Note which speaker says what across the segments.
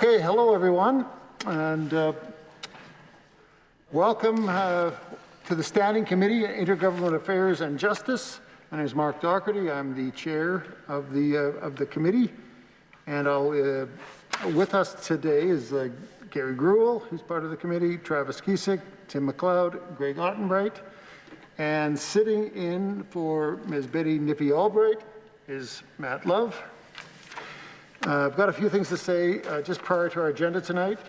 Speaker 1: Okay, hello everyone, and welcome to the Standing Committee on Intergovernmental Affairs and Justice. My name is Mark Doherty. I'm the chair of the committee, and with us today is Gary Gruel, who's part of the committee, Travis Kiesick, Tim McLeod, Greg Ottenbright, and sitting in for Ms. Betty Nippy-Albright is Matt Love. I've got a few things to say just prior to our agenda tonight.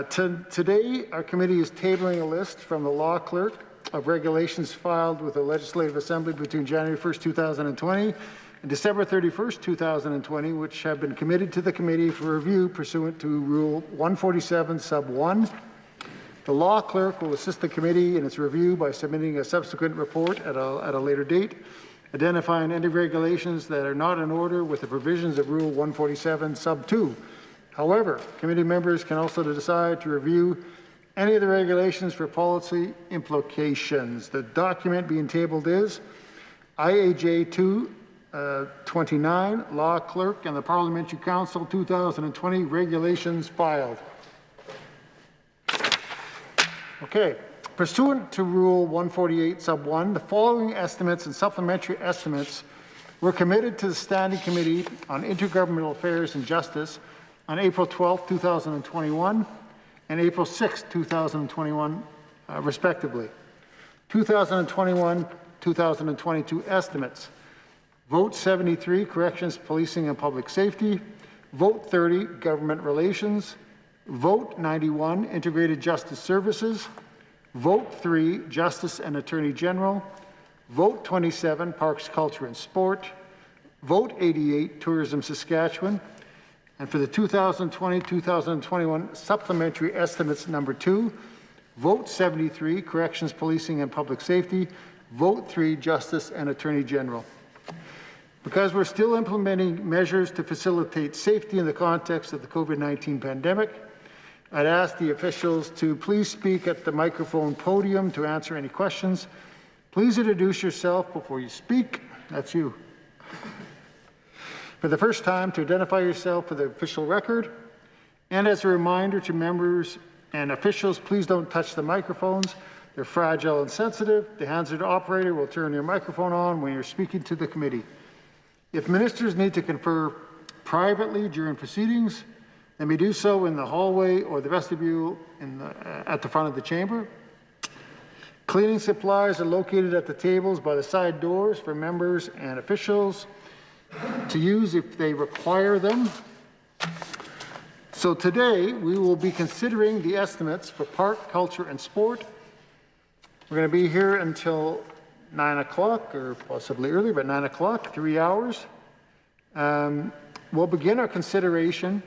Speaker 1: Today, our committee is tabling a list from the law clerk of regulations filed with the Legislative Assembly between January 1st, 2020 and December 31st, 2020, which have been committed to the committee for review pursuant to Rule 147, Sub 1. The law clerk will assist the committee in its review by submitting a subsequent report at a later date, identifying any regulations that are not in order with the provisions of Rule 147, Sub 2. However, committee members can also decide to review any of the regulations for policy implications. The document being tabled is IAJ 229, Law Clerk and the Parliamentary Council 2020 Regulations filed. Okay. Pursuant to Rule 148, Sub 1, the following estimates and supplementary estimates were committed to the Standing Committee on Intergovernmental Affairs and Justice on April 12, 2021 and April 6, 2021, respectively. 2021-2022 estimates. Vote 73, Corrections, Policing and Public Safety. Vote 30, Government Relations. Vote 91, Integrated Justice Services. Vote 3, Justice and Attorney General. Vote 27, Parks, Culture and Sport. Vote 88, Tourism Saskatchewan. And for the 2020-2021 supplementary estimates number 2, vote 73, Corrections, Policing and Public Safety. Vote 3, Justice and Attorney General. Because we're still implementing measures to facilitate safety in the context of the COVID-19 pandemic, I'd ask the officials to please speak at the microphone podium to answer any questions. Please introduce yourself before you speak. That's you. For the first time, to identify yourself for the official record. And as a reminder to members and officials, please don't touch the microphones. They're fragile and sensitive. The handset operator will turn your microphone on when you're speaking to the committee. If ministers need to confer privately during proceedings, they may do so in the hallway or the vestibule at the front of the chamber. Cleaning supplies are located at the tables by the side doors for members and officials to use if they require them. So today, we will be considering the estimates for Park, Culture and Sport. We're going to be here until 9 o'clock, or possibly earlier, but 9 o'clock, 3 hours. We'll begin our consideration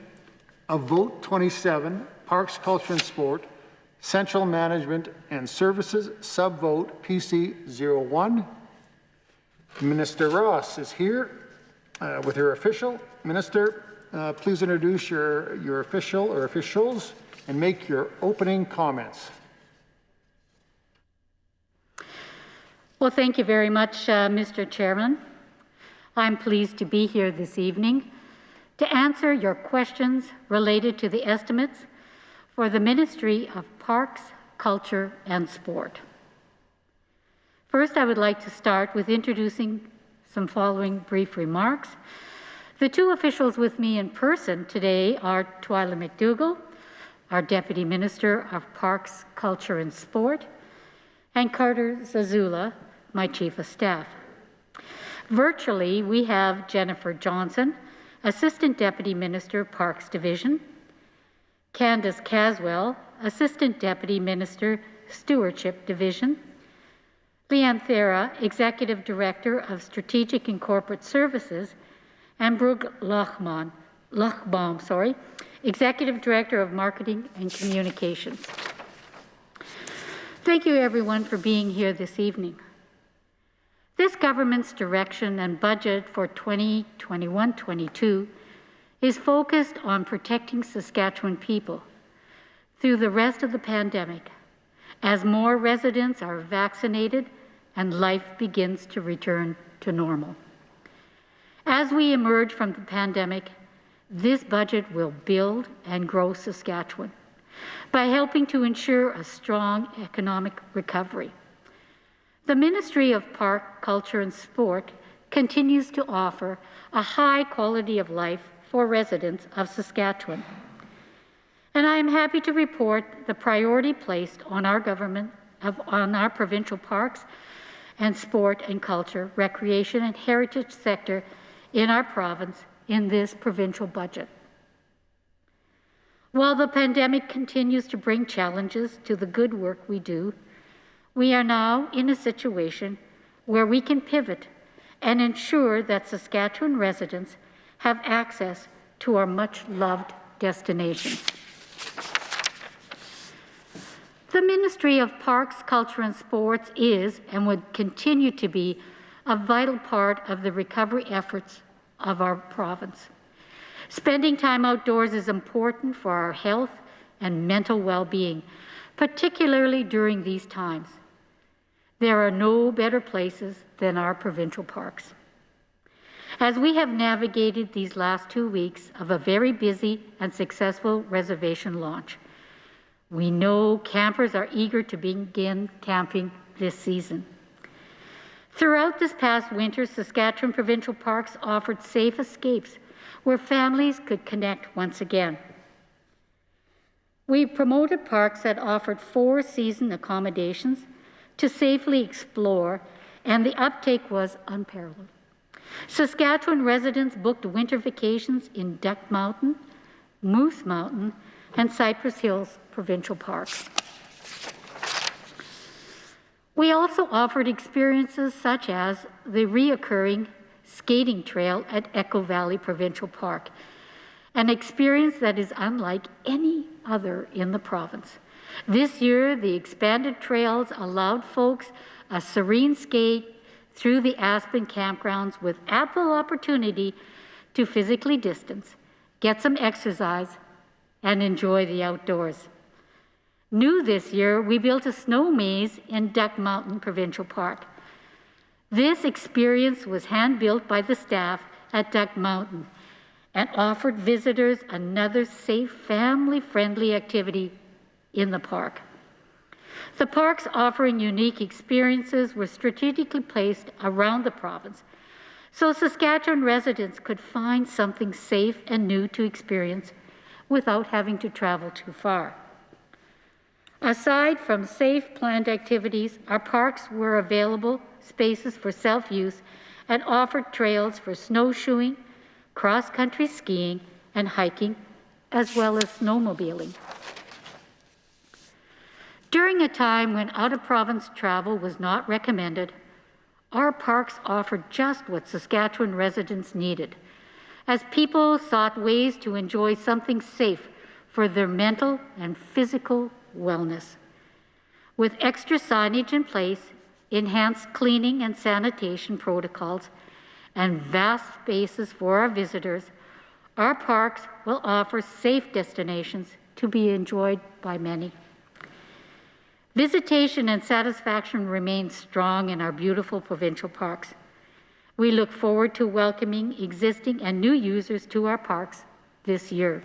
Speaker 1: of Vote 27, Parks, Culture and Sport, Central Management and Services, Sub-Vote PC01. Minister Ross is here with her official. Minister, please introduce your official or officials and make your opening comments.
Speaker 2: Well, thank you very much, Mr. Chairman. I'm pleased to be here this evening to answer your questions related to the estimates for the Ministry of Parks, Culture and Sport. First, I would like to start with introducing some following brief remarks. The two officials with me in person today are Twyla McDougall, our Deputy Minister of Parks, Culture and Sport, and Carter Zazula, my Chief of Staff. Virtually, we have Jennifer Johnson, Assistant Deputy Minister, Parks Division, Candace Caswell, Assistant Deputy Minister, Stewardship Division, Leanne Thera, Executive Director of Strategic and Corporate Services, and Brooke Lochbaum, Executive Director of Marketing and Communications. Thank you everyone for being here this evening. This government's direction and budget for 2021-22 is focused on protecting Saskatchewan people through the rest of the pandemic as more residents are vaccinated and life begins to return to normal. As we emerge from the pandemic, This budget will build and grow Saskatchewan by helping to ensure a strong economic recovery. The Ministry of Park, Culture and Sport continues to offer a high quality of life for residents of Saskatchewan. And I am happy to report the priority placed on our provincial parks and sport and culture, recreation and heritage sector in our province in this provincial budget. While the pandemic continues to bring challenges to the good work we do, we are now in a situation where we can pivot and ensure that Saskatchewan residents have access to our much-loved destinations. The Ministry of Parks, Culture and Sports is and would continue to be a vital part of the recovery efforts of our province. Spending time outdoors is important for our health and mental well-being, particularly during these times. There are no better places than our provincial parks. As we have navigated these last 2 weeks of a very busy and successful reservation launch, we know campers are eager to begin camping this season. Throughout this past winter, Saskatchewan provincial parks offered safe escapes where families could connect once again. We promoted parks that offered 4-season accommodations to safely explore, and the uptake was unparalleled. Saskatchewan residents booked winter vacations in Duck Mountain, Moose Mountain, and Cypress Hills provincial parks. We also offered experiences such as the reoccurring skating trail at Echo Valley Provincial Park, an experience that is unlike any other in the province. This year, the expanded trails allowed folks a serene skate through the Aspen campgrounds with ample opportunity to physically distance, get some exercise, and enjoy the outdoors. New this year, we built a snow maze in Duck Mountain Provincial Park. This experience was hand-built by the staff at Duck Mountain and offered visitors another safe, family-friendly activity in the park. The parks offering unique experiences were strategically placed around the province, so Saskatchewan residents could find something safe and new to experience without having to travel too far. Aside from safe planned activities, our parks were available spaces for self-use and offered trails for snowshoeing, cross-country skiing, and hiking, as well as snowmobiling. During a time when out-of-province travel was not recommended, our parks offered just what Saskatchewan residents needed, as people sought ways to enjoy something safe for their mental and physical wellness. With extra signage in place, enhanced cleaning and sanitation protocols, and vast spaces for our visitors, our parks will offer safe destinations to be enjoyed by many. Visitation and satisfaction remain strong in our beautiful provincial parks. We look forward to welcoming existing and new users to our parks this year.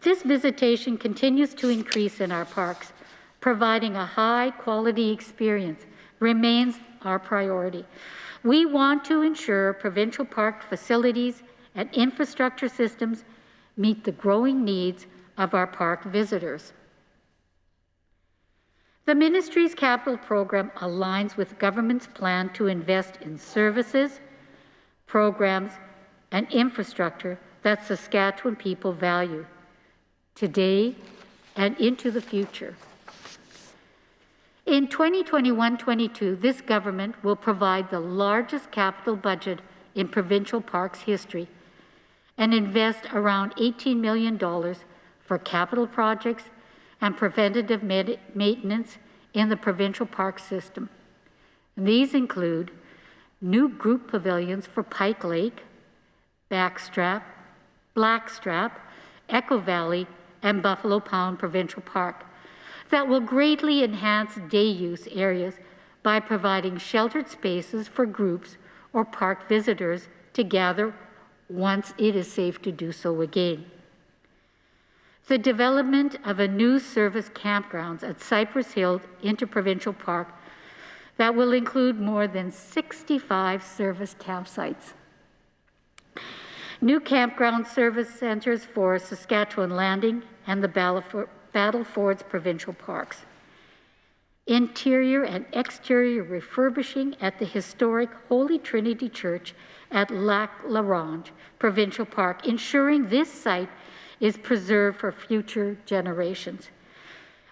Speaker 2: This visitation continues to increase in our parks. Providing a high-quality experience remains our priority. We want to ensure provincial park facilities and infrastructure systems meet the growing needs of our park visitors. The Ministry's capital program aligns with government's plan to invest in services, programs, and infrastructure that Saskatchewan people value today and into the future. In 2021-22, this government will provide the largest capital budget in provincial parks history and invest around $18 million for capital projects and preventative maintenance in the provincial park system. And these include new group pavilions for Pike Lake, Blackstrap, Echo Valley, and Buffalo Pound Provincial Park that will greatly enhance day use areas by providing sheltered spaces for groups or park visitors to gather once it is safe to do so again. The development of a new service campgrounds at Cypress Hill Interprovincial Park that will include more than 65 service campsites. New campground service centers for Saskatchewan Landing and the Battlefords Provincial Parks. Interior and exterior refurbishing at the historic Holy Trinity Church at Lac La Ronge Provincial Park, ensuring this site is preserved for future generations,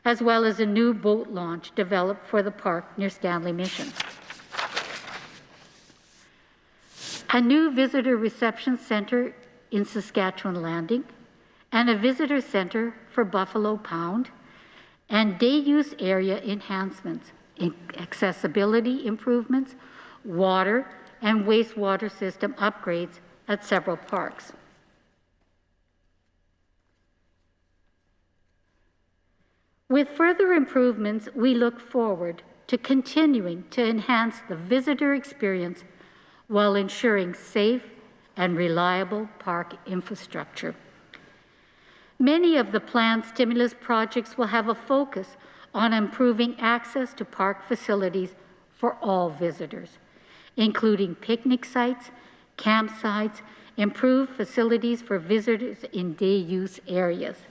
Speaker 2: as well as a new boat launch developed for the park near Stanley Mission. A new visitor reception center in Saskatchewan Landing, and a visitor center for Buffalo Pound, and day-use area enhancements, accessibility improvements, water and wastewater system upgrades at several parks. With further improvements, we look forward to continuing to enhance the visitor experience while ensuring safe and reliable park infrastructure. Many of the planned stimulus projects will have a focus on improving access to park facilities for all visitors, including picnic sites, campsites, improved facilities for visitors in day-use areas.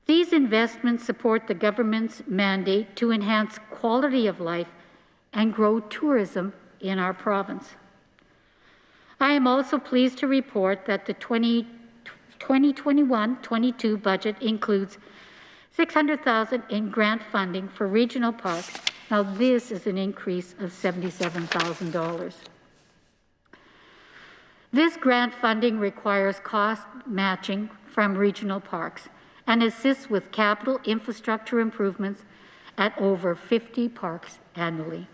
Speaker 2: These investments support the government's mandate to enhance quality of life and grow tourism in our province. I am also pleased to report that the 2021-22 budget includes $600,000 in grant funding for regional parks. Now this is an increase of $77,000. This grant funding requires cost matching from regional parks and assists with capital infrastructure improvements at over 50 parks annually.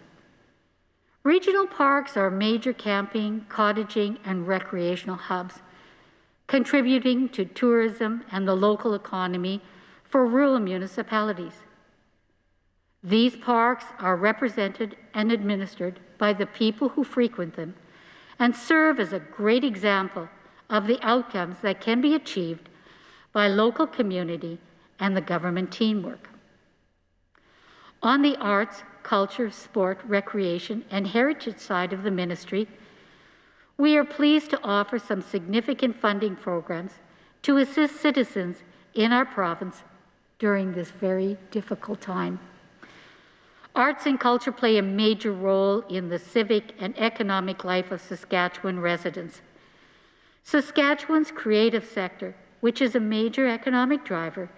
Speaker 2: Regional parks are major camping, cottaging, and recreational hubs, contributing to tourism and the local economy for rural municipalities. These parks are represented and administered by the people who frequent them and serve as a great example of the outcomes that can be achieved by local community and the government teamwork. On the arts, culture, sport, recreation, and heritage side of the ministry, we are pleased to offer some significant funding programs to assist citizens in our province during this very difficult time. Arts and culture play a major role in the civic and economic life of Saskatchewan residents. Saskatchewan's creative sector, which is a major economic driver,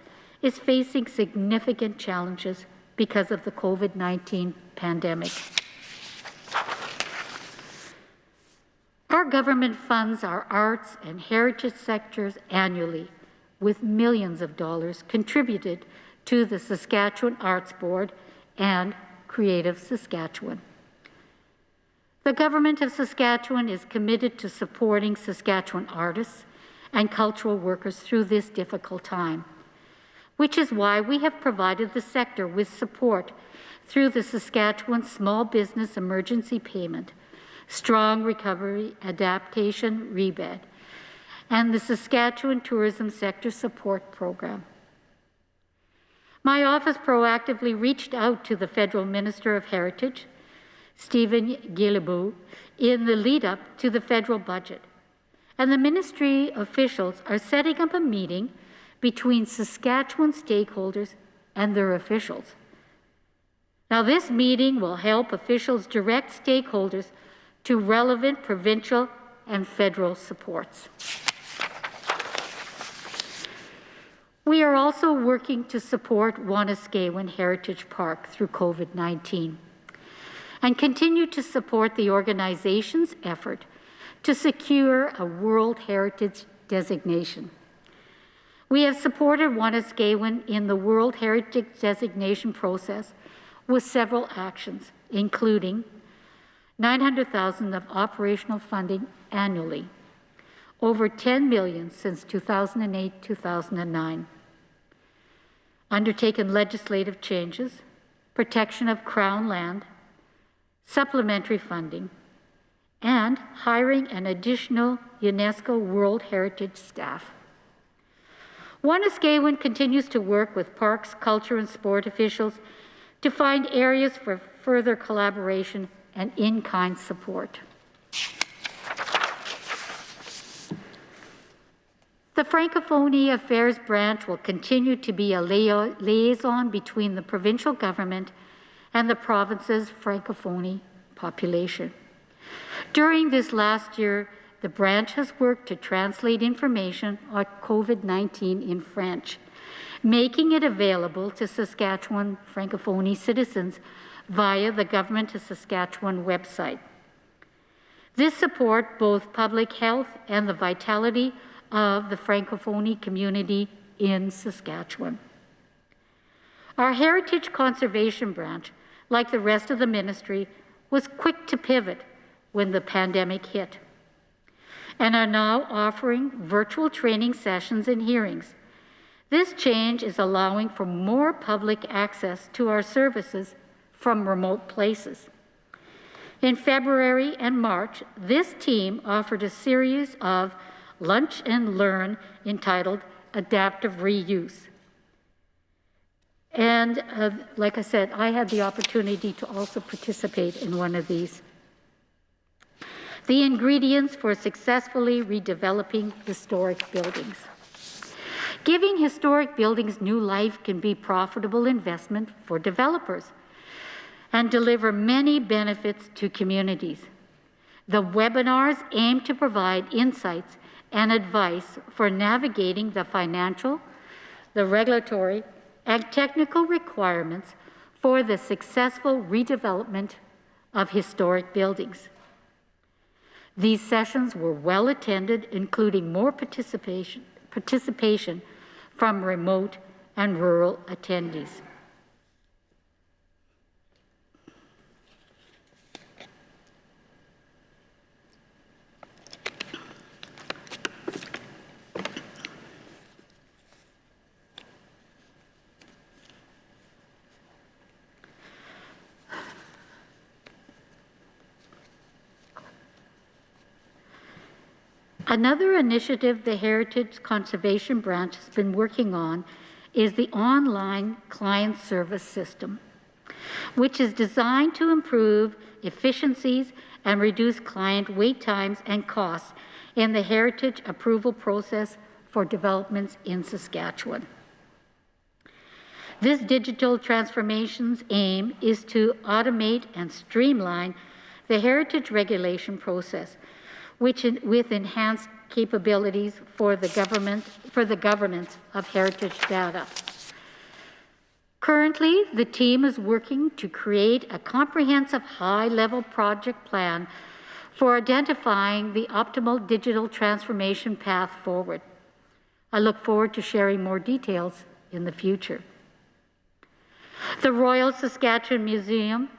Speaker 2: is facing significant challenges because of the COVID-19 pandemic. Our government funds our arts and heritage sectors annually, with millions of dollars contributed to the Saskatchewan Arts Board and Creative Saskatchewan. The Government of Saskatchewan is committed to supporting Saskatchewan artists and cultural workers through this difficult time, which is why we have provided the sector with support through the Saskatchewan Small Business Emergency Payment, Strong Recovery Adaptation Rebate, and the Saskatchewan Tourism Sector Support Program. My office proactively reached out to the Federal Minister of Heritage, Stephen Guilbeault, in the lead-up to the federal budget, and the ministry officials are setting up a meeting between Saskatchewan stakeholders and their officials. Now, this meeting will help officials direct stakeholders to relevant provincial and federal supports. We are also working to support Wanuskewin Heritage Park through COVID-19 and continue to support the organization's effort to secure a World Heritage designation. We have supported Wanuskewin in the World Heritage designation process with several actions, including $900,000 of operational funding annually, over $10 million since 2008-2009, undertaken legislative changes, protection of Crown land, supplementary funding, and hiring an additional UNESCO World Heritage staff. Wanuskewin continues to work with parks, culture, and sport officials to find areas for further collaboration and in-kind support. The Francophonie Affairs branch will continue to be a liaison between the provincial government and the province's Francophone population. During this last year, the branch has worked to translate information on COVID-19 in French, making it available to Saskatchewan Francophone citizens via the Government of Saskatchewan website. This supports both public health and the vitality of the Francophone community in Saskatchewan. Our Heritage Conservation branch, like the rest of the ministry, was quick to pivot when the pandemic hit, and are now offering virtual training sessions and hearings. This change is allowing for more public access to our services from remote places. In February and March, this team offered a series of Lunch and Learn entitled Adaptive Reuse. And like I said, I had the opportunity to also participate in one of these. The ingredients for successfully redeveloping historic buildings. Giving historic buildings new life can be a profitable investment for developers and deliver many benefits to communities. The webinars aim to provide insights and advice for navigating the financial, the regulatory, and technical requirements for the successful redevelopment of historic buildings. These sessions were well attended, including more participation from remote and rural attendees. Another initiative the Heritage Conservation Branch has been working on is the online client service system, which is designed to improve efficiencies and reduce client wait times and costs in the heritage approval process for developments in Saskatchewan. This digital transformation's aim is to automate and streamline the heritage regulation process, with enhanced capabilities for the governance of heritage data. Currently, the team is working to create a comprehensive high-level project plan for identifying the optimal digital transformation path forward. I look forward to sharing more details in the future. The Royal Saskatchewan Museum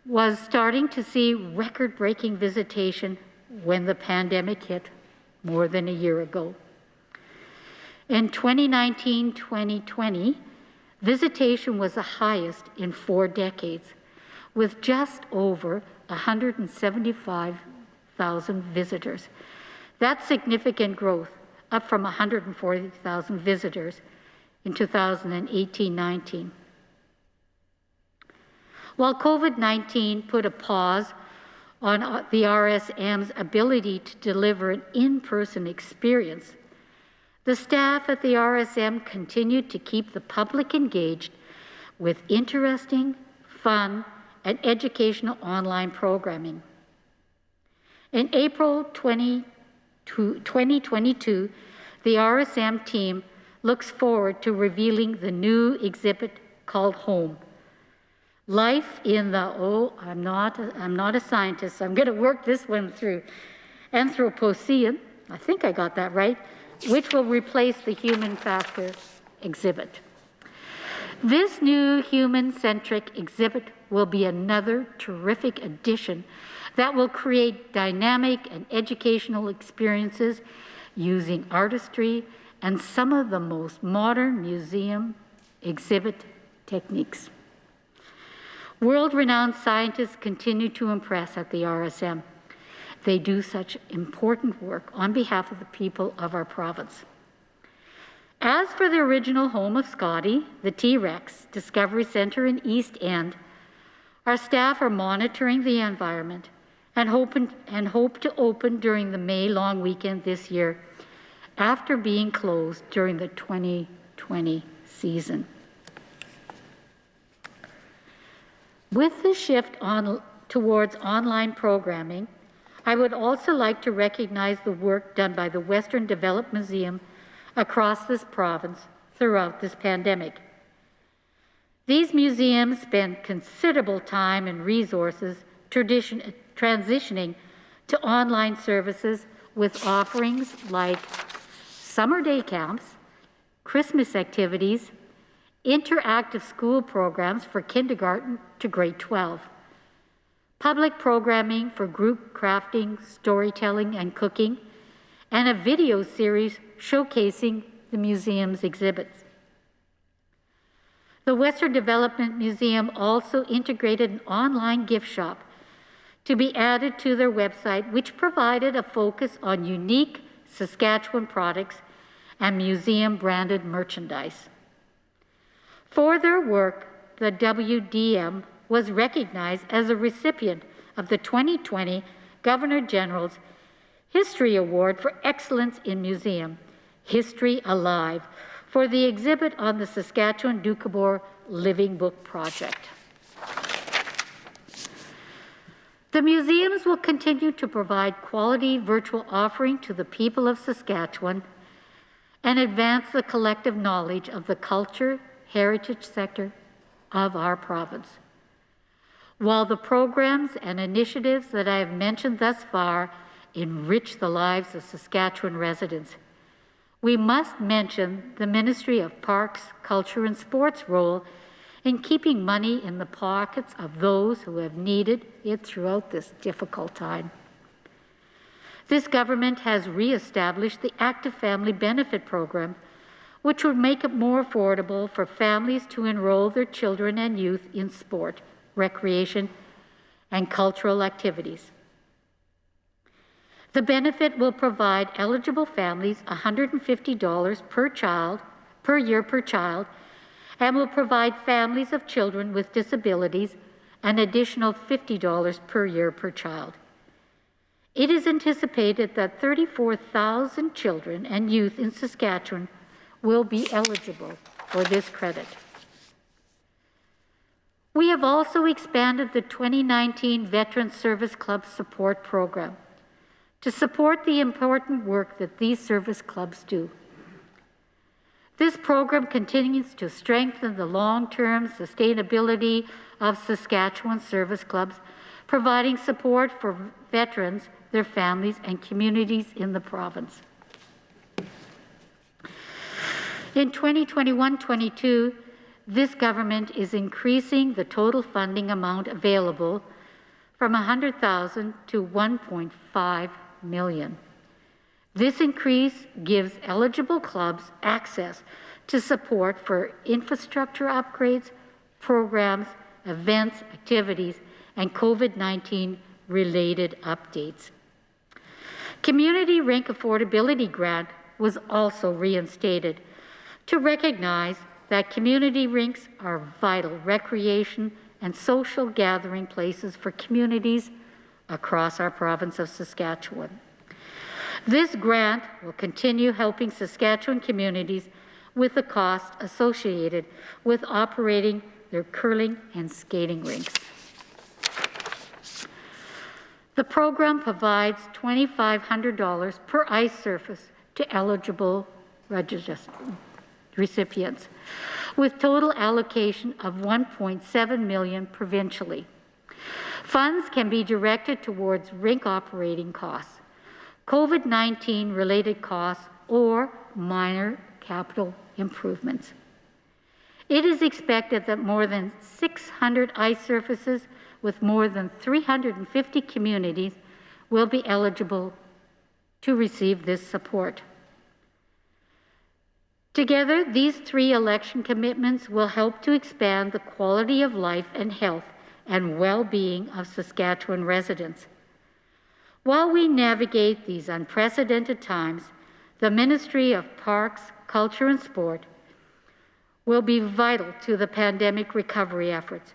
Speaker 2: was starting to see record-breaking visitation when the pandemic hit more than a year ago. In 2019-2020, visitation was the highest in 4 decades, with just over 175,000 visitors. That's significant growth, up from 140,000 visitors in 2018-19. While COVID-19 put a pause on the RSM's ability to deliver an in-person experience, the staff at the RSM continued to keep the public engaged with interesting, fun, and educational online programming. In April 2022, the RSM team looks forward to revealing the new exhibit called Home. Life in the, I'm not a scientist, so I'm going to work this one through, Anthropocene, I think I got that right, which will replace the human factor exhibit. This new human-centric exhibit will be another terrific addition that will create dynamic and educational experiences using artistry and some of the most modern museum exhibit techniques. World-renowned scientists continue to impress at the RSM, They do such important work on behalf of the people of our province. As for the original home of Scotty, the T-Rex Discovery Centre in East End, our staff are monitoring the environment and hope to open during the May long weekend this year, after being closed during the 2020 season. With the shift towards online programming, I would also like to recognize the work done by the Western Development Museum across this province throughout this pandemic. These museums spend considerable time and resources transitioning to online services with offerings like summer day camps, Christmas activities, interactive school programs for kindergarten to grade 12, public programming for group crafting, storytelling, and cooking, and a video series showcasing the museum's exhibits. The Western Development Museum also integrated an online gift shop to be added to their website, which provided a focus on unique Saskatchewan products and museum-branded merchandise. For their work, the WDM was recognized as a recipient of the 2020 Governor-General's History Award for Excellence in Museum, History Alive, for the exhibit on the Saskatchewan Doukhobor Living Book Project. The museums will continue to provide quality virtual offering to the people of Saskatchewan and advance the collective knowledge of the culture, heritage sector of our province. While the programs and initiatives that I have mentioned thus far enrich the lives of Saskatchewan residents, we must mention the Ministry of Parks, Culture and Sports' role in keeping money in the pockets of those who have needed it throughout this difficult time. This government has re-established the Active Family Benefit Program, which would make it more affordable for families to enroll their children and youth in sport, recreation, and cultural activities. The benefit will provide eligible families $150 per year per child, and will provide families of children with disabilities an additional $50 per year per child. It is anticipated that 34,000 children and youth in Saskatchewan will be eligible for this credit. We have also expanded the 2019 Veteran Service Club Support Program to support the important work that these service clubs do. This program continues to strengthen the long-term sustainability of Saskatchewan service clubs, providing support for veterans, their families, and communities in the province. In 2021-22, this government is increasing the total funding amount available from $100,000 to $1.5 million. This increase gives eligible clubs access to support for infrastructure upgrades, programs, events, activities, and COVID-19 related updates. Community Rink Affordability Grant was also reinstated to recognize that community rinks are vital recreation and social gathering places for communities across our province of Saskatchewan. This grant will continue helping Saskatchewan communities with the cost associated with operating their curling and skating rinks. The program provides $2,500 per ice surface to eligible recipients, with total allocation of $1.7 million provincially. Funds can be directed towards rink operating costs, COVID-19 related costs, or minor capital improvements. It is expected that more than 600 ice surfaces with more than 350 communities will be eligible to receive this support. Together, these three election commitments will help to expand the quality of life and health and well-being of Saskatchewan residents. While we navigate these unprecedented times, the Ministry of Parks, Culture and Sport will be vital to the pandemic recovery efforts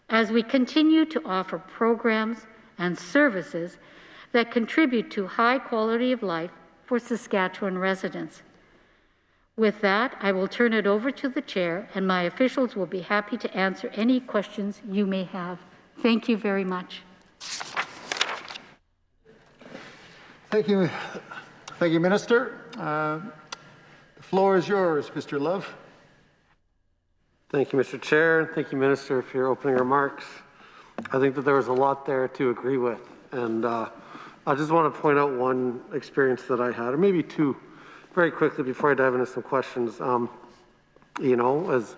Speaker 2: as we continue to offer programs and services that contribute to high quality of life for Saskatchewan residents. With that, I will turn it over to the chair, and my officials will be happy to answer any questions you may have. Thank you very much.
Speaker 1: Thank you. Thank you, Minister. The floor is yours, Mr. Love.
Speaker 3: Thank you, Mr. Chair. Thank you, Minister, for your opening remarks. I think that there was a lot there to agree with. And I just want to point out one experience that I had, or maybe two, very quickly before I dive into some questions. You know, as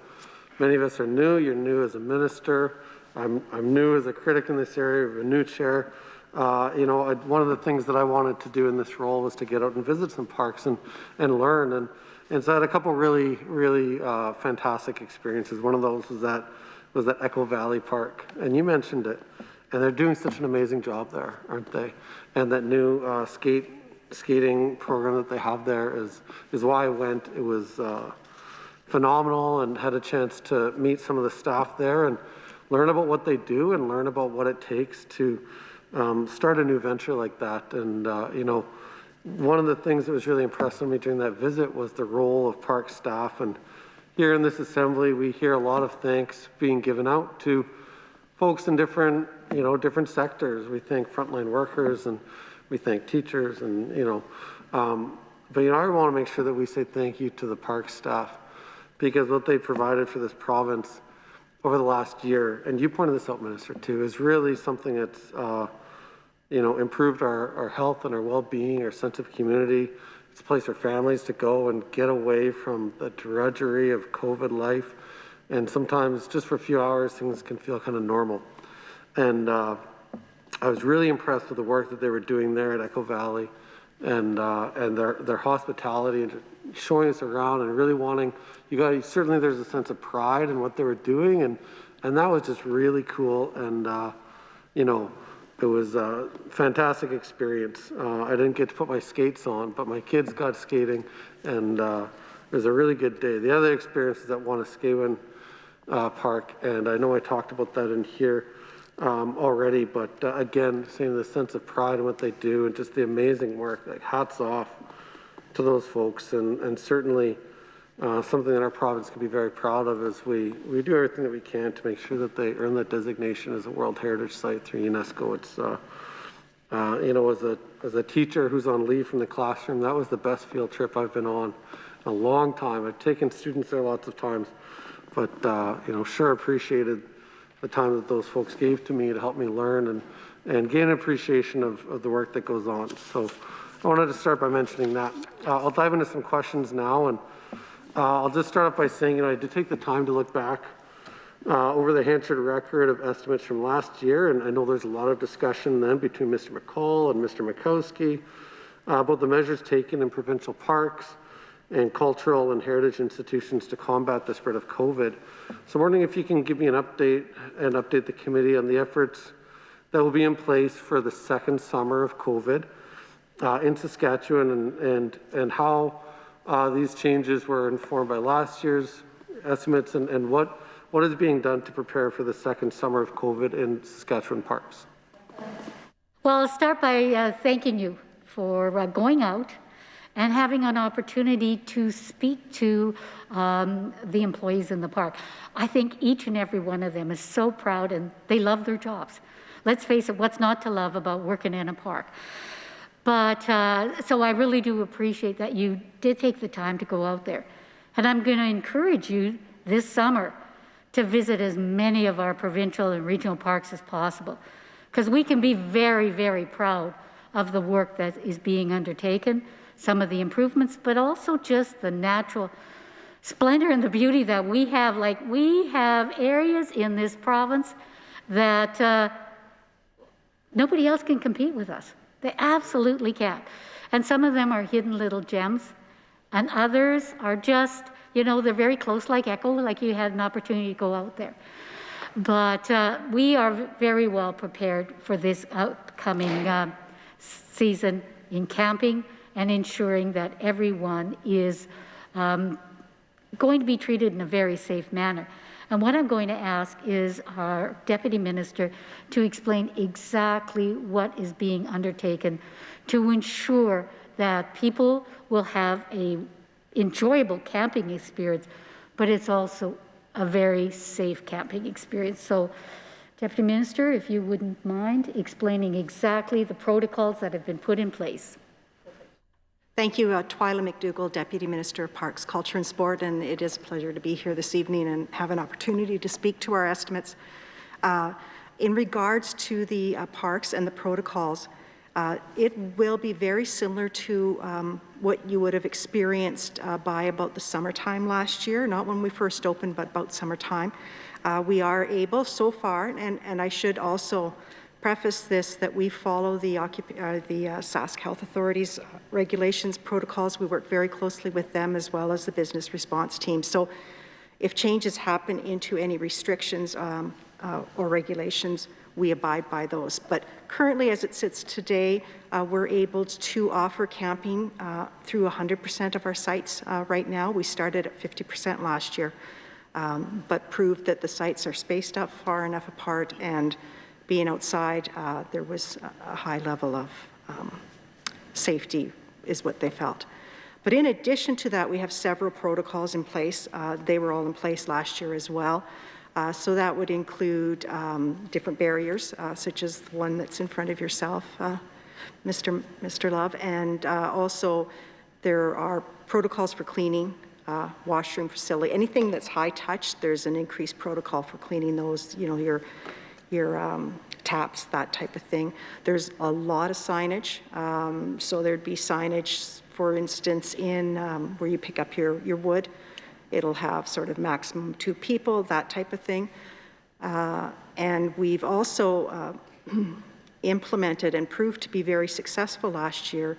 Speaker 3: many of us are new, you're new as a minister. I'm new as a critic in this area, of a new chair. You know, one of the things that I wanted to do in this role was to get out and visit some parks and learn. And so I had a couple really fantastic experiences. One of those was at Echo Valley Park, and you mentioned it. And they're doing such an amazing job there, aren't they? And that new skating program that they have there is why I went. It was phenomenal, and had a chance to meet some of the staff there and learn about what they do and learn about what it takes to start a new venture like that. And you know, one of the things that was really impressive me during that visit was the role of park staff. And here in this assembly, we hear a lot of thanks being given out to folks in different sectors. We thank frontline workers, and we thank teachers, and but I want to make sure that we say thank you to the park staff, because what they provided for this province over the last year, and you pointed this out, Minister, too, is really something that's improved our health and our well-being, our sense of community. It's a place for families to go and get away from the drudgery of COVID life. And sometimes just for a few hours, things can feel kind of normal. And I was really impressed with the work that they were doing there at Echo Valley, and their hospitality, and showing us around and really wanting, certainly there's a sense of pride in what they were doing. And that was just really cool. And, it was a fantastic experience. I didn't get to put my skates on, but my kids got skating, and it was a really good day. The other experience is at Wanuskewin Park, and I know I talked about that in here already, but again, seeing the sense of pride in what they do and just the amazing work, like hats off to those folks, and certainly something that our province can be very proud of as we do everything that we can to make sure that they earn that designation as a World Heritage Site through UNESCO. It's, as a teacher who's on leave from the classroom, that was the best field trip I've been on in a long time. I've taken students there lots of times, but sure appreciated the time that those folks gave to me to help me learn and gain an appreciation of the work that goes on. So I wanted to start by mentioning that. I'll dive into some questions now, and I'll just start off by saying, I did take the time to look back over the Hansard record of estimates from last year, and I know there's a lot of discussion then between Mr. McCall and Mr. Mikowski about the measures taken in provincial parks and cultural and heritage institutions to combat the spread of COVID. So I'm wondering if you can give me an update and update the committee on the efforts that will be in place for the second summer of COVID in Saskatchewan, and how these changes were informed by last year's estimates, and what is being done to prepare for the second summer of COVID in Saskatchewan parks.
Speaker 2: Well, I'll start by thanking you for going out and having an opportunity to speak to the employees in the park. I think each and every one of them is so proud, and they love their jobs. Let's face it, what's not to love about working in a park? But so I really do appreciate that you did take the time to go out there. And I'm going to encourage you this summer to visit as many of our provincial and regional parks as possible, because we can be very, very proud of the work that is being undertaken, some of the improvements, but also just the natural splendor and the beauty that we have. Like, we have areas in this province that nobody else can compete with us. They absolutely can't. And some of them are hidden little gems, and others are just, they're very close, like Echo, like you had an opportunity to go out there. But we are very well prepared for this upcoming season in camping and ensuring that everyone is going to be treated in a very safe manner. And what I'm going to ask is our Deputy Minister to explain exactly what is being undertaken to ensure that people will have an enjoyable camping experience, but it's also a very safe camping experience. So, Deputy Minister, if you wouldn't mind explaining exactly the protocols that have been put in place.
Speaker 4: Thank you, Twyla McDougall, Deputy Minister of Parks, Culture and Sport, and it is a pleasure to be here this evening and have an opportunity to speak to our estimates. In regards to the parks and the protocols, it will be very similar to what you would have experienced by about the summertime last year, not when we first opened, but about summertime. We are able so far, and I should also preface this, that we follow the Sask Health Authority's regulations, protocols. We work very closely with them as well as the business response team. So if changes happen into any restrictions or regulations, we abide by those. But currently, as it sits today, we're able to offer camping through 100% of our sites right now. We started at 50% last year, but proved that the sites are spaced out far enough apart, and being outside, there was a high level of safety is what they felt. But in addition to that, we have several protocols in place. They were all in place last year as well. So that would include different barriers, such as the one that's in front of yourself, Mr. Love, and also there are protocols for cleaning, washroom facility, anything that's high touch. There's an increased protocol for cleaning those, you know, your taps, that type of thing. There's a lot of signage. So there'd be signage, for instance, in where you pick up your wood. It'll have sort of maximum 2 people, that type of thing. And we've also implemented and proved to be very successful last year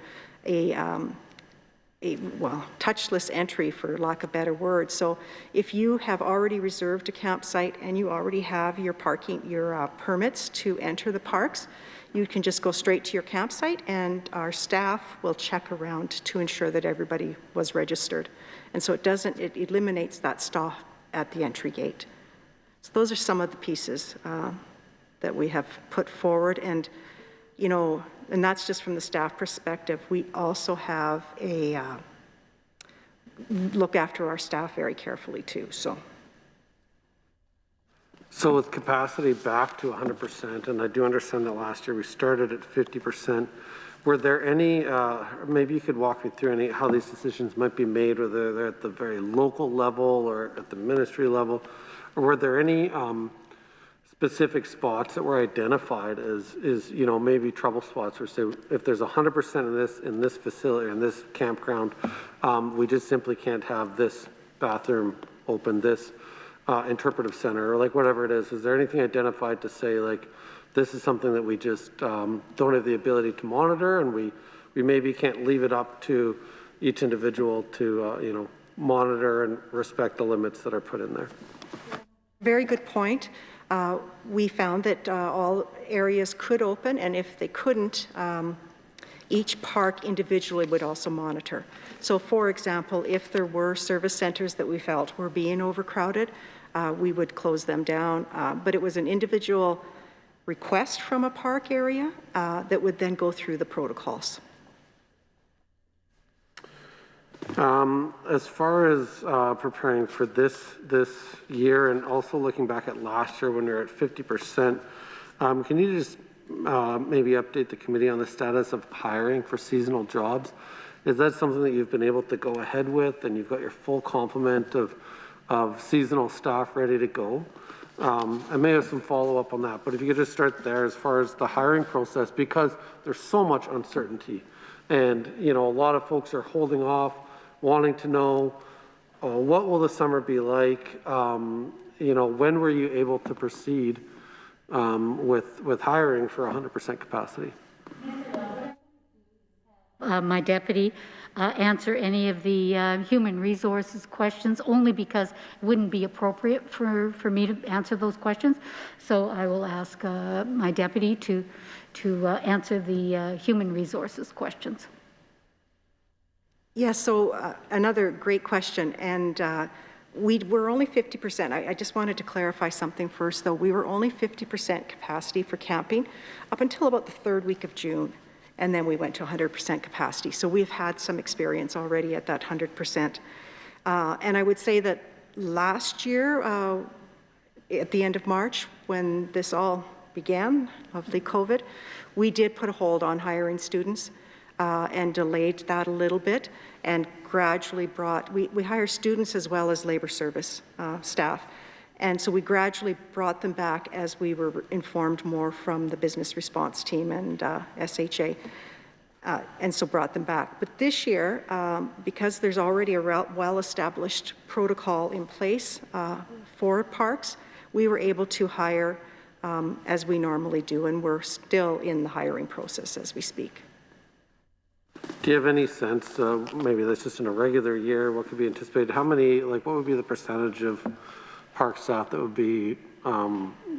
Speaker 4: well, touchless entry, for lack of a better word. So if you have already reserved a campsite and you already have your permits to enter the parks, you can just go straight to your campsite, and our staff will check around to ensure that everybody was registered. And so it eliminates that stop at the entry gate. So those are some of the pieces that we have put forward. And, you know, and that's just from the staff perspective. We also have a look after our staff very carefully too.
Speaker 3: So with capacity back to 100%, and I do understand that last year we started at 50%, were there any, maybe you could walk me through how these decisions might be made, whether they're at the very local level or at the ministry level, or were there any specific spots that were identified as you know, maybe trouble spots, or say if there's 100% in this facility, in this campground, we just simply can't have this bathroom open, this interpretive center, or like whatever it is. Is there anything identified to say, like, this is something that we just don't have the ability to monitor, and we maybe can't leave it up to each individual to you know, monitor and respect the limits that are put in there?
Speaker 4: Very good point. We found that all areas could open, and if they couldn't, each park individually would also monitor. So for example, if there were service centers that we felt were being overcrowded, we would close them down. But it was an individual request from a park area that would then go through the protocols.
Speaker 3: As far as preparing for this year, and also looking back at last year when we were at 50%, can you just maybe update the committee on the status of hiring for seasonal jobs? Is that something that you've been able to go ahead with, and you've got your full complement of seasonal staff ready to go? I may have some follow-up on that, but if you could just start there as far as the hiring process, because there's so much uncertainty, and you know, a lot of folks are holding off, wanting to know what will the summer be like. You know, when were you able to proceed with hiring for 100% capacity?
Speaker 2: my deputy answer any of the human resources questions, only because it wouldn't be appropriate for me to answer those questions. So I will ask my deputy to answer the human resources questions.
Speaker 4: Yes, so another great question, and we were only 50%. I just wanted to clarify something first, though. We were only 50% capacity for camping up until about the third week of June, and then we went to 100% capacity. So we've had some experience already at that 100%. And I would say that last year, at the end of March, when this all began, of the COVID, we did put a hold on hiring students. And delayed that a little bit and gradually brought, we hire students as well as labor service staff. And so we gradually brought them back as we were informed more from the business response team and SHA. And so brought them back. But this year, because there's already a well-established protocol in place for parks, we were able to hire as we normally do, and we're still in the hiring process as we speak.
Speaker 3: Do you have any sense, maybe that's just in a regular year, what could be anticipated? How many, like, what would be the percentage of park staff that would be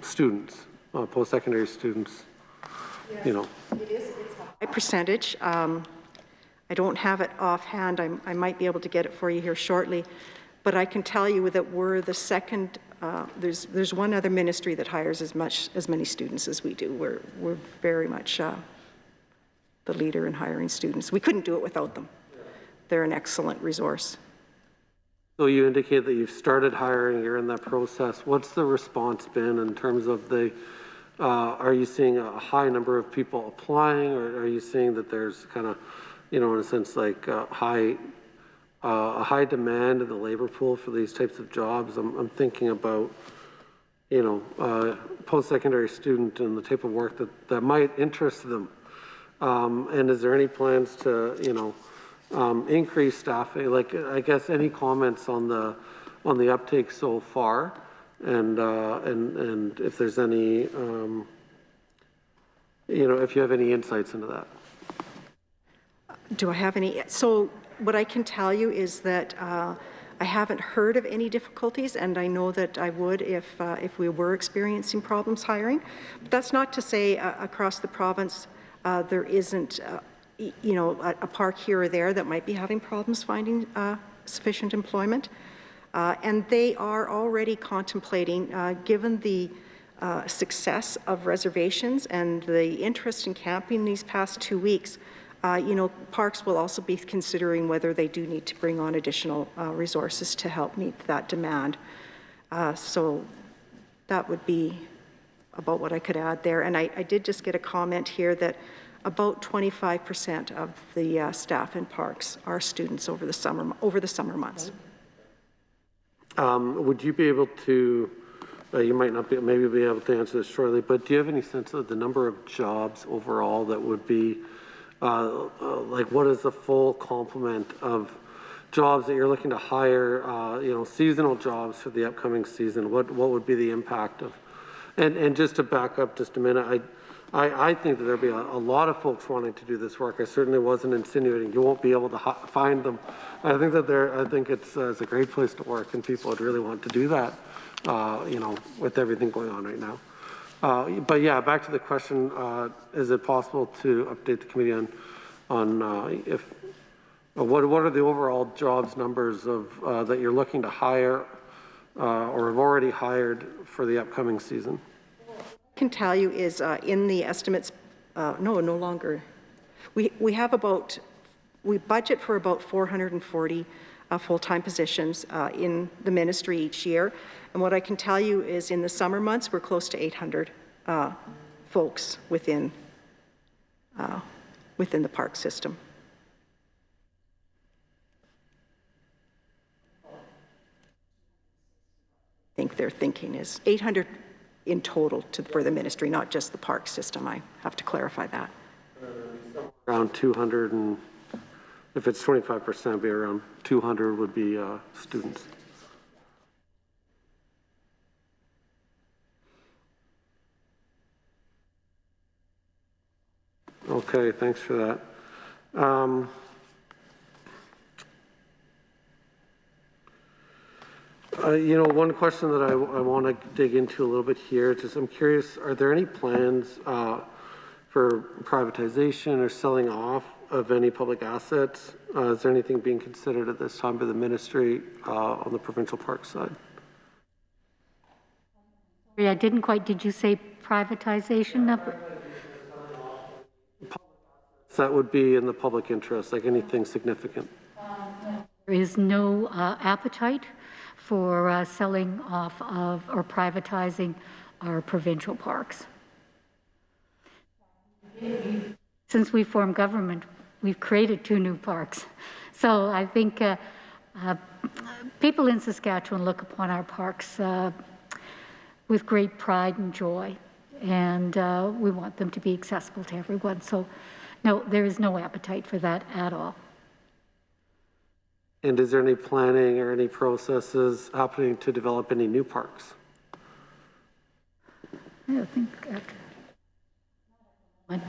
Speaker 3: students, post-secondary students? Yes. You know, it's a high percentage.
Speaker 4: I don't have it offhand. I might be able to get it for you here shortly, but I can tell you that we're the second. There's one other ministry that hires as many students as we do. We're very much the leader in hiring students. We couldn't do it without them. They're an excellent resource.
Speaker 3: So you indicate that you've started hiring, you're in that process. What's the response been in terms of the, are you seeing a high number of people applying, or are you seeing that there's kind of, you know, in a sense like a high demand in the labor pool for these types of jobs? I'm thinking about, you know, post-secondary student and the type of work that might interest them. And is there any plans to, you know, increase staffing? Like, I guess any comments on the uptake so far, and if there's any, you know, if you have any insights into that.
Speaker 4: Do I have any? So what I can tell you is that I haven't heard of any difficulties, and I know that I would if we were experiencing problems hiring. But that's not to say across the province there isn't, you know, a park here or there that might be having problems finding sufficient employment. And they are already contemplating, given the success of reservations and the interest in camping these past 2 weeks, you know, parks will also be considering whether they do need to bring on additional resources to help meet that demand. So that would be about what I could add there. And I did just get a comment here that about 25% of the staff in parks are students over the summer months.
Speaker 3: Would you be able to, you might not be, maybe be able to answer this shortly, but do you have any sense of the number of jobs overall that would be, like what is the full complement of jobs that you're looking to hire, you know, seasonal jobs for the upcoming season? What would be the impact of? And just to back up just a minute, I think that there'll be a lot of folks wanting to do this work. I certainly wasn't insinuating you won't be able to find them. I think that I think it's a great place to work, and people would really want to do that, you know, with everything going on right now. But yeah, back to the question, is it possible to update the committee on if, what are the overall jobs numbers of that you're looking to hire or have already hired for the upcoming season?
Speaker 4: I can tell you is in the estimates, no longer. We have about, we budget for about 440 full-time positions in the ministry each year. And what I can tell you is in the summer months, we're close to 800 folks within the park system. I think their thinking is 800 in total for the ministry, not just the park system. I have to clarify that.
Speaker 3: Around 200, and if it's 25%, be around 200 would be students. Okay, thanks for that. You know, one question that I want to dig into a little bit here, just I'm curious, are there any plans for privatization or selling off of any public assets? Is there anything being considered at this time by the ministry on the provincial park side?
Speaker 2: Sorry, I didn't quite, did you say privatization of?
Speaker 3: That would be in the public interest, like anything significant.
Speaker 2: There is no appetite for selling off of or privatizing our provincial parks. Since we formed government, we've created 2 new parks. So I think people in Saskatchewan look upon our parks with great pride and joy, and we want them to be accessible to everyone. So no, there is no appetite for that at all.
Speaker 3: And is there any planning or any processes happening to develop any new parks?
Speaker 2: I think,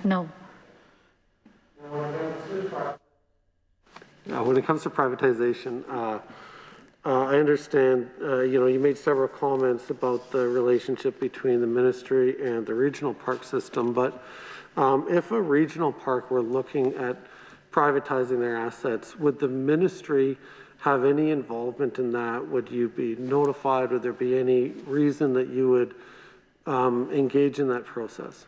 Speaker 2: no.
Speaker 3: When it comes to privatization, I understand, you know, you made several comments about the relationship between the ministry and the regional park system, but if a regional park were looking at privatizing their assets, would the ministry have any involvement in that? Would you be notified? Would there be any reason that you would engage in that process?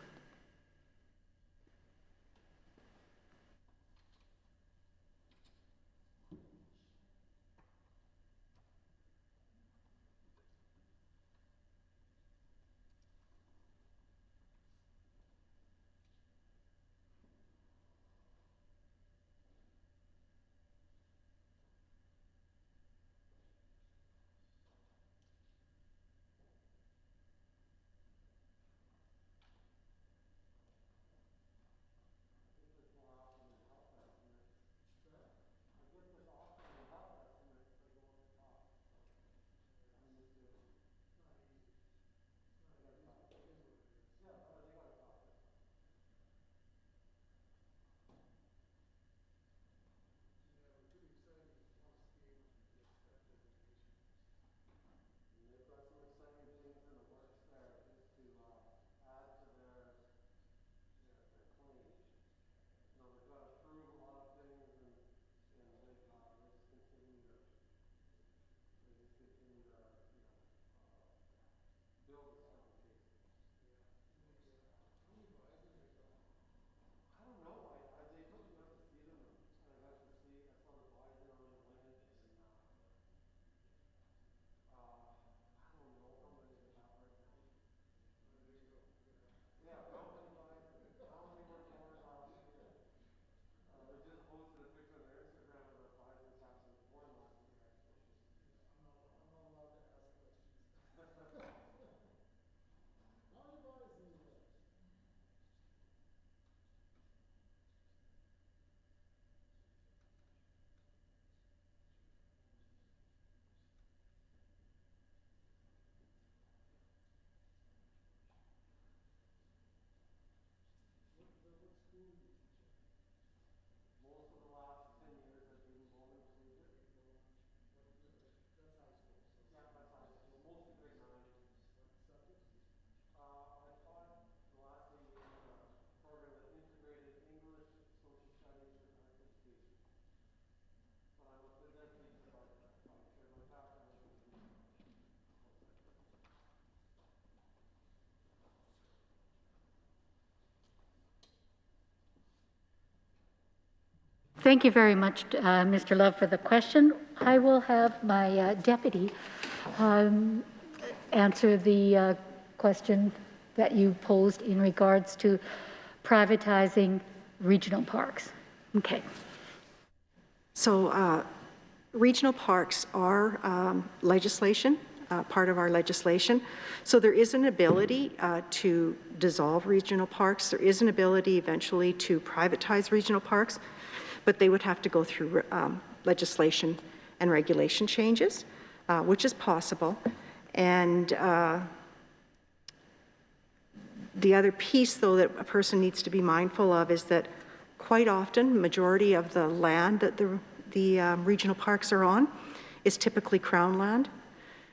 Speaker 2: Thank you very much, Mr. Love, for the question. I will have my deputy answer the question that you posed in regards to privatizing regional parks. Okay.
Speaker 4: So regional parks are legislation, part of our legislation. So there is an ability to dissolve regional parks. There is an ability eventually to privatize regional parks, but they would have to go through legislation and regulation changes, which is possible. And the other piece, though, that a person needs to be mindful of is that quite often, majority of the land that the regional parks are on is typically Crown land.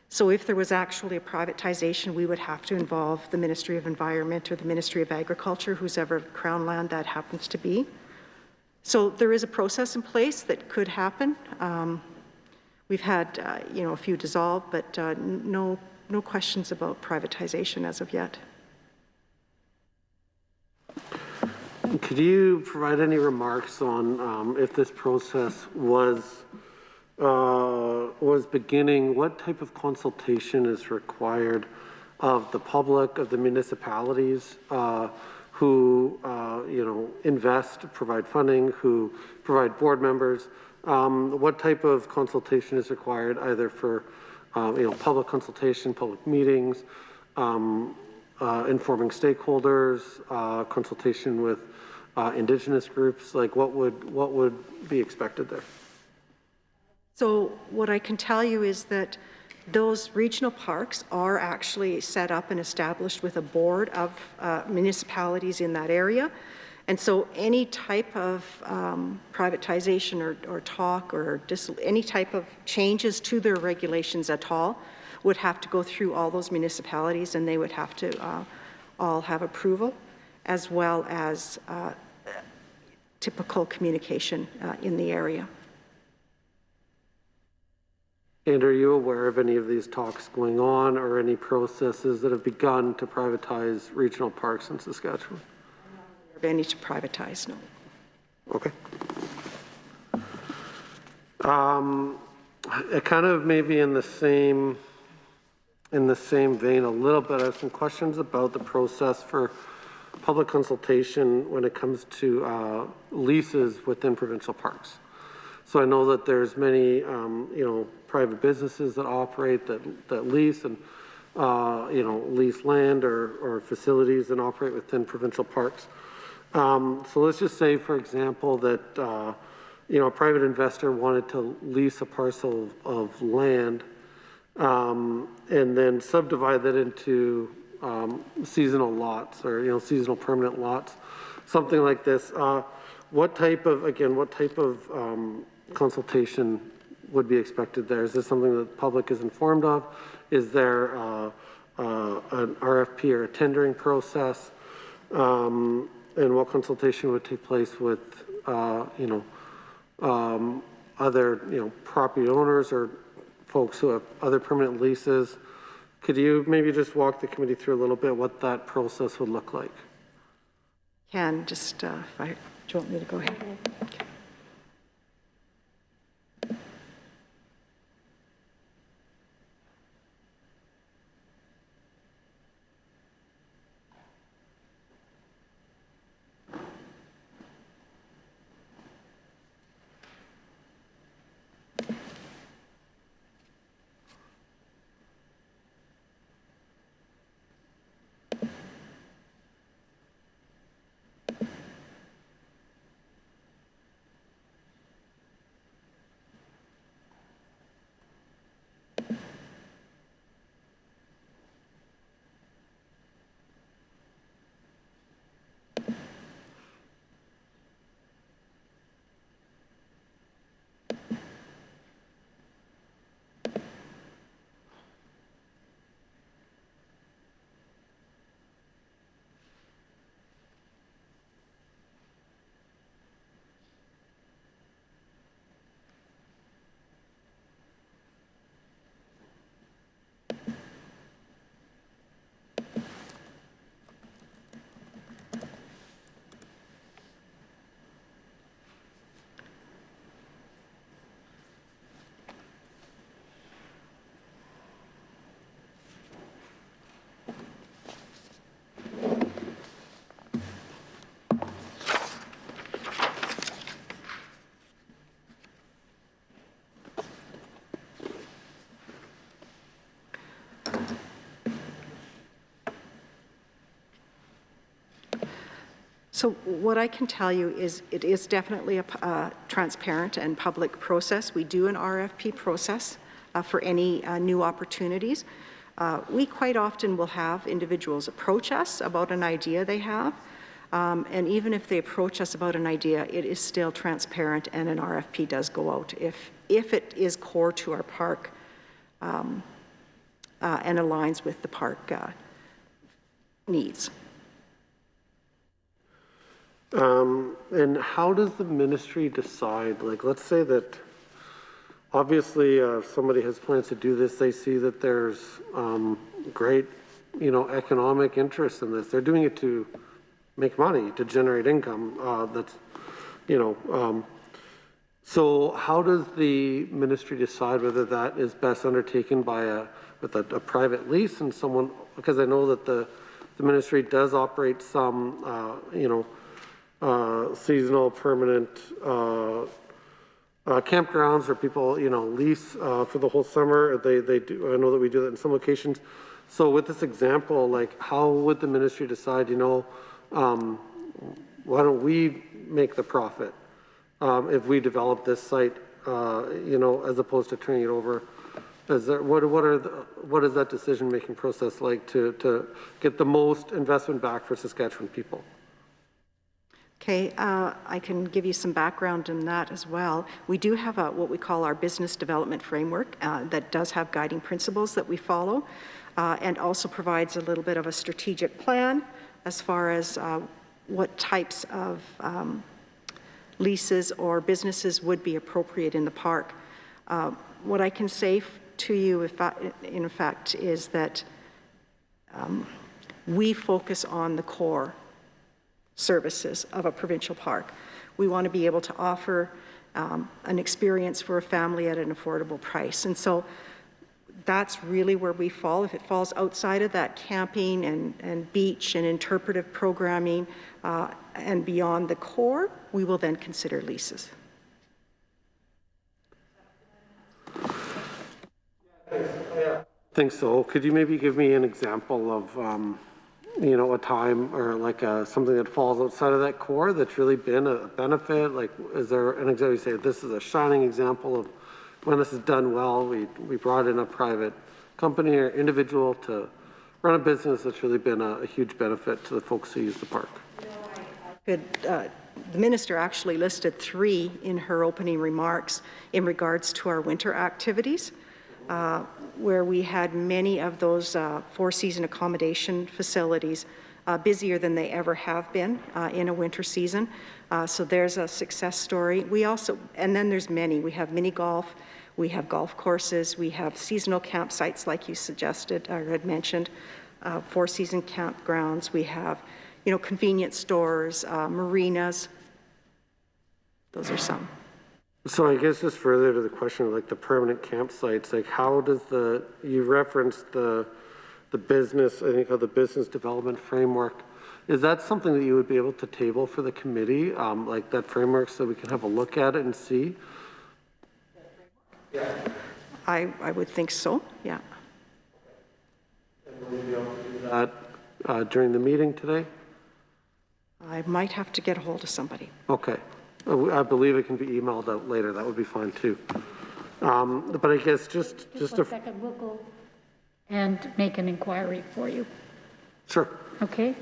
Speaker 4: So if there was actually a privatization, we would have to involve the Ministry of Environment or the Ministry of Agriculture, whose ever Crown land that happens to be. So there is a process in place that could happen. We've had, a few dissolved, but no questions about privatization as of yet.
Speaker 3: Could you provide any remarks on if this process was beginning, what type of consultation is required of the public, of the municipalities who invest, provide funding, who provide board members? What type of consultation is required, either for public consultation, public meetings, informing stakeholders, consultation with Indigenous groups? Like, what would be expected there?
Speaker 4: So what I can tell you is that those regional parks are actually set up and established with a board of municipalities in that area. And so any type of privatization or talk or any type of changes to their regulations at all would have to go through all those municipalities, and they would have to all have approval, as well as typical communication in the area.
Speaker 3: And are you aware of any of these talks going on, or any processes that have begun to privatize regional parks in Saskatchewan?
Speaker 4: Of any to privatize, no.
Speaker 3: Okay. It kind of maybe in the same vein a little bit. I have some questions about the process for public consultation when it comes to leases within provincial parks. So I know that there's many, private businesses that operate that lease and, lease land or facilities and operate within provincial parks. So let's just say, for example, that, a private investor wanted to lease a parcel of land and then subdivide that into seasonal lots or, seasonal permanent lots, something like this. What type of consultation would be expected there? Is this something that the public is informed of? Is there an RFP or a tendering process? And what consultation would take place with, other, property owners or folks who have other permanent leases? Could you maybe just walk the committee through a little bit what that process would look like?
Speaker 4: Do you want me to go ahead? Okay. So what I can tell you is it is definitely a transparent and public process. We do an RFP process for any new opportunities. We quite often will have individuals approach us about an idea they have. And even if they approach us about an idea, it is still transparent and an RFP does go out if it is core to our park and aligns with the park needs.
Speaker 3: And how does the ministry decide, like, let's say that obviously if somebody has plans to do this, they see that there's great, economic interest in this. They're doing it to make money, to generate income. So how does the ministry decide whether that is best undertaken by with a private lease and someone, because I know that the ministry does operate some, seasonal permanent campgrounds where people, lease for the whole summer. They do. I know that we do that in some locations. So with this example, like, how would the ministry decide? Why don't we make the profit if we develop this site? As opposed to turning it over. What is that decision-making process like to get the most investment back for Saskatchewan people?
Speaker 4: Okay, I can give you some background in that as well. We do have what we call our business development framework that does have guiding principles that we follow and also provides a little bit of a strategic plan as far as what types of leases or businesses would be appropriate in the park. What I can say to you, in fact, is that we focus on the core services of a provincial park. We want to be able to offer an experience for a family at an affordable price. And so that's really where we fall. If it falls outside of that camping and beach and interpretive programming and beyond the core, we will then consider leases.
Speaker 3: I think so. Could you maybe give me an example of a time or like something that falls outside of that core that's really been a benefit? Like, is there an example you say this is a shining example of when this is done well? We brought in a private company or individual to run a business that's really been a huge benefit to the folks who use the park.
Speaker 4: The minister actually listed 3 in her opening remarks in regards to our winter activities, where we had many of those 4-season accommodation facilities busier than they ever have been in a winter season. So there's a success story. We also, and then there's many. We have mini golf, we have golf courses, we have seasonal campsites like you suggested or had mentioned, 4-season campgrounds. We have, convenience stores, marinas. Those are some.
Speaker 3: So I guess just further to the question of like the permanent campsites, like how does you referenced the business, I think of the business development framework. Is that something that you would be able to table for the committee, like that framework, so we can have a look at it and see? Yeah.
Speaker 4: I would think so, yeah.
Speaker 3: And will you be able to do that during the meeting today?
Speaker 4: I might have to get a hold of somebody.
Speaker 3: Okay. I believe it can be emailed out later. That would be fine too. But I guess just
Speaker 2: a second, we'll go and make an inquiry for you.
Speaker 3: Sure.
Speaker 2: Okay.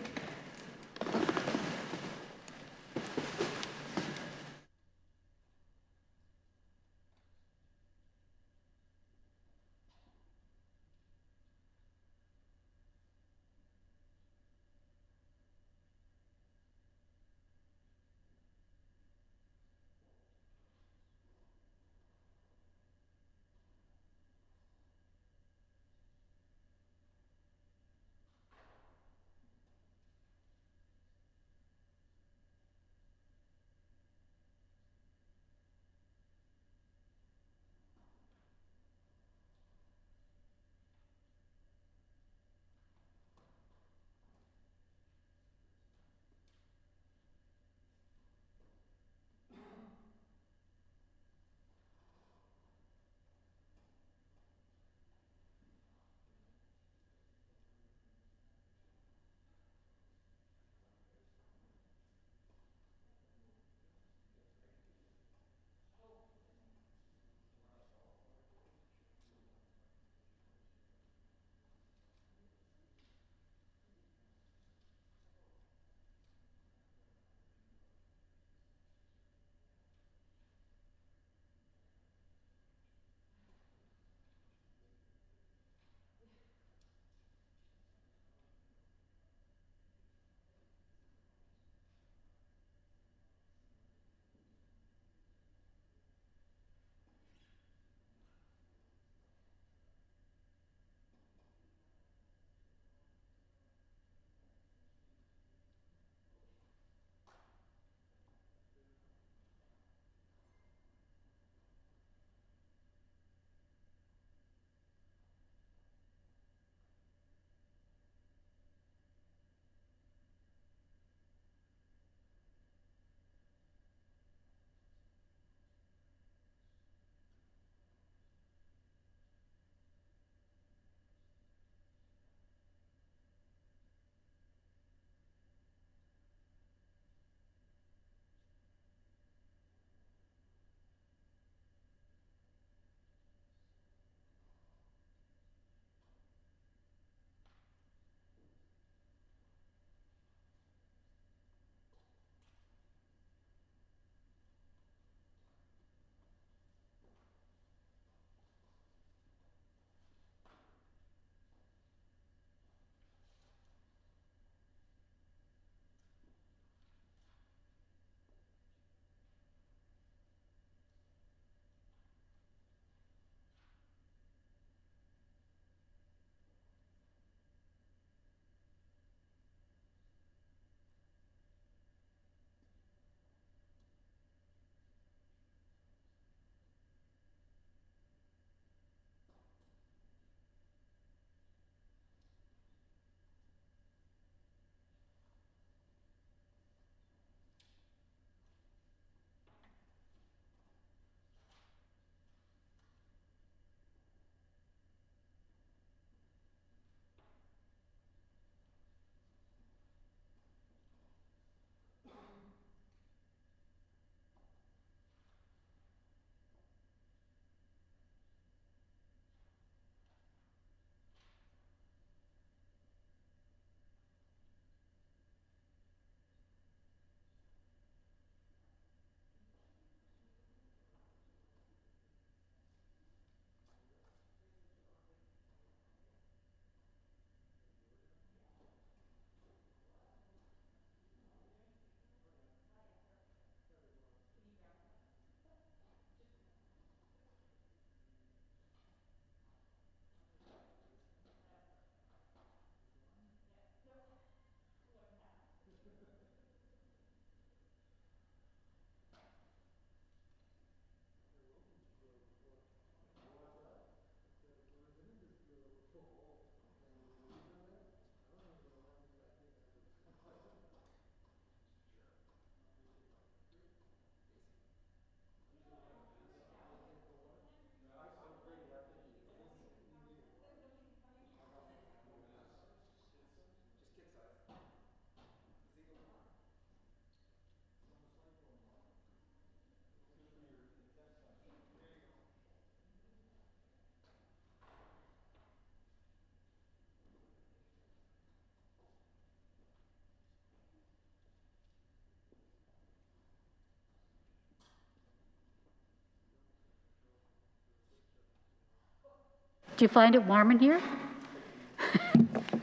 Speaker 2: Do you find it warm in here?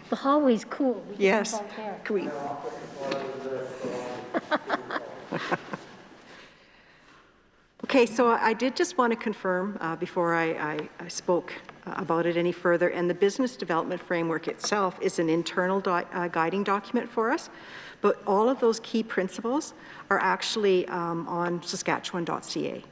Speaker 2: The hallway's cool. We can
Speaker 4: Yes.
Speaker 2: walk there.
Speaker 4: Can we- Okay, so I did just want to confirm before I spoke about it any further, and the business development framework itself is an internal guiding document for us, but all of those key principles are actually on Saskatchewan.ca.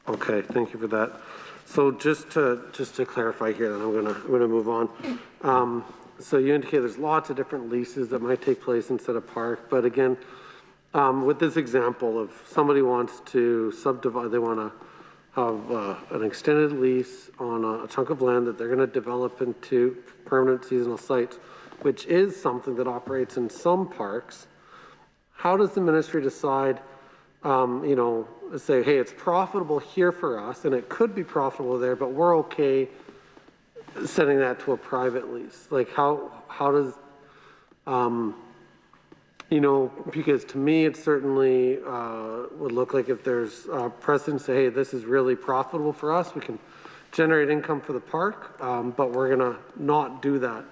Speaker 3: Okay, thank you for that. So just to clarify here, then I'm gonna move on. So you indicate there's lots of different leases that might take place instead of park, but again, with this example of somebody wants to subdivide, they want to have an extended lease on a chunk of land that they're going to develop into permanent seasonal sites, which is something that operates in some parks. How does the ministry decide, you know, say, hey, it's profitable here for us, and it could be profitable there, but we're okay sending that to a private lease? Like, how does, you know, because to me, it certainly would look like if there's precedent, say, hey, this is really profitable for us, we can generate income for the park, but we're going to not do that.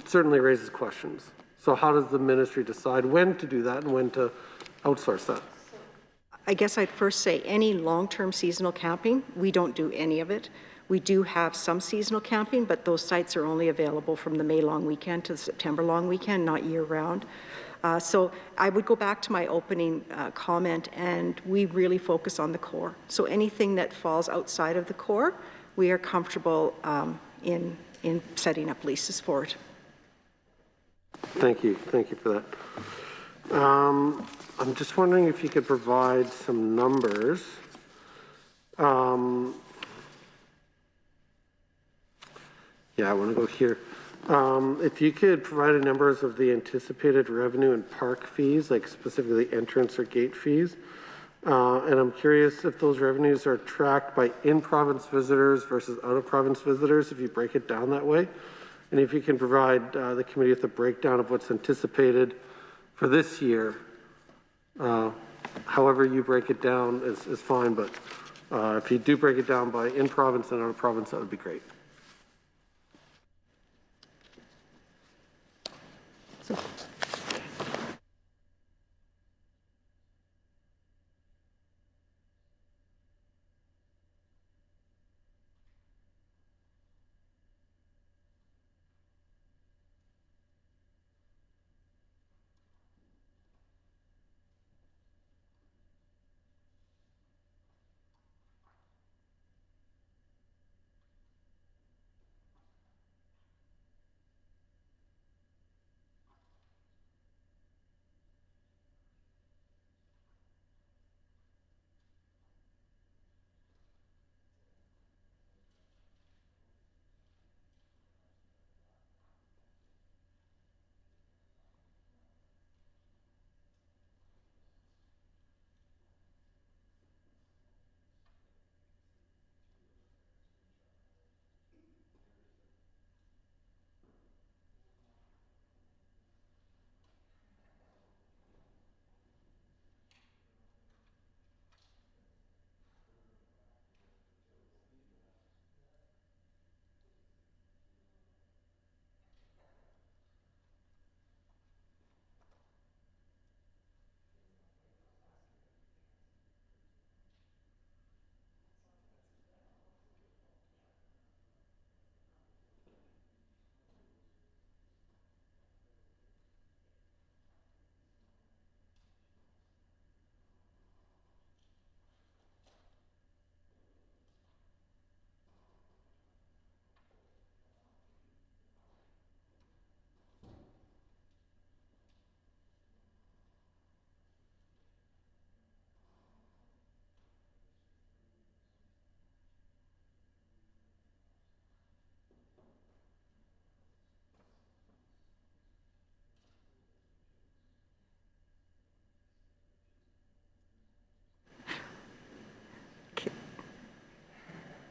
Speaker 3: Certainly raises questions. So how does the ministry decide when to do that and when to outsource that?
Speaker 4: I guess I'd first say any long-term seasonal camping, we don't do any of it. We do have some seasonal camping, but those sites are only available from the May long weekend to the September long weekend, not year-round. So I would go back to my opening comment, and we really focus on the core. So anything that falls outside of the core, we are comfortable in setting up leases for it.
Speaker 3: Thank you for that. I'm just wondering if you could provide some numbers. Yeah, I want to go here. If you could provide numbers of the anticipated revenue and park fees, like specifically entrance or gate fees. And I'm curious if those revenues are tracked by in-province visitors versus out-of-province visitors, if you break it down that way. And if you can provide the committee with a breakdown of what's anticipated for this year. However you break it down is fine, but if you do break it down by in-province and out-of-province, that would be great.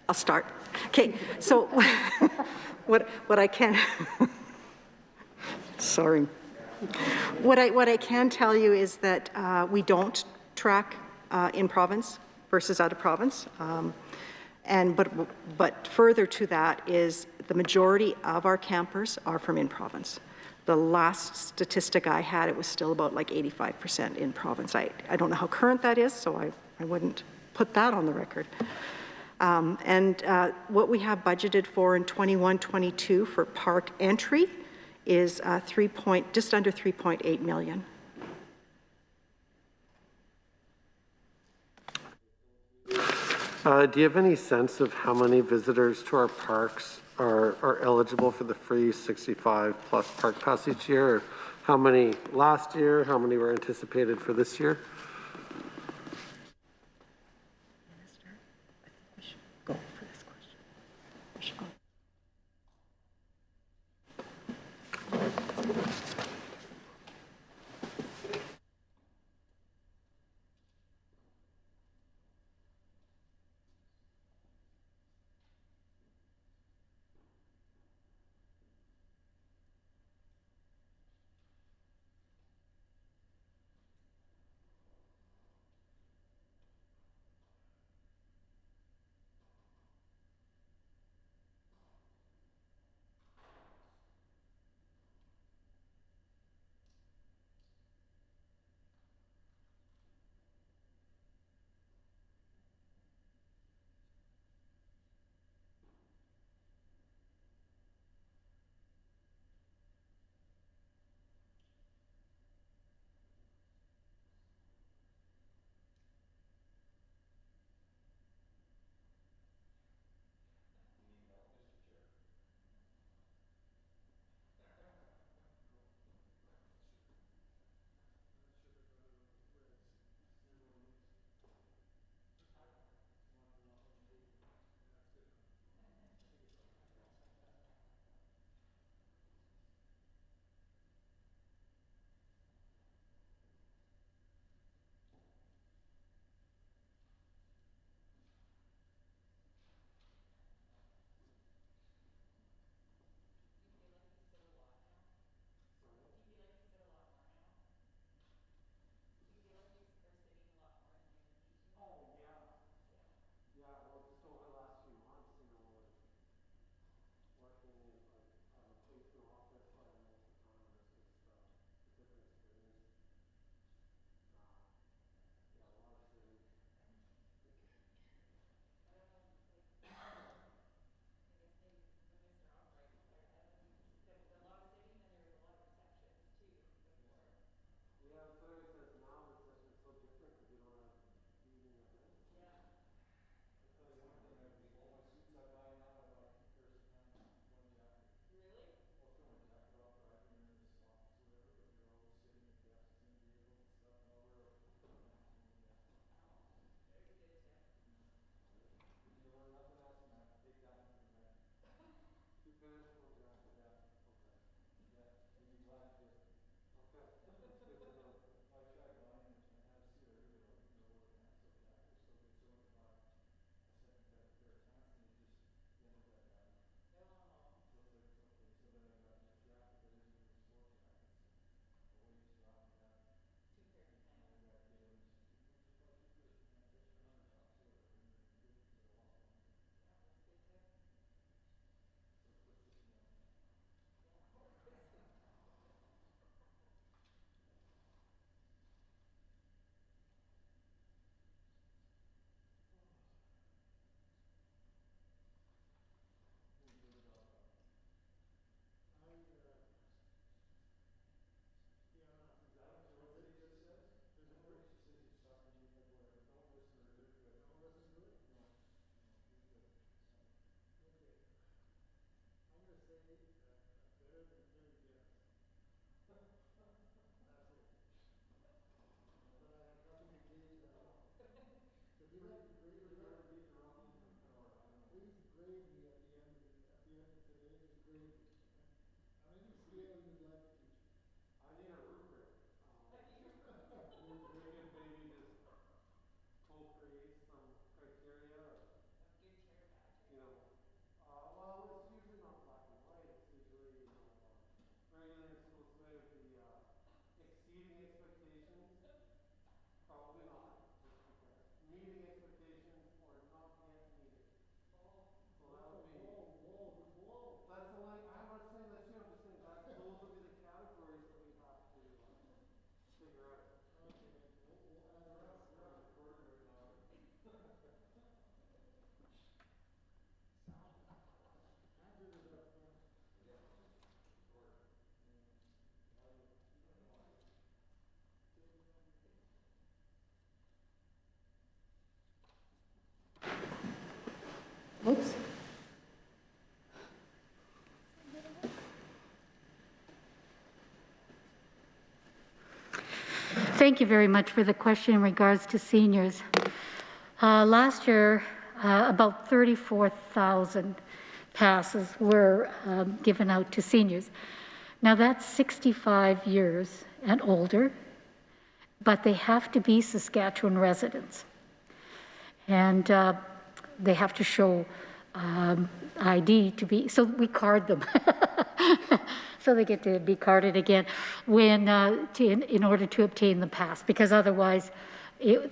Speaker 4: I'll start. Okay, so what I can Sorry. What I can tell you is that we don't track in province versus out of province. But further to that is the majority of our campers are from in province. The last statistic I had, it was still about like 85% in province. I don't know how current that is, so I wouldn't put that on the record. What we have budgeted for in 21-22 for park entry is just under 3.8 million.
Speaker 3: Do you have any sense of how many visitors to our parks are eligible for the free 65-plus park pass each year? Or how many last year? How many were anticipated for this year?
Speaker 4: Minister, I think we should go for this question. We should go.
Speaker 2: Oops. Thank you very much for the question in regards to seniors. Last year, about 34,000 passes were given out to seniors. Now that's 65 years and older, but they have to be Saskatchewan residents. And they have to show ID to be, so we card them. So they get to be carded again when, in order to obtain the pass, because otherwise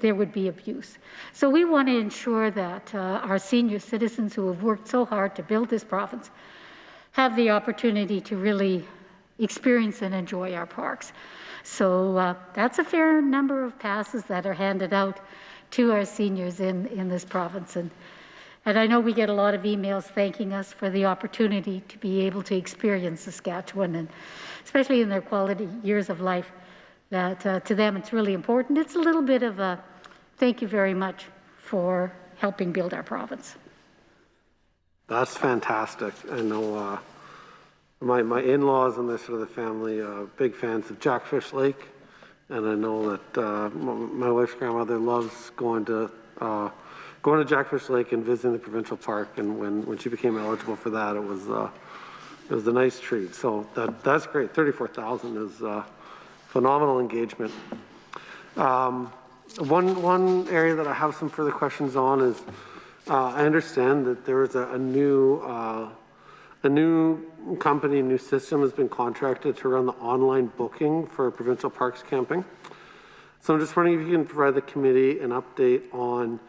Speaker 2: there would be abuse. So we want to ensure that our senior citizens who have worked so hard to build this province have the opportunity to really experience and enjoy our parks. So that's a fair number of passes that are handed out to our seniors in this province. And I know we get a lot of emails thanking us for the opportunity to be able to experience Saskatchewan, and especially in their quality years of life, that to them it's really important. It's a little bit of a thank you very much for helping build our province.
Speaker 3: That's fantastic. I know my in-laws and the rest of the family big fans of Jackfish Lake, and I know that my wife's grandmother loves going to Jackfish Lake and visiting the provincial park. And when she became eligible for that, it was a nice treat. So that's great. 34,000 is phenomenal engagement. One area that I have some further questions on is I understand that there is a new company, a new system has been contracted to run the online booking for provincial parks camping. So I'm just wondering if you can provide the committee an update on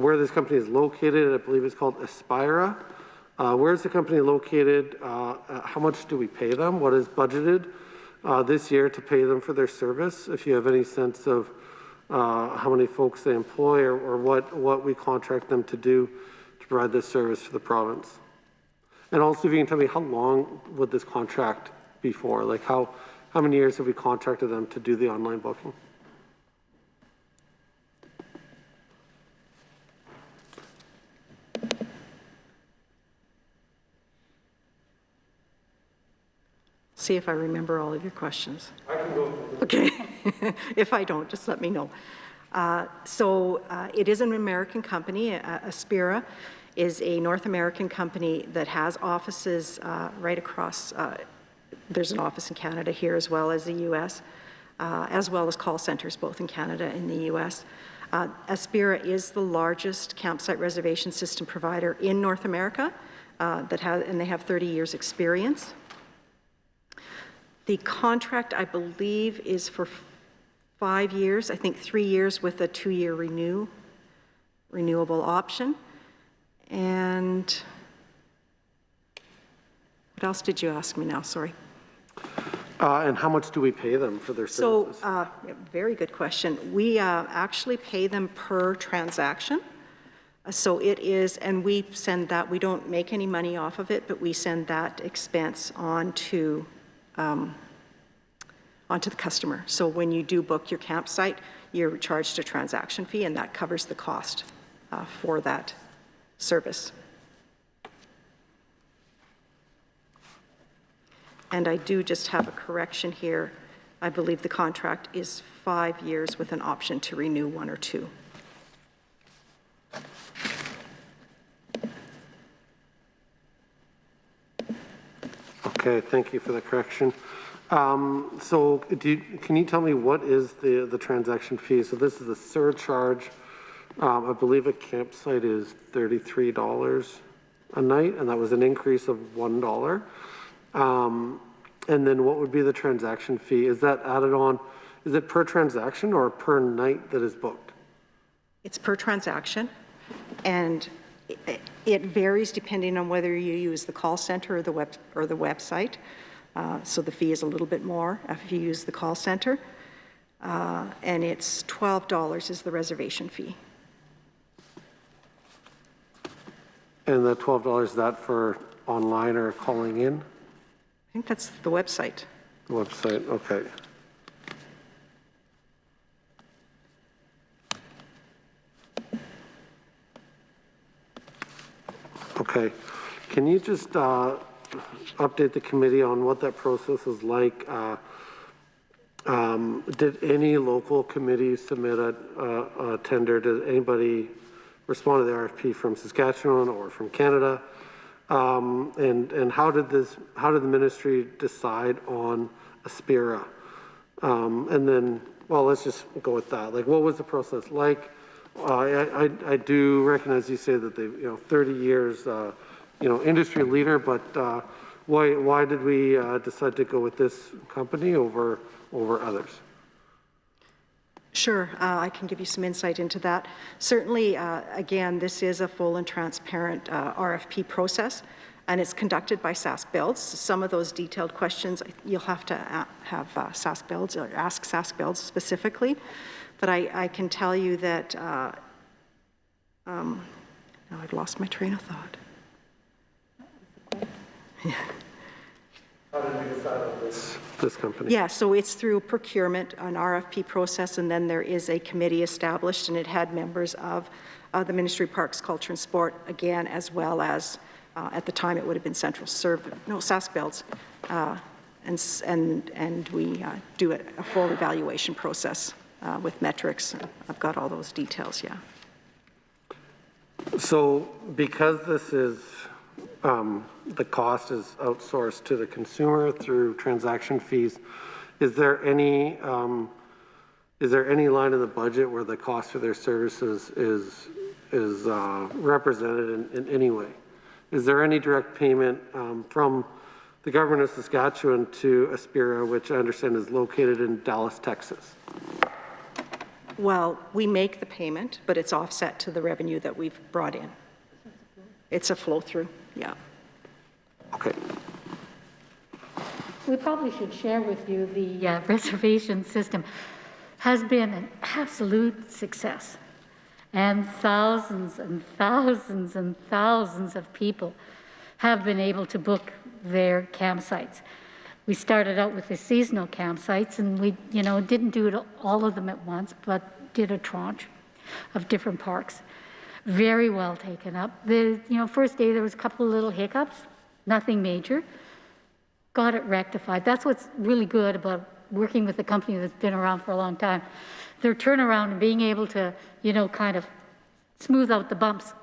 Speaker 3: where this company is located. I believe it's called Aspira. Where is the company located? How much do we pay them? What is budgeted this year to pay them for their service? If you have any sense of how many folks they employ, or what we contract them to do to provide this service for the province. And also, if you can tell me, how long would this contract be for? Like how many years have we contracted them to do the online booking?
Speaker 4: See if I remember all of your questions.
Speaker 3: I can go.
Speaker 4: Okay. If I don't, just let me know. It is an American company. Aspira is a North American company that has offices right across. There's an office in Canada here as well as the U.S., as well as call centers both in Canada and the U.S. Aspira is the largest campsite reservation system provider in North America, and they have 30 years experience. The contract, I believe, is for 5 years, I think 3 years with a 2-year renewable option. And what else did you ask me now? Sorry.
Speaker 3: And how much do we pay them for their services?
Speaker 4: So, very good question. We actually pay them per transaction. So it is, and we send that, we don't make any money off of it, but we send that expense onto the customer. So when you do book your campsite, you're charged a transaction fee, and that covers the cost for that service. And I do just have a correction here. I believe the contract is 5 years with an option to renew 1 or 2.
Speaker 3: Okay, thank you for the correction. So can you tell me what is the transaction fee? So this is a surcharge. I believe a campsite is $33 a night, and that was an increase of $1. And then what would be the transaction fee? Is that added on, is it per transaction or per night that is booked?
Speaker 4: It's per transaction, and it varies depending on whether you use the call center or the website. So the fee is a little bit more if you use the call center, and it's $12 is the reservation fee.
Speaker 3: And the $12, is that for online or calling in?
Speaker 4: I think that's the website.
Speaker 3: The website, okay. Okay. Can you just update the committee on what that process is like? Did any local committees submit a tender? Did anybody respond to the RFP from Saskatchewan or from Canada? And how did the ministry decide on Aspira? And then, well, let's just go with that. Like, what was the process like? I do recognize you say that they, 30 years, industry leader, but why did we decide to go with this company over others?
Speaker 4: Sure, I can give you some insight into that. Certainly, again, this is a full and transparent RFP process, and it's conducted by Sask Builds. Some of those detailed questions you'll have to have Sask Builds or ask Sask Builds specifically, but I can tell you that, now I've lost my train of thought. Yeah.
Speaker 3: How did we decide on this company?
Speaker 4: Yeah, so it's through procurement, an RFP process, and then there is a committee established, and it had members of the Ministry of Parks, Culture and Sport, again, as well as, at the time it would have been Sask Builds, and we do a full evaluation process with metrics. I've got all those details, yeah.
Speaker 3: So because this is, the cost is outsourced to the consumer through transaction fees, is there any line in the budget where the cost of their services is represented in any way? Is there any direct payment from the government of Saskatchewan to Aspira, which I understand is located in Dallas, Texas?
Speaker 4: Well, we make the payment, but it's offset to the revenue that we've brought in. It's a flow through, yeah.
Speaker 3: Okay.
Speaker 2: We probably should share with you the reservation system has been an absolute success. And thousands and thousands and thousands of people have been able to book their campsites. We started out with the seasonal campsites, and we, didn't do all of them at once, but did a tranche of different parks. Very well taken up. The first day there was a couple of little hiccups, nothing major. Got it rectified. That's what's really good about working with a company that's been around for a long time. Their turnaround and being able to, kind of smooth out the bumps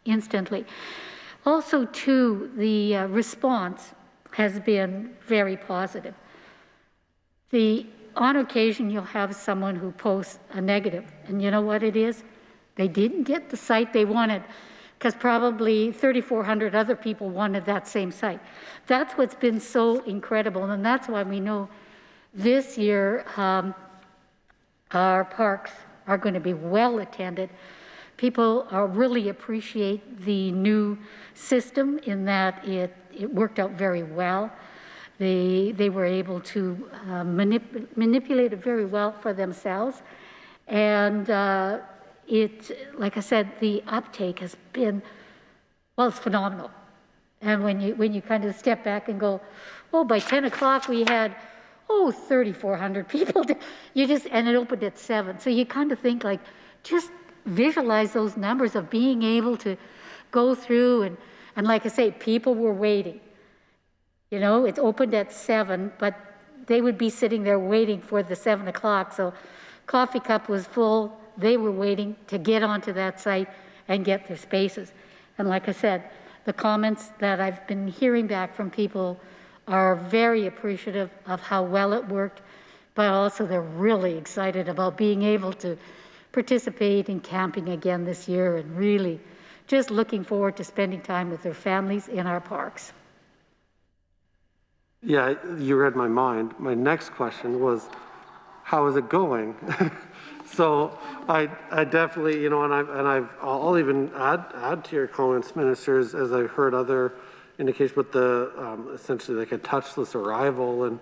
Speaker 2: instantly. Also, too, the response has been very positive. On occasion, you'll have someone who posts a negative, and you know what it is? They didn't get the site they wanted, because probably 3,400 other people wanted that same site. That's what's been so incredible, and that's why we know this year our parks are going to be well attended. People really appreciate the new system in that it worked out very well. They were able to manipulate it very well for themselves, and like I said, the uptake has been, well, it's phenomenal. And when you kind of step back and go, oh, by 10 o'clock we had, 3,400 people. And it opened at 7. So you kind of think like, just visualize those numbers of being able to go through and like I say, people were waiting. It opened at 7, but they would be sitting there waiting for the 7 o'clock. So coffee cup was full. They were waiting to get onto that site and get their spaces. And like I said, the comments that I've been hearing back from people are very appreciative of how well it worked, but also they're really excited about being able to participate in camping again this year and really just looking forward to spending time with their families in our parks.
Speaker 3: Yeah, you read my mind. My next question was, how is it going? So I definitely, and I'll even add to your comments, ministers, as I've heard other indications with the essentially like a touchless arrival and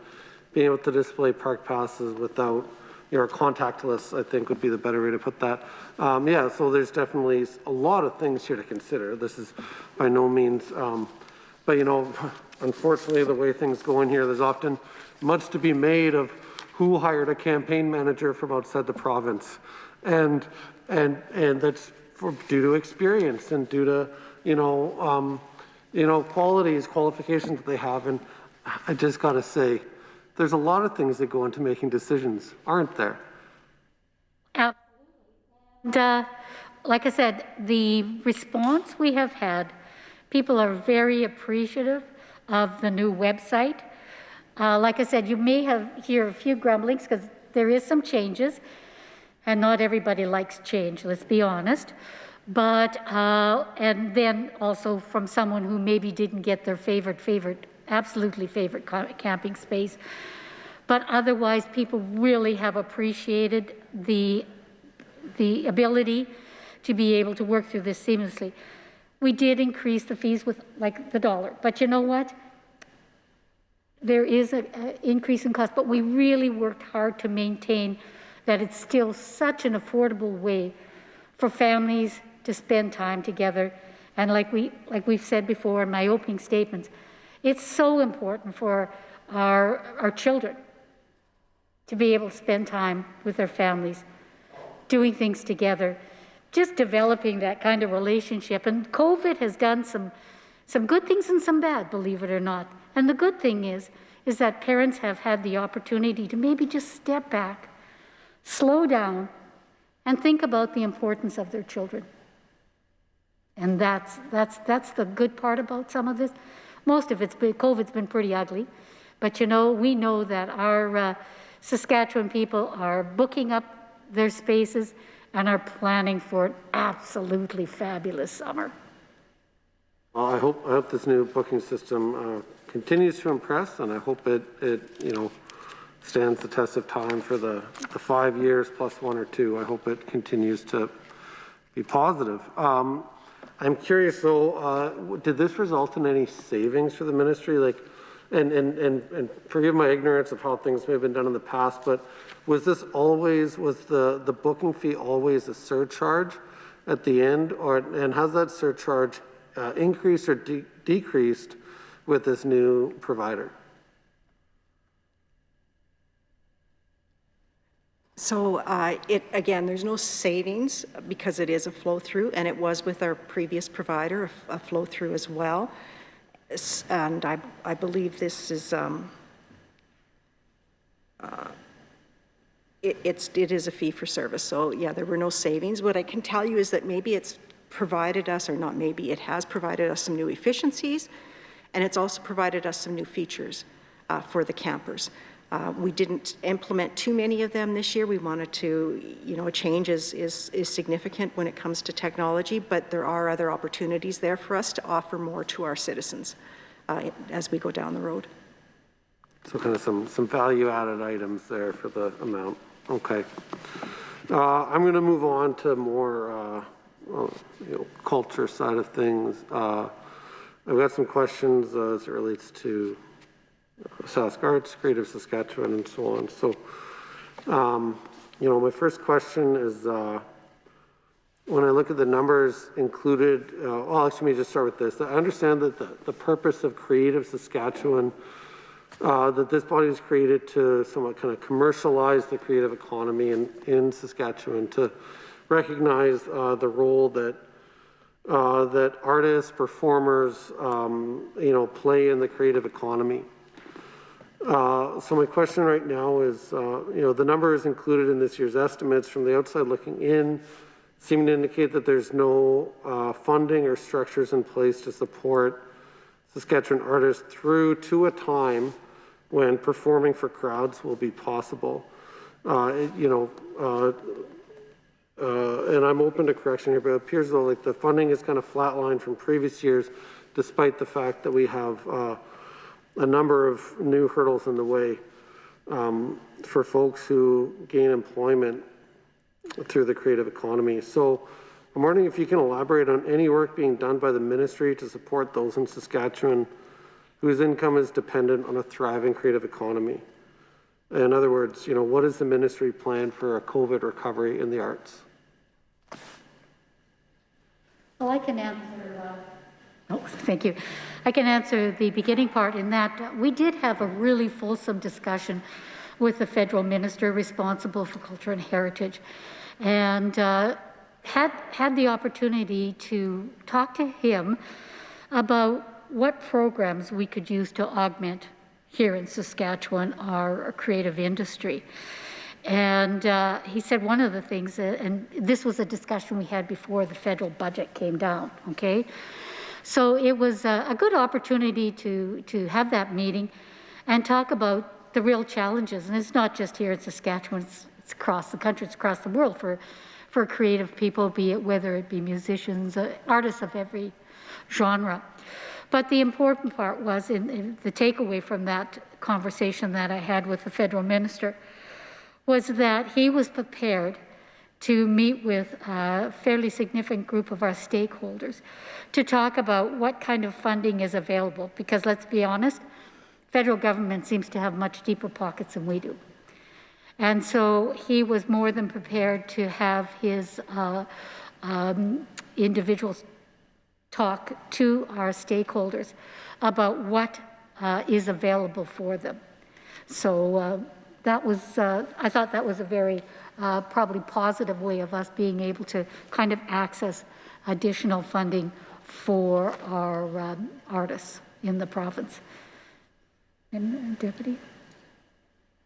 Speaker 3: being able to display park passes without, contactless, I think would be the better way to put that. Yeah, so there's definitely a lot of things here to consider. This is by no means, but unfortunately the way things go in here, there's often much to be made of who hired a campaign manager from outside the province, and that's due to experience and due to qualities, qualifications that they have. And I just got to say, there's a lot of things that go into making decisions, aren't there?
Speaker 2: And like I said, the response we have had, people are very appreciative of the new website. Like I said, you may hear a few grumblings because there is some changes, and not everybody likes change, let's be honest. But, and then also from someone who maybe didn't get their absolutely favorite camping space. But otherwise, people really have appreciated the ability to be able to work through this seamlessly. We did increase the fees with like the $1, but you know what? There is an increase in cost, but we really worked hard to maintain that it's still such an affordable way for families to spend time together. And like we've said before in my opening statements, it's so important for our children to be able to spend time with their families, doing things together, just developing that kind of relationship. And COVID has done some good things and some bad, believe it or not. And the good thing is that parents have had the opportunity to maybe just step back, slow down, and think about the importance of their children. And that's the good part about some of this. Most of COVID's been pretty ugly, but we know that our Saskatchewan people are booking up their spaces and are planning for an absolutely fabulous summer.
Speaker 3: Well, I hope this new booking system continues to impress, and I hope it stands the test of time for the 5 years plus 1 or 2. I hope it continues to be positive. I'm curious though, did this result in any savings for the ministry? Like, and forgive my ignorance of how things may have been done in the past, but was the booking fee always a surcharge at the end, and has that surcharge increased or decreased with this new provider?
Speaker 4: So again, there's no savings because it is a flow through, and it was with our previous provider, a flow through as well. And I believe this is it is a fee for service. So yeah, there were no savings. What I can tell you is that maybe it's provided us, or not maybe, it has provided us some new efficiencies, and it's also provided us some new features for the campers. We didn't implement too many of them this year. We wanted to, a change is significant when it comes to technology, but there are other opportunities there for us to offer more to our citizens as we go down the road.
Speaker 3: So kind of some value-added items there for the amount. Okay. I'm going to move on to more culture side of things. I've got some questions as it relates to Sask Arts, Creative Saskatchewan, and so on. So, my first question is, when I look at the numbers included, actually, let me just start with this. I understand that the purpose of Creative Saskatchewan, that this body was created to somewhat kind of commercialize the creative economy in Saskatchewan, to recognize the role that artists, performers, play in the creative economy. So my question right now is, the numbers included in this year's estimates from the outside looking in seem to indicate that there's no funding or structures in place to support Saskatchewan artists through to a time when performing for crowds will be possible. And I'm open to correction here, but it appears though like the funding is kind of flatlined from previous years, despite the fact that we have a number of new hurdles in the way for folks who gain employment through the creative economy. So I'm wondering if you can elaborate on any work being done by the ministry to support those in Saskatchewan whose income is dependent on a thriving creative economy. In other words, what is the ministry plan for a COVID recovery in the arts?
Speaker 2: Well, I can answer. Thank you. I can answer the beginning part in that we did have a really fulsome discussion with the federal minister responsible for culture and heritage. And had the opportunity to talk to him about what programs we could use to augment here in Saskatchewan our creative industry. And he said one of the things, and this was a discussion we had before the federal budget came down, okay? So it was a good opportunity to have that meeting and talk about the real challenges. And it's not just here in Saskatchewan, it's across the country, it's across the world for creative people, be it whether it be musicians, artists of every genre. But the important part was, in the takeaway from that conversation that I had with the federal minister, was that he was prepared to meet with a fairly significant group of our stakeholders to talk about what kind of funding is available. Because let's be honest, federal government seems to have much deeper pockets than we do. And so he was more than prepared to have his individuals talk to our stakeholders about what is available for them. So that was, I thought that was a very probably positive way of us being able to kind of access additional funding for our artists in the province. And Deputy?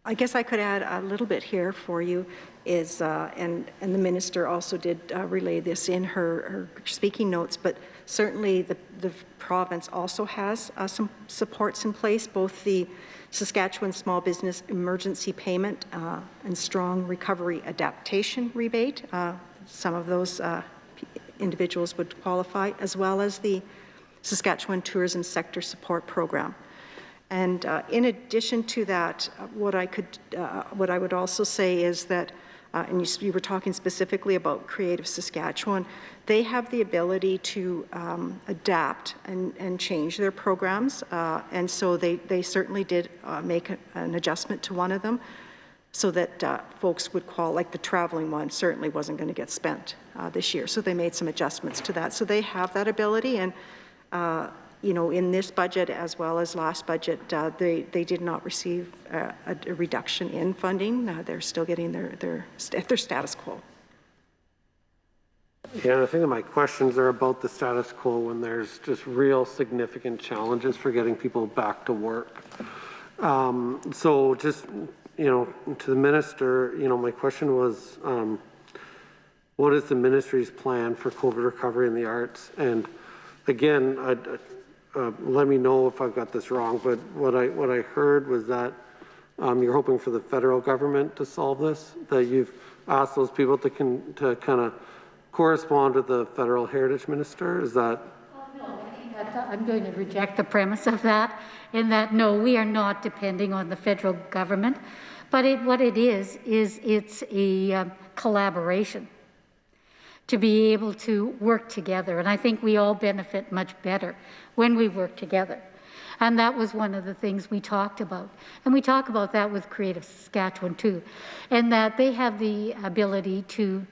Speaker 4: I guess I could add a little bit here for you is, and the minister also did relay this in her speaking notes, but certainly the province also has some supports in place, both the Saskatchewan Small Business Emergency Payment and Strong Recovery Adaptation Rebate. Some of those individuals would qualify, as well as the Saskatchewan Tourism Sector Support Program. And in addition to that, what I would also say is that, and you were talking specifically about Creative Saskatchewan, they have the ability to adapt and change their programs, and so they certainly did make an adjustment to one of them, so that folks would call, like the traveling one certainly wasn't going to get spent this year, so they made some adjustments to that. So they have that ability, and you know, in this budget as well as last budget, they did not receive a reduction in funding. They're still getting their status quo.
Speaker 3: Yeah, and I think that my questions are about the status quo when there's just real significant challenges for getting people back to work. So just, you know, to the minister, you know, my question was, what is the ministry's plan for COVID recovery in the arts? And again, let me know if I've got this wrong, but what I heard was that you're hoping for the federal government to solve this, that you've asked those people to kind of correspond to the federal heritage minister. Is that?
Speaker 2: No, I think I'm going to reject the premise of that, in that no, we are not depending on the federal government, but what it is it's a collaboration to be able to work together. And I think we all benefit much better when we work together. And that was one of the things we talked about. And we talk about that with Creative Saskatchewan too, and that they have the ability to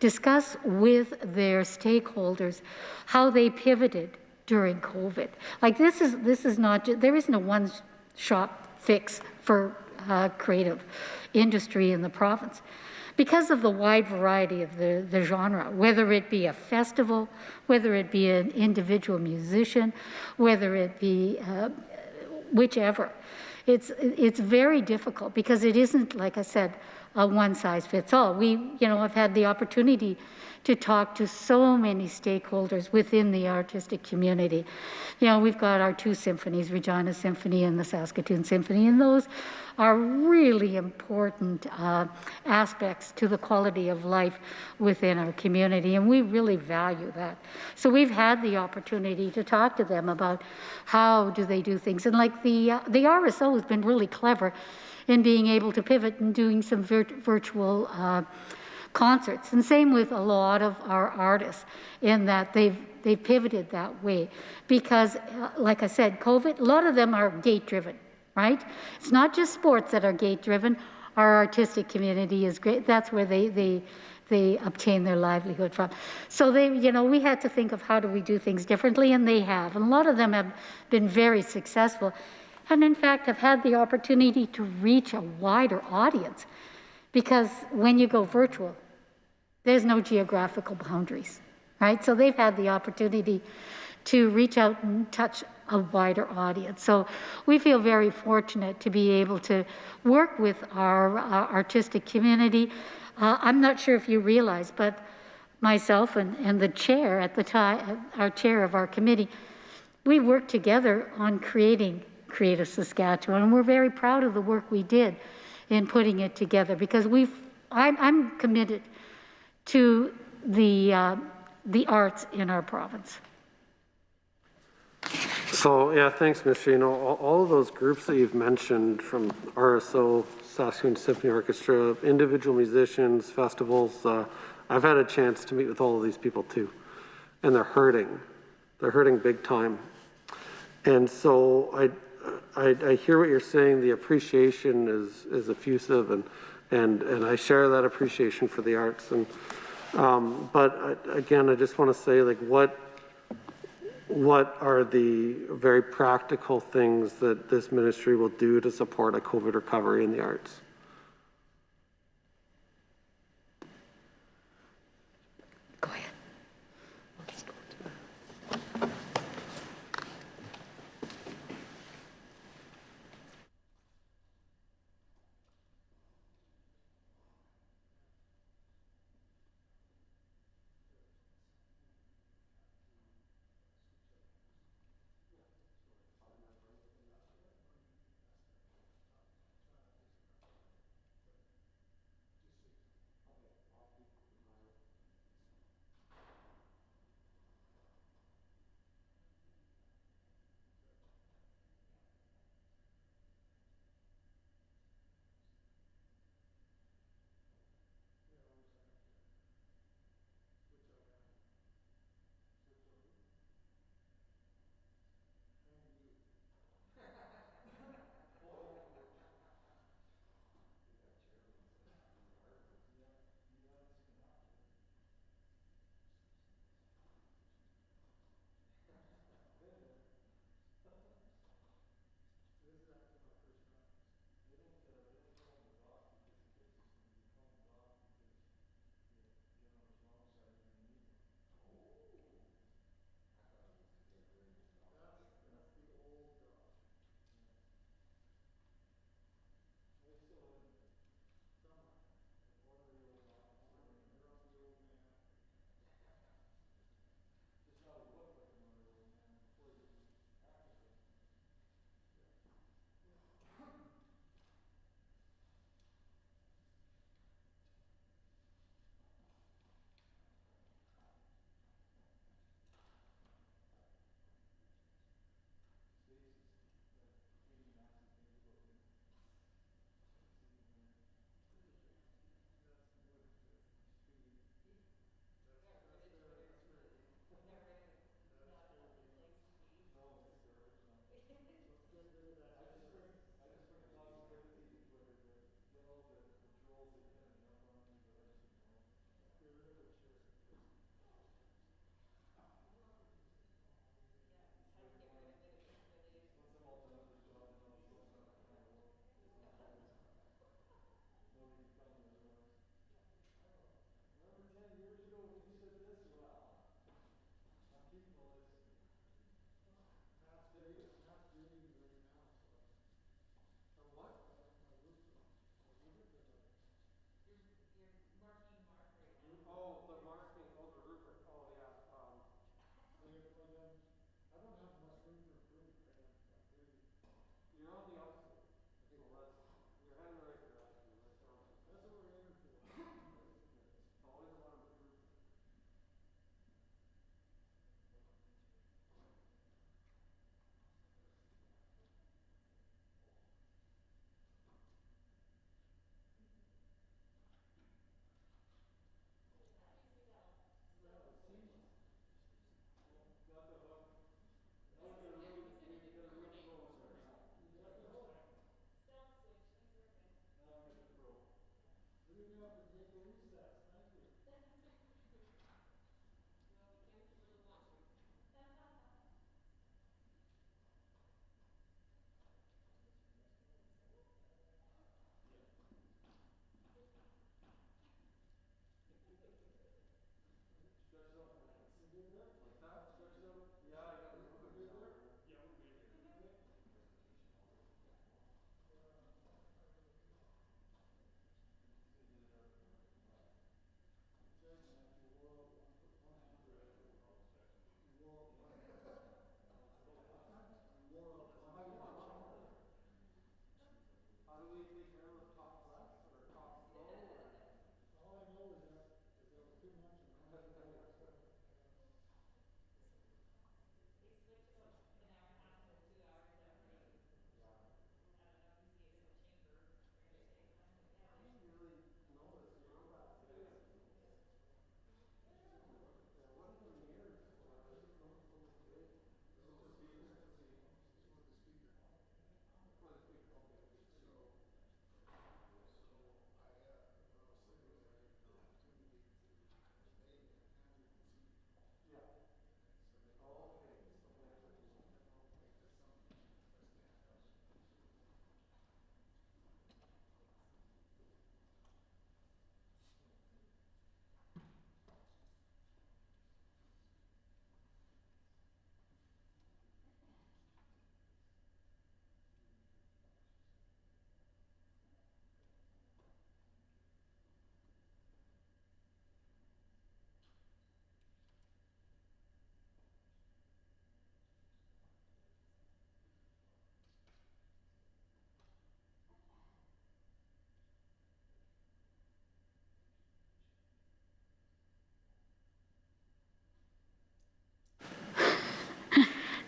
Speaker 2: discuss with their stakeholders how they pivoted during COVID. Like this is not, there isn't a one-shop fix for creative industry in the province. Because of the wide variety of the genre, whether it be a festival, whether it be an individual musician, whether it be whichever, it's very difficult because it isn't, like I said, a one-size-fits-all. I've had the opportunity to talk to so many stakeholders within the artistic community. You know, we've got our two symphonies, Regina Symphony and the Saskatoon Symphony, and those are really important aspects to the quality of life within our community, and we really value that. So we've had the opportunity to talk to them about how do they do things. And like the RSO has been really clever in being able to pivot and doing some virtual concerts. And same with a lot of our artists, in that they've pivoted that way. Because, like I said, COVID, a lot of them are gate-driven, right? It's not just sports that are gate-driven. Our artistic community is great. That's where they obtain their livelihood from. So we had to think of how do we do things differently, and they have. And a lot of them have been very successful, and in fact have had the opportunity to reach a wider audience. Because when you go virtual, There's no geographical boundaries, right? So they've had the opportunity to reach out and touch a wider audience. So we feel very fortunate to be able to work with our artistic community. I'm not sure if you realize, but myself and the chair at the time, our chair of our committee, we worked together on creating Creative Saskatchewan, and we're very proud of the work we did in putting it together, because I'm committed to the arts in our province.
Speaker 3: So, yeah, thanks, Ms. Shino. All of those groups that you've mentioned, from RSO, Saskatchewan Symphony Orchestra, individual musicians, festivals, I've had a chance to meet with all of these people too, and they're hurting. They're hurting big time. And so I hear what you're saying. The appreciation is effusive, and I share that appreciation for the arts. And but again, I just want to say, like, what are the very practical things that this ministry will do to support a COVID recovery in the arts?
Speaker 2: Go ahead.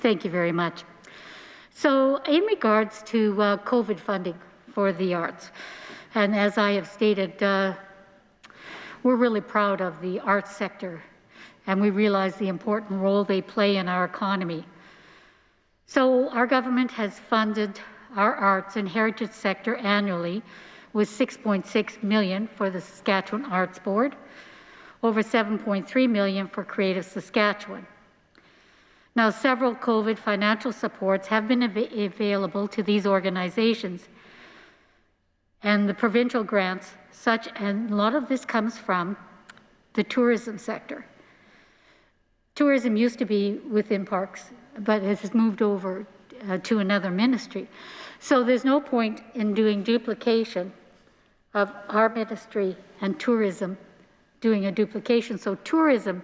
Speaker 2: Thank you very much. So in regards to COVID funding for the arts, and as I have stated, we're really proud of the arts sector, and we realize the important role they play in our economy. So our government has funded our arts and heritage sector annually with $6.6 million for the Saskatchewan Arts Board, over $7.3 million for Creative Saskatchewan. Now, several COVID financial supports have been available to these organizations, and the provincial grants, and a lot of this comes from the tourism sector. Tourism used to be within parks, but it has moved over to another ministry. So there's no point in doing duplication of our ministry and tourism, doing a duplication. So tourism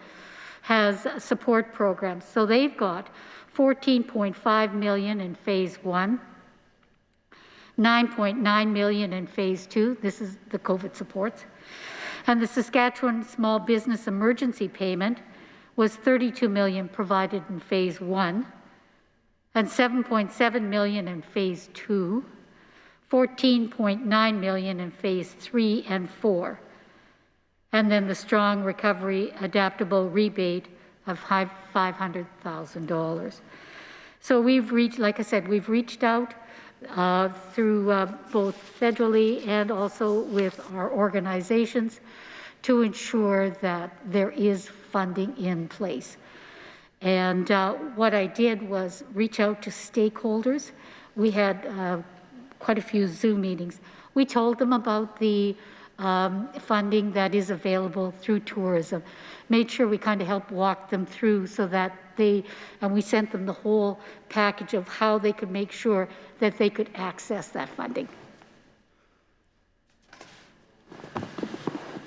Speaker 2: has support programs. So they've got $14.5 million in phase 1, $9.9 million in phase 2. This is the COVID supports. And the Saskatchewan Small Business Emergency Payment was $32 million provided in phase 1, and $7.7 million in phase 2, $14.9 million in phase 3 and 4. And then the Strong Recovery Adaptable Rebate of $500,000. So we've reached, like I said, we've reached out through both federally and also with our organizations to ensure that there is funding in place. And what I did was reach out to stakeholders. We had quite a few Zoom meetings. We told them about the funding that is available through tourism. Made sure we kind of helped walk them through so that and we sent them the whole package of how they could make sure that they could access that funding.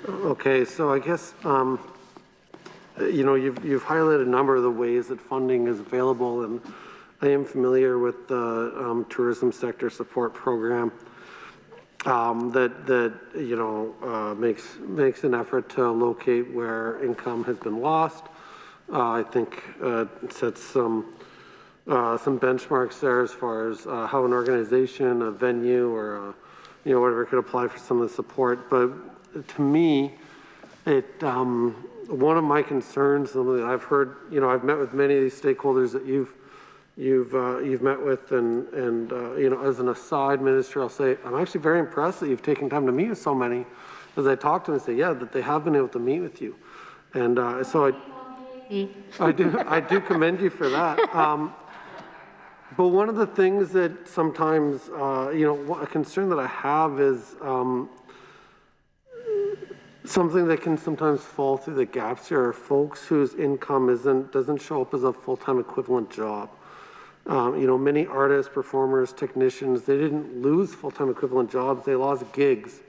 Speaker 3: Okay, so I guess, you know, you've highlighted a number of the ways that funding is available, and I am familiar with the tourism sector support program. That you know makes an effort to locate where income has been lost. I think it sets some benchmarks there as far as how an organization, a venue, or you know, whatever could apply for some of the support. But to me, one of my concerns, something that I've heard, you know, I've met with many of these stakeholders that you've met with, and you know, as an aside, Minister, I'll say I'm actually very impressed that you've taken time to meet with so many. As I talk to them and say, yeah, that they have been able to meet with you, and so I do commend you for that. But one of the things that sometimes, you know, a concern that I have is something that can sometimes fall through the gaps here are folks whose income doesn't show up as a full-time equivalent job. You know, many artists, performers, technicians, they didn't lose full-time equivalent jobs, they lost gigs.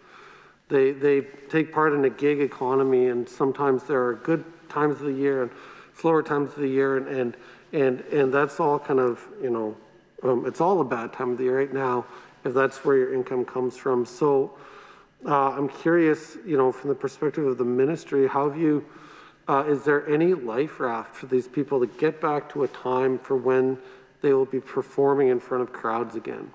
Speaker 3: They take part in a gig economy, and sometimes there are good times of the year and slower times of the year, and that's all kind of, you know, it's all a bad time of the year right now if that's where your income comes from. So I'm curious, you know, from the perspective of the ministry, how have you, is there any life raft for these people to get back to a time for when they will be performing in front of crowds again?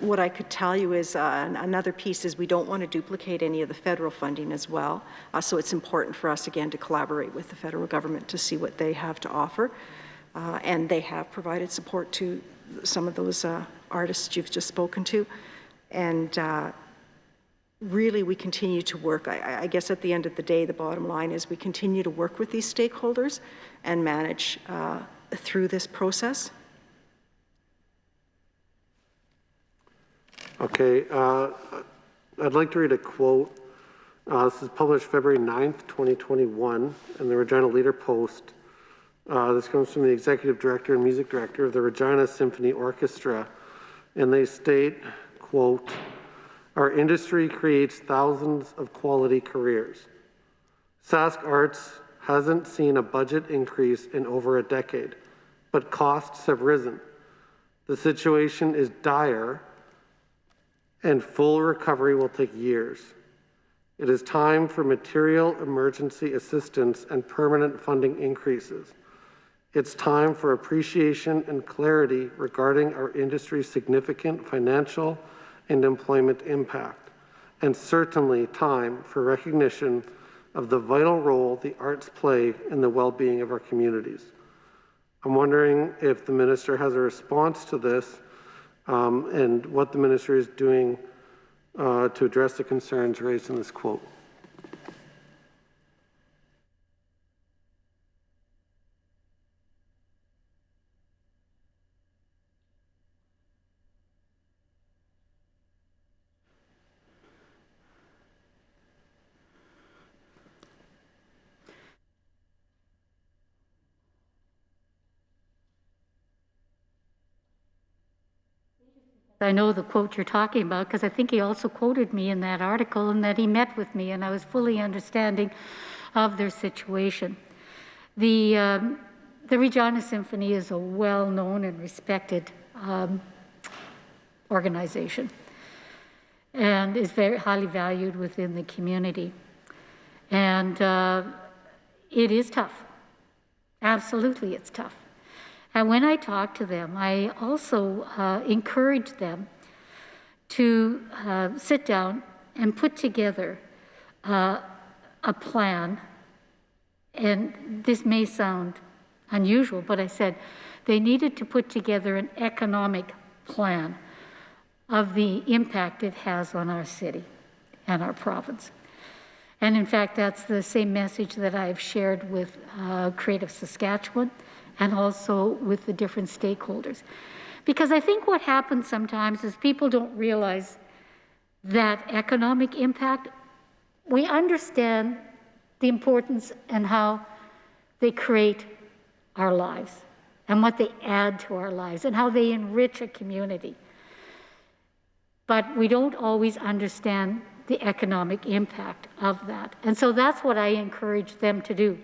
Speaker 4: What I could tell you is another piece is we don't want to duplicate any of the federal funding as well. So it's important for us, again, to collaborate with the federal government to see what they have to offer. And they have provided support to some of those artists you've just spoken to. And really, we continue to work. I guess at the end of the day, the bottom line is we continue to work with these stakeholders and manage through this process. Okay,
Speaker 3: I'd like to read a quote. This is published February 9th, 2021, in the Regina Leader Post. This comes from the Executive Director and Music Director of the Regina Symphony Orchestra, and they state, quote, "Our industry creates thousands of quality careers. Sask Arts hasn't seen a budget increase in over a decade, but costs have risen. The situation is dire, and full recovery will take years. It is time for material emergency assistance and permanent funding increases. It's time for appreciation and clarity regarding our industry's significant financial and employment impact, and certainly time for recognition of the vital role the arts play in the well-being of our communities. I'm wondering if the minister has a response to this and what the minister is doing to address the concerns raised in this quote.
Speaker 2: I know the quote you're talking about because I think he also quoted me in that article and that he met with me and I was fully understanding of their situation. The Regina Symphony is a well-known and respected organization and is very highly valued within the community. And it is tough. Absolutely, it's tough. And when I talked to them, I also encouraged them to sit down and put together a plan. And this may sound unusual, but I said they needed to put together an economic plan of the impact it has on our city and our province. And in fact, that's the same message that I've shared with Creative Saskatchewan and also with the different stakeholders. Because I think what happens sometimes is people don't realize that economic impact. We understand the importance and how they create our lives and what they add to our lives and how they enrich a community. But we don't always understand the economic impact of that. And so that's what I encourage them to do.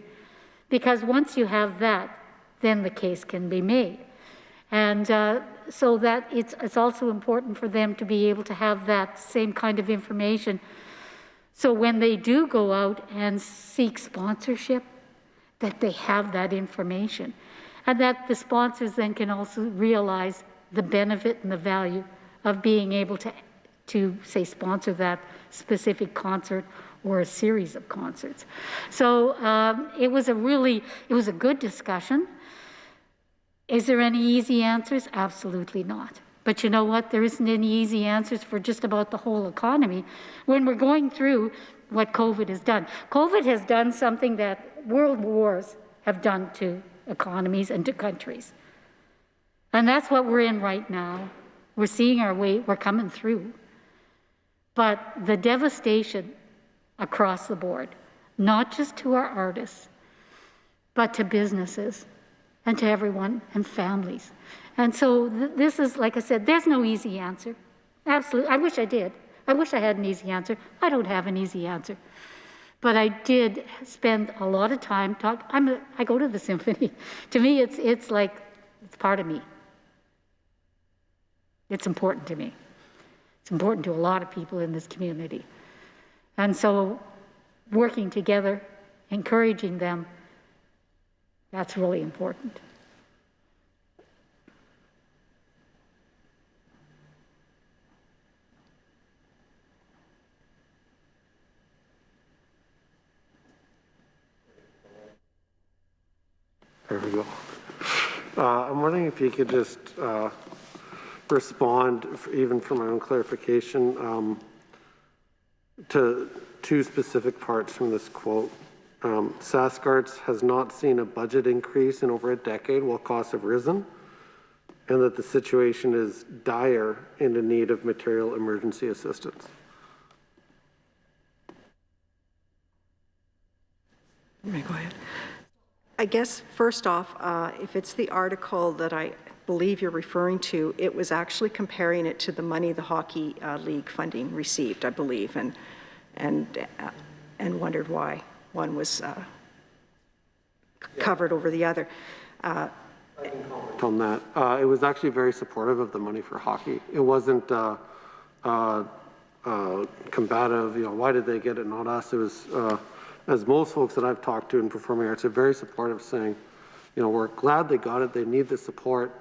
Speaker 2: Because once you have that, then the case can be made. And so that it's also important for them to be able to have that same kind of information. So when they do go out and seek sponsorship, that they have that information. And that the sponsors then can also realize the benefit and the value of being able to say, sponsor that specific concert or a series of concerts. So it was a good discussion. Is there any easy answers? Absolutely not. But you know what? There isn't any easy answers for just about the whole economy when we're going through what COVID has done. COVID has done something that world wars have done to economies and to countries. And that's what we're in right now. We're seeing our way, we're coming through. But the devastation across the board, not just to our artists, but to businesses and to everyone and families. And so this is, like I said, there's no easy answer. Absolutely, I wish I did. I wish I had an easy answer. I don't have an easy answer. But I did spend a lot of time talking. I go to the symphony. To me, it's like, it's part of me. It's important to me. It's important to a lot of people in this community. And so working together, encouraging them, that's really important.
Speaker 3: There we go. I'm wondering if you could just respond, even for my own clarification, to two specific parts from this quote. SaskArts has not seen a budget increase in over a decade while costs have risen, and that the situation is dire and in need of material emergency assistance.
Speaker 4: Go ahead. I guess first off, if it's the article that I believe you're referring to, it was actually comparing it to the money the Hockey League funding received, I believe, and wondered why one was covered over the other.
Speaker 3: I can comment. on that. It was actually very supportive of the money for hockey. It wasn't combative, why did they get it, not us. It was, as most folks that I've talked to in performing arts are very supportive, saying, we're glad they got it, they need the support.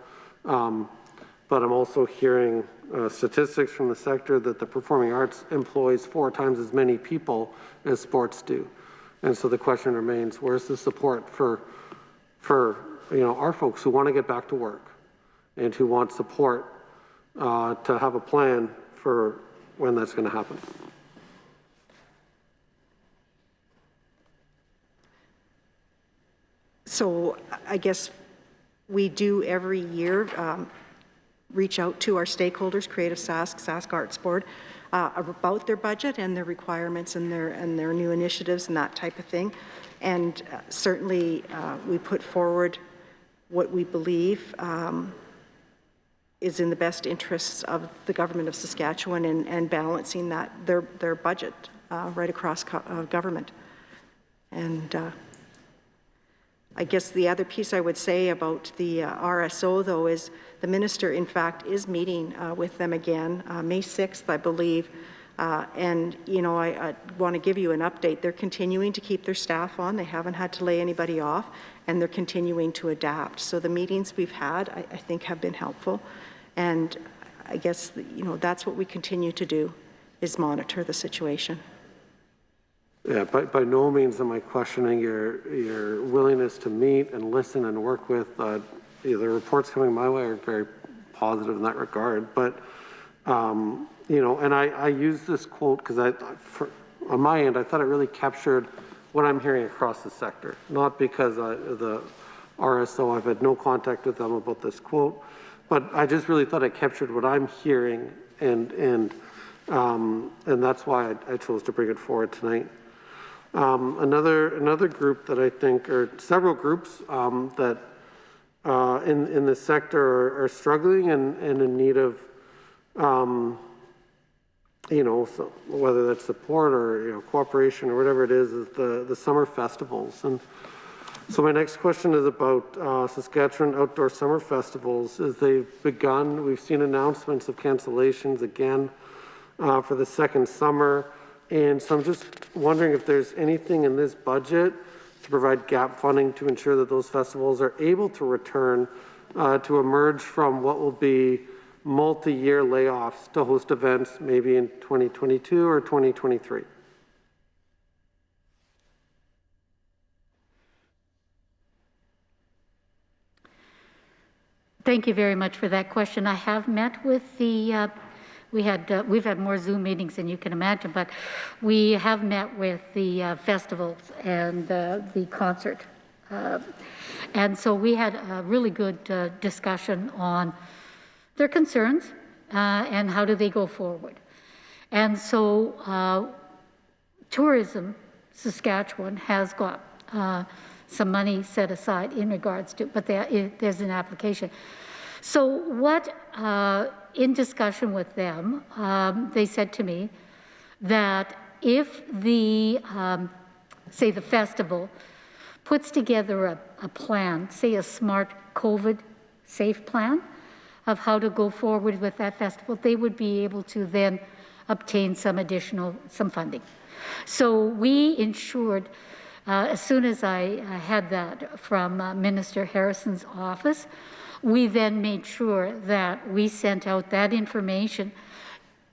Speaker 3: But I'm also hearing statistics from the sector that the performing arts employs 4 times as many people as sports do. And so the question remains, where's the support for our folks who want to get back to work and who want support to have a plan for when that's going to happen?
Speaker 4: So I guess we do every year reach out to our stakeholders, Creative Sask Arts Board, about their budget and their requirements and their new initiatives and that type of thing. And certainly we put forward what we believe is in the best interests of the government of Saskatchewan and balancing their budget right across government. And I guess the other piece I would say about the RSO, though, is the minister, in fact, is meeting with them again, May 6th, I believe. And, I want to give you an update. They're continuing to keep their staff on. They haven't had to lay anybody off, and they're continuing to adapt. So the meetings we've had, I think, have been helpful. And I guess, that's what we continue to do, is monitor the situation.
Speaker 3: Yeah, by no means am I questioning your willingness to meet and listen and work with. The reports coming my way are very positive in that regard. But, and I use this quote because on my end, I thought it really captured what I'm hearing across the sector. Not because the RSO, I've had no contact with them about this quote, but I just really thought it captured what I'm hearing, and that's why I chose to bring it forward tonight. Another group that I think, or several groups that in the sector are struggling and in need of, so whether that's support or cooperation or whatever it is the summer festivals. And so my next question is about Saskatchewan Outdoor Summer Festivals. As they've begun, we've seen announcements of cancellations again for the second summer. And so I'm just wondering if there's anything in this budget to provide gap funding to ensure that those festivals are able to return to emerge from what will be multi-year layoffs to host events maybe in 2022 or 2023.
Speaker 2: Thank you very much for that question. I have met with the we've had more Zoom meetings than you can imagine, but we have met with the festivals and the concert. And so we had a really good discussion on their concerns and how do they go forward. And so Tourism Saskatchewan has got some money set aside in regards to, but there's an application. So what, in discussion with them, they said to me that if the, say the festival puts together a plan, say a smart COVID safe plan of how to go forward with that festival, they would be able to then obtain some funding. So we ensured, as soon as I had that from Minister Harrison's office, we then made sure that we sent out that information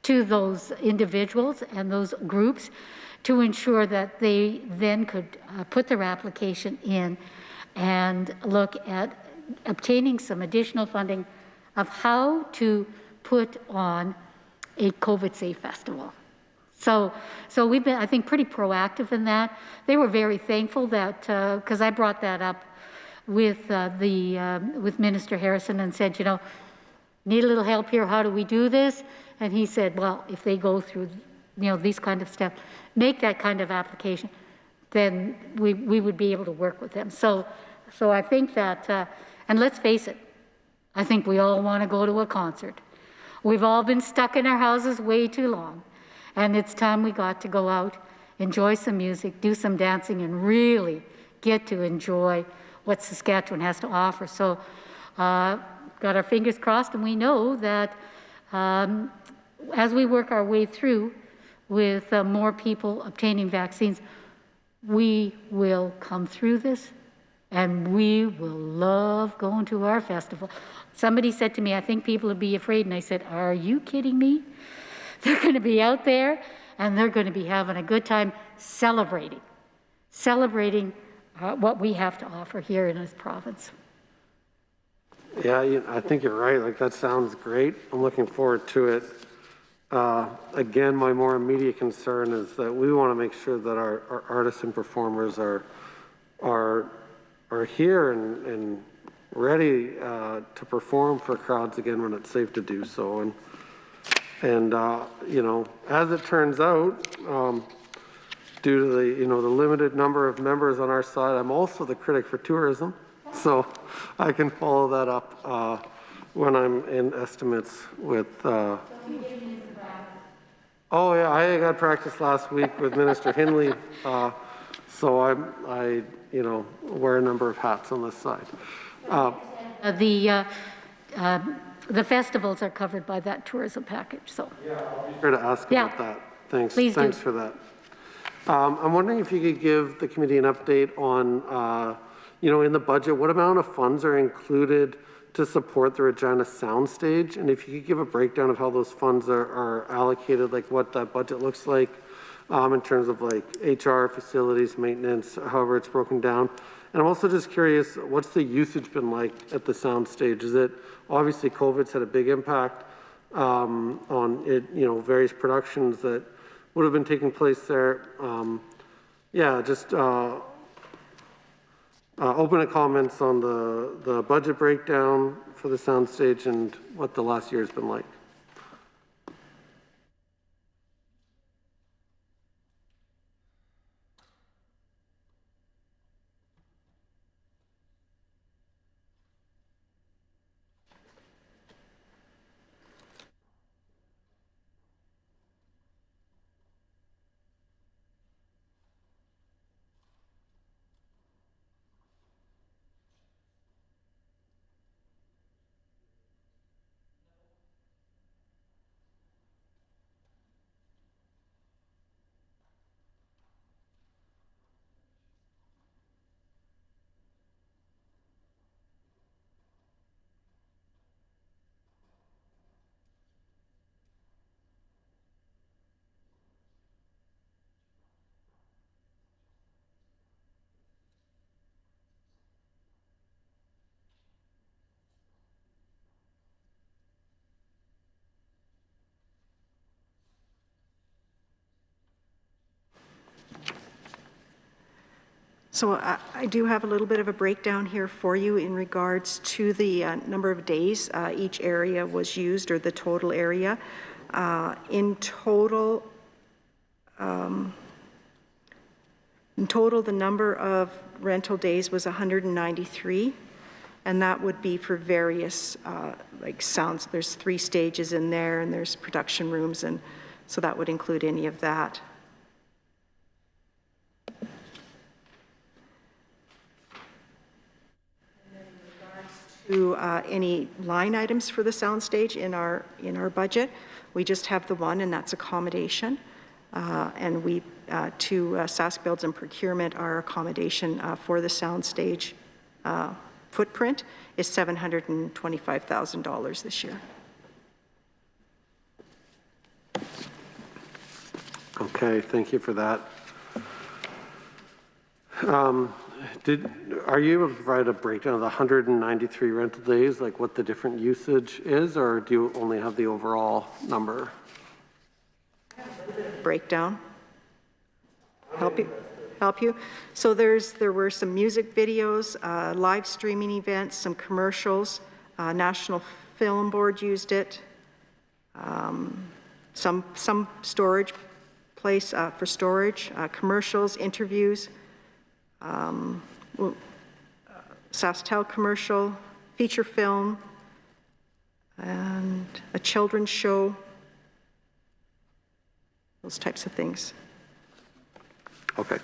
Speaker 2: to those individuals and those groups to ensure that they then could put their application in and look at obtaining some additional funding of how to put on a COVID-safe festival. So we've been, I think, pretty proactive in that. They were very thankful that, because I brought that up with Minister Harrison and said, need a little help here, how do we do this? And he said, well, if they go through, these kind of steps, make that kind of application, then we would be able to work with them. So I think that, and let's face it, I think we all want to go to a concert. We've all been stuck in our houses way too long. And it's time we got to go out, enjoy some music, do some dancing, and really get to enjoy what Saskatchewan has to offer. So got our fingers crossed, and we know that as we work our way through with more people obtaining vaccines, we will come through this, and we will love going to our festival. Somebody said to me, I think people will be afraid, and I said, are you kidding me? They're going to be out there, and they're going to be having a good time celebrating what we have to offer here in this province.
Speaker 3: Yeah, I think you're right. Like, that sounds great. I'm looking forward to it. Again, my more immediate concern is that we want to make sure that our artists and performers are here and ready to perform for crowds again when it's safe to do so. And you know, as it turns out, due to the limited number of members on our side, I'm also the critic for tourism, so I can follow that up when I'm in estimates with. Oh yeah, I got practice last week with Minister Hinley, so I wear a number of hats on this side.
Speaker 2: The festivals are covered by that tourism package, so.
Speaker 3: Yeah, I'll be sure to ask about that. Thanks.
Speaker 2: Please
Speaker 3: Thanks
Speaker 2: do.
Speaker 3: for that. I'm wondering if you could give the committee an update on, in the budget, what amount of funds are included to support the Regina Soundstage, and if you could give a breakdown of how those funds are allocated, like what that budget looks like in terms of like HR, facilities, maintenance, however it's broken down. And I'm also just curious, what's the usage been like at the Soundstage? Is it, obviously COVID's had a big impact on it, various productions that would have been taking place there. Just open to comments on the budget breakdown for the Soundstage and what the last year has been like.
Speaker 4: So I do have a little bit of a breakdown here for you in regards to the number of days each area was used, or the total area. In total, the number of rental days was 193, and that would be for various like sounds. There's 3 stages in there, and there's production rooms, and so that would include any of that. To any line items for the soundstage in our budget, we just have the one, and that's accommodation. And we to Sask Builds and Procurement, our accommodation for the soundstage footprint is $725,000 this year.
Speaker 3: Okay, thank you for that. Are you able to provide a breakdown of the 193 rental days, like what the different usage is, or do you only have the overall number?
Speaker 4: Breakdown. Help you? So there were some music videos, live streaming events, some commercials. National Film Board used it. Some storage place for storage, commercials, interviews. SaskTel commercial, feature film, and a children's show, those types of things.
Speaker 3: Okay.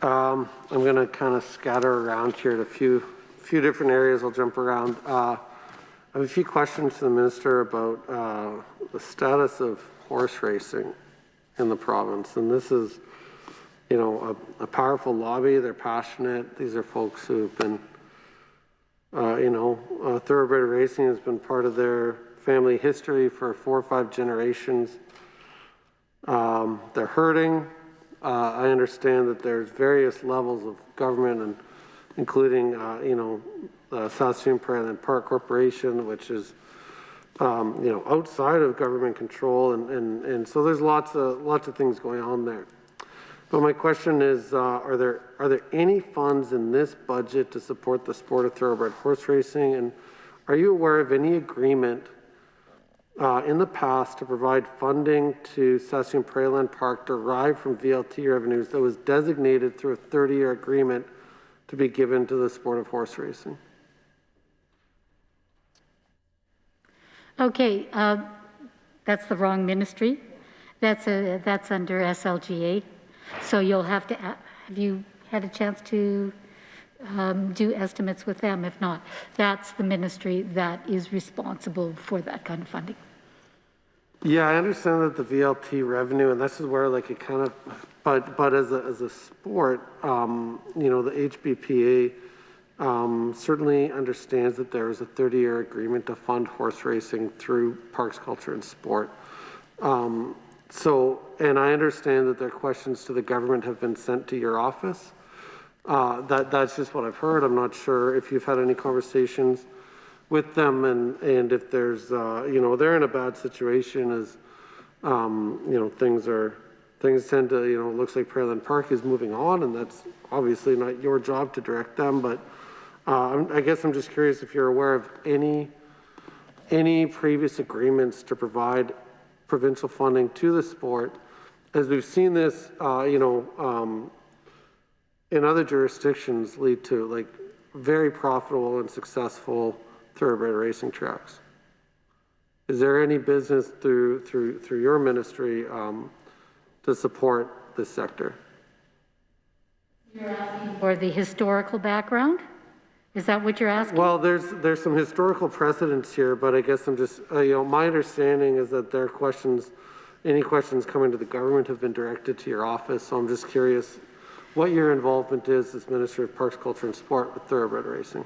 Speaker 3: I'm going to kind of scatter around here to a few few different areas. I'll jump around. I have a few questions to the minister about the status of horse racing in the province. And this is, you know, a powerful lobby. They're passionate. These are folks who've been, thoroughbred racing has been part of their family history for 4 or 5 generations. They're hurting. I understand that there's various levels of government, and including, the Saskatoon Prairie Park Corporation, which is, outside of government control, and so there's lots of things going on there. But my question is, are there any funds in this budget to support the sport of thoroughbred horse racing? And are you aware of any agreement in the past to provide funding to Saskatoon Prairie Park derived from VLT revenues that was designated through a 30-year agreement to be given to the sport of horse racing?
Speaker 2: Okay, that's the wrong ministry. That's under SLGA. So you'll have to, have you had a chance to do estimates with them? If not, that's the ministry that is responsible for that kind of funding.
Speaker 3: Yeah, I understand that the VLT revenue, and this is where like it kind of, but as a sport, the HBPA certainly understands that there is a 30-year agreement to fund horse racing through Parks, Culture, and Sport. And I understand that their questions to the government have been sent to your office. That's just what I've heard. I'm not sure if you've had any conversations with them, and if there's, they're in a bad situation as, things tend to, it looks like Prairie Park is moving on, and that's obviously not your job to direct them, but I guess I'm just curious if you're aware of any previous agreements to provide provincial funding to the sport, as we've seen this, in other jurisdictions lead to like very profitable and successful thoroughbred racing tracks. Is there any business through your ministry to support this sector?
Speaker 2: You're asking for the historical background? Is that what you're asking?
Speaker 3: Well, there's some historical precedents here, but I guess I'm just, my understanding is that any questions coming to the government have been directed to your office, so I'm just curious what your involvement is as Minister of Parks, Culture and Sport with thoroughbred racing.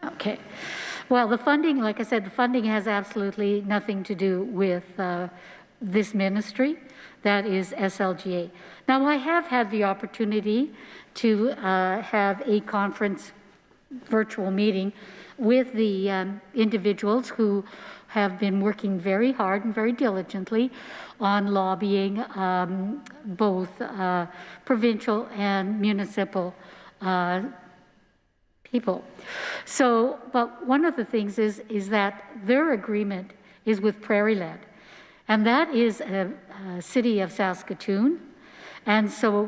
Speaker 3: Okay.
Speaker 2: Well, the funding, like I said, the funding has absolutely nothing to do with this ministry. That is SLGA. Now, I have had the opportunity to have a conference virtual meeting with the individuals who have been working very hard and very diligently on lobbying both provincial and municipal people. So, but one of the things is that their agreement is with Prairie Land, and that is a city of Saskatoon. And so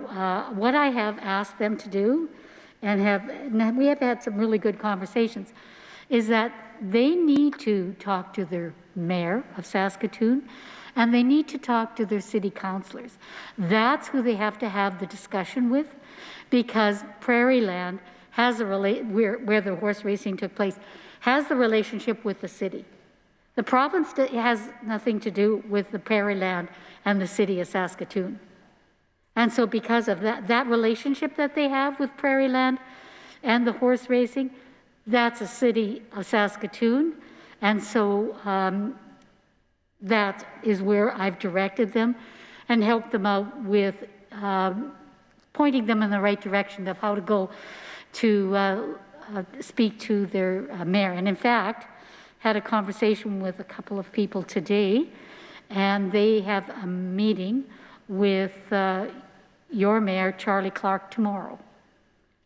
Speaker 2: what I have asked them to do, and we have had some really good conversations, is that they need to talk to their mayor of Saskatoon, and they need to talk to their city councillors. That's who they have to have the discussion with, because Prairie Land has where the horse racing took place, has the relationship with the city. The province has nothing to do with the Prairie Land and the city of Saskatoon. And so because of that relationship that they have with Prairie Land and the horse racing, that's a city of Saskatoon. And so that is where I've directed them and helped them out with pointing them in the right direction of how to go to speak to their mayor. And in fact, had a conversation with a couple of people today, and they have a meeting with your mayor, Charlie Clark, tomorrow.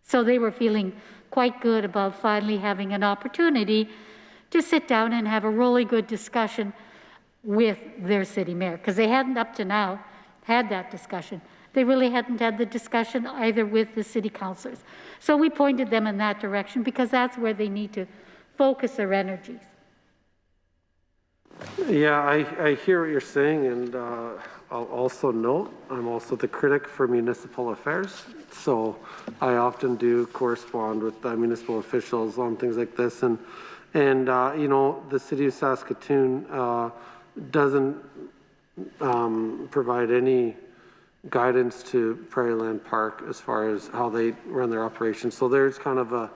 Speaker 2: So they were feeling quite good about finally having an opportunity to sit down and have a really good discussion with their city mayor, because they hadn't up to now had that discussion. They really hadn't had the discussion either with the city councillors. So we pointed them in that direction because that's where they need to focus their energies.
Speaker 3: Yeah, I hear what you're saying, and I'll also note, I'm also the critic for municipal affairs. So I often do correspond with municipal officials on things like this. And you know, the city of Saskatoon doesn't provide any guidance to Prairieland Park as far as how they run their operations. So there's kind of a,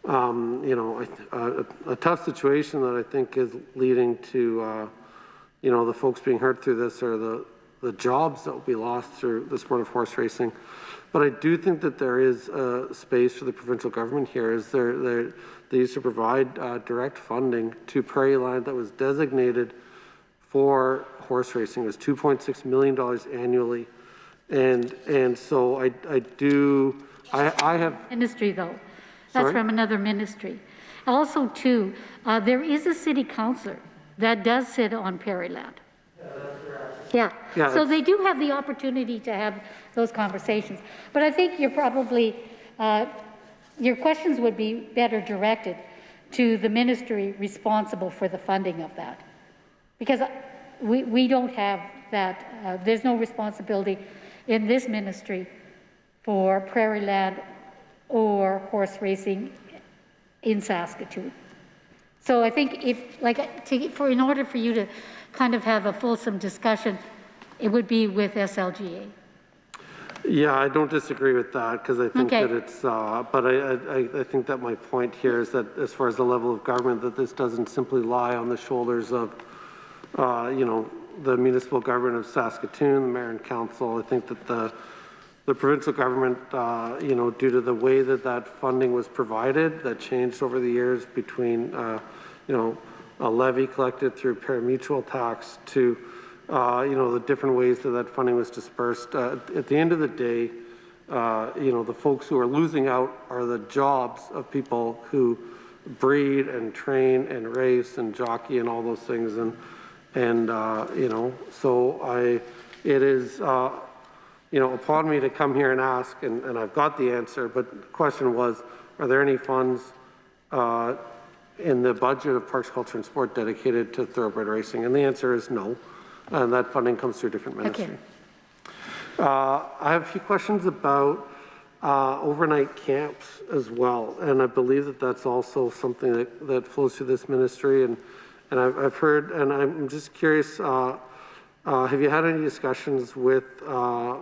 Speaker 3: you know, a tough situation that I think is leading to, you know, the folks being hurt through this or the jobs that will be lost through the sport of horse racing. But I do think that there is space for the provincial government here. Is they used to provide direct funding to Prairieland that was designated for horse racing. It was $2.6 million annually. And so I have
Speaker 2: Ministry though. That's
Speaker 3: Sorry?
Speaker 2: from another ministry. Also too, there is a city councillor that does sit on Prairieland. Yeah,
Speaker 3: Yeah,
Speaker 2: so they do have the opportunity to have those conversations. But I think you're probably, your questions would be better directed to the ministry responsible for the funding of that. Because we don't have that, there's no responsibility in this ministry for Prairieland or horse racing in Saskatoon. So I think if, like, in order for you to kind of have a fulsome discussion, it would be with SLGA.
Speaker 3: Yeah, I don't disagree with that because I think
Speaker 2: Okay.
Speaker 3: that it's, but I think that my point here is that as far as the level of government, that this doesn't simply lie on the shoulders of, you know, the municipal government of Saskatoon, the mayor and council. I think that the provincial government, you know, due to the way that that funding was provided, that changed over the years between, you know, a levy collected through parimutuel tax to, you know, the different ways that that funding was dispersed. At the end of the day, you know, the folks who are losing out are the jobs of people who breed and train and race and jockey and all those things. And you know, so it is, you know, upon me to come here and ask, and I've got the answer, but the question was, are there any funds in the budget of Parks, Culture and Sport dedicated to thoroughbred racing? And the answer is no. And that funding comes through a different ministry.
Speaker 2: Okay.
Speaker 3: I have a few questions about overnight camps as well. And I believe that that's also something that flows through this ministry. And I've heard, and I'm just curious, have you had any discussions with the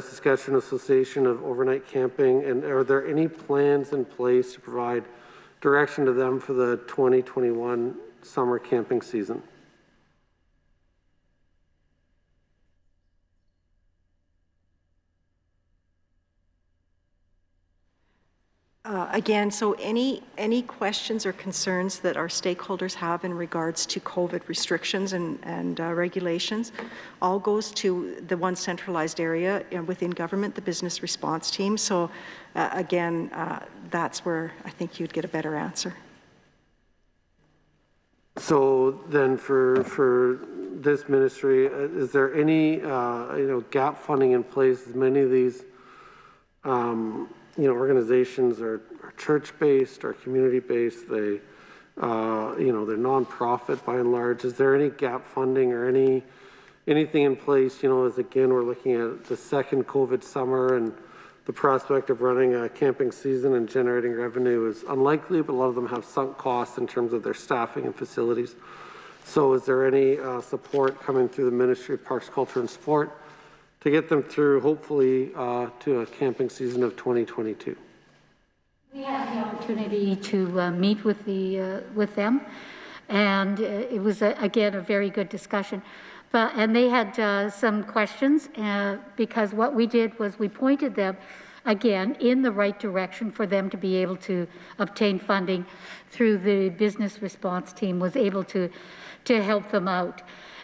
Speaker 3: Saskatchewan Association of Overnight Camping? And are there any plans in place to provide direction to them for the 2021 summer camping season?
Speaker 4: Again, so any questions or concerns that our stakeholders have in regards to COVID restrictions and regulations all goes to the one centralized area within government, the business response team. So again, that's where I think you'd get a better answer. So then for this ministry, is there any you know, gap funding in place? Many of these you know, organizations are church-based or community-based. They, you know, they're nonprofit by and large. Is there any gap funding or anything in place? You know, as again, we're looking at the second COVID summer and the prospect of running a camping season and generating revenue is unlikely, but a lot of them have sunk costs in terms of their staffing and facilities. So is there any support coming through the Ministry of Parks, Culture and Sport to get them through, hopefully, to a camping season of 2022?
Speaker 2: We had the opportunity to meet with them, and it was again a very good discussion. And they had some questions because what we did was we pointed them again in the right direction for them to be able to obtain funding through the business response team, was able to help them out.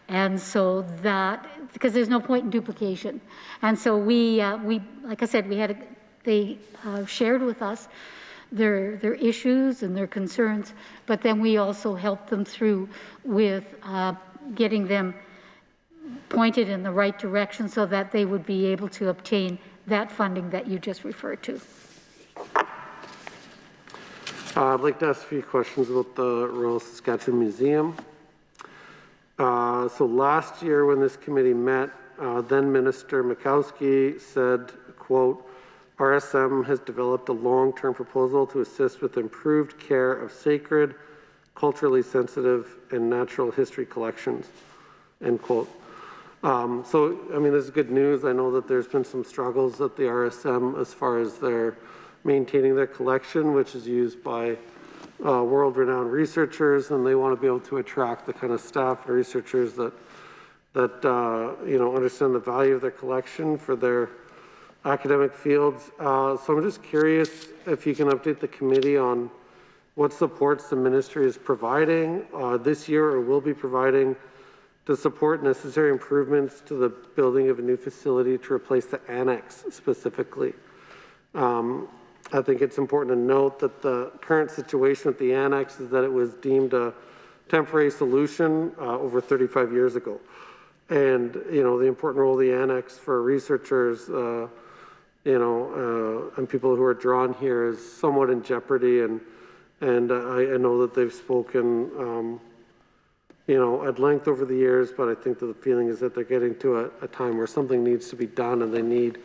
Speaker 2: And so that, because there's no point in duplication. And so we like I said, they shared with us their issues and their concerns, but then we also helped them through with getting them pointed in the right direction so that they would be able to obtain that funding that you just referred to.
Speaker 3: I'd like to ask a few questions about the Royal Saskatchewan Museum. So last year when this committee met, then Minister Mikowski said, quote, RSM has developed a long-term proposal to assist with improved care of sacred, culturally sensitive, and natural history collections, end quote. So, I mean, this is good news. I know that there's been some struggles at the RSM as far as their maintaining their collection, which is used by world-renowned researchers, and they want to be able to attract the kind of staff and researchers that you know, understand the value of their collection for their academic fields. So I'm just curious if you can update the committee on what supports the ministry is providing this year or will be providing to support necessary improvements to the building of a new facility to replace the annex specifically. I think it's important to note that the current situation with the annex is that it was deemed a temporary solution over 35 years ago. And, you know, the important role of the annex for researchers, you know, and people who are drawn here is somewhat in jeopardy. And I know that they've spoken, you know, at length over the years, but I think that the feeling is that they're getting to a time where something needs to be done and they need.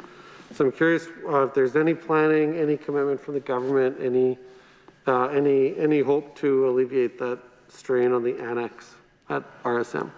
Speaker 3: So I'm curious if there's any planning, any commitment from the government, any hope to alleviate that strain on the annex at RSM.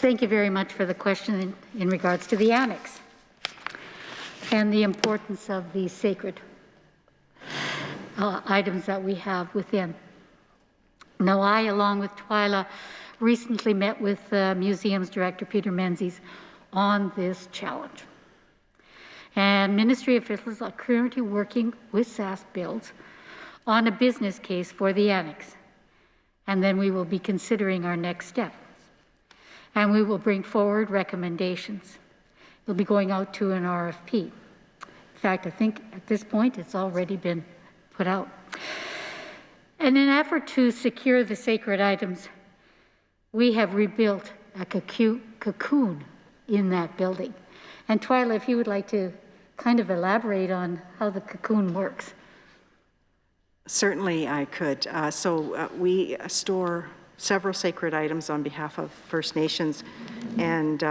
Speaker 2: Thank you very much for the question in regards to the annex and the importance of the sacred items that we have within. Now, I, along with Twyla, recently met with Museums Director Peter Menzies on this challenge. And Ministry officials are currently working with Sask Builds on a business case for the annex. And then we will be considering our next step. And we will bring forward recommendations. It'll be going out to an RFP. In fact, I think at this point it's already been put out. In an effort to secure the sacred items, we have rebuilt a cocoon in that building. And Twyla, if you would like to kind of elaborate on how the cocoon works.
Speaker 4: Certainly I could. We store several sacred items on behalf of First Nations, and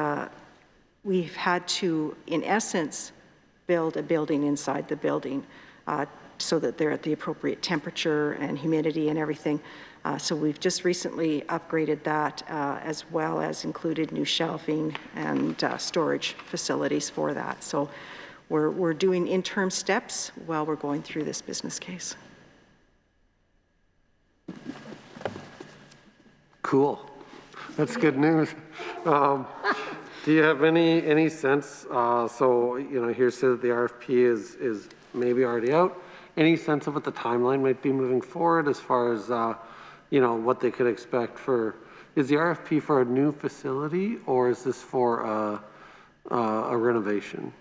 Speaker 4: we've had to, in essence, build a building inside the building so that they're at the appropriate temperature and humidity and everything. So we've just recently upgraded that as well as included new shelving and storage facilities for that. So we're doing interim steps while we're going through this business case.
Speaker 3: Cool. That's good news. Do you have any sense, so, you know, here says that the RFP is maybe already out. Any sense of what the timeline might be moving forward as far as, you know, what they could expect for, is the RFP for a new facility or is this for a renovation?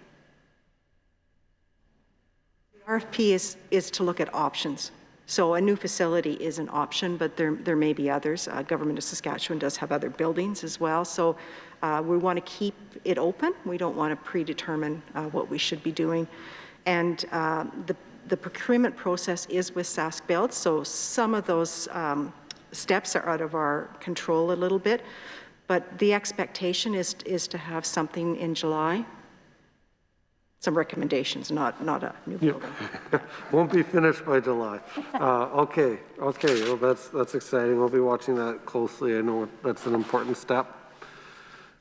Speaker 4: The RFP is to look at options. So a new facility is an option, but there may be others. Government of Saskatchewan does have other buildings as well. So we want to keep it open. We don't want to predetermine what we should be doing. And the procurement process is with Sask Builds. So some of those steps are out of our control a little bit. But the expectation is to have something in July. Some recommendations, not a new building.
Speaker 3: Won't be finished by July. Okay, well that's exciting. We'll be watching that closely. I know that's an important step.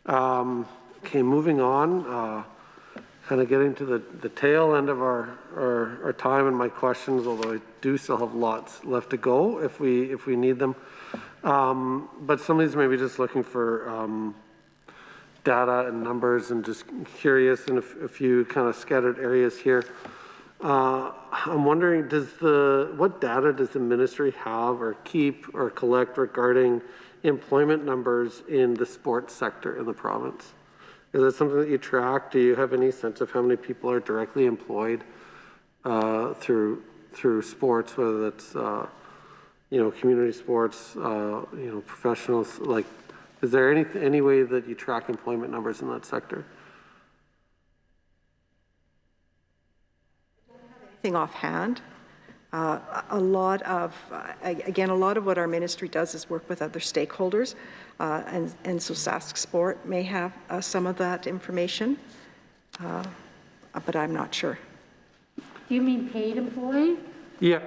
Speaker 3: Okay, moving on, kind of getting to the tail end of our time and my questions, although I do still have lots left to go if we need them. But some of these maybe just looking for data and numbers and just curious in a few kind of scattered areas here. I'm wondering, what data does the ministry have or keep or collect regarding employment numbers in the sports sector in the province? Is it something that you track? Do you have any sense of how many people are directly employed through sports, whether that's you know, community sports, you know, professionals, like? Is there any way that you track employment numbers in that sector?
Speaker 4: I don't have anything offhand. A lot of what our ministry does is work with other stakeholders, and so Sask Sport may have some of that information, but I'm not sure.
Speaker 2: Do you mean paid employee?
Speaker 3: Yeah.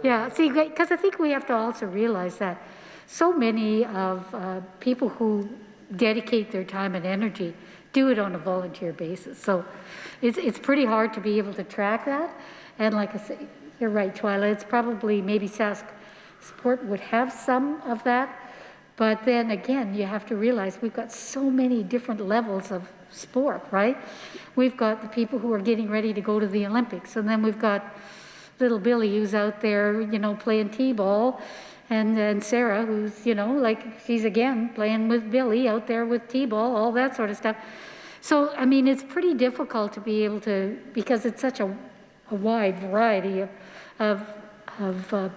Speaker 2: Yeah, see, because I think we have to also realize that so many of people who dedicate their time and energy do it on a volunteer basis. So it's pretty hard to be able to track that. And like I say, you're right, Twyla, it's probably maybe Sask Sport would have some of that. But then again, you have to realize we've got so many different levels of sport, right? We've got the people who are getting ready to go to the Olympics. And then we've got little Billy who's out there, you know, playing T-ball. And Sarah, who's, you know, like she's again playing with Billy out there with T-ball, all that sort of stuff. So, I mean, it's pretty difficult to be able to, because it's such a wide variety of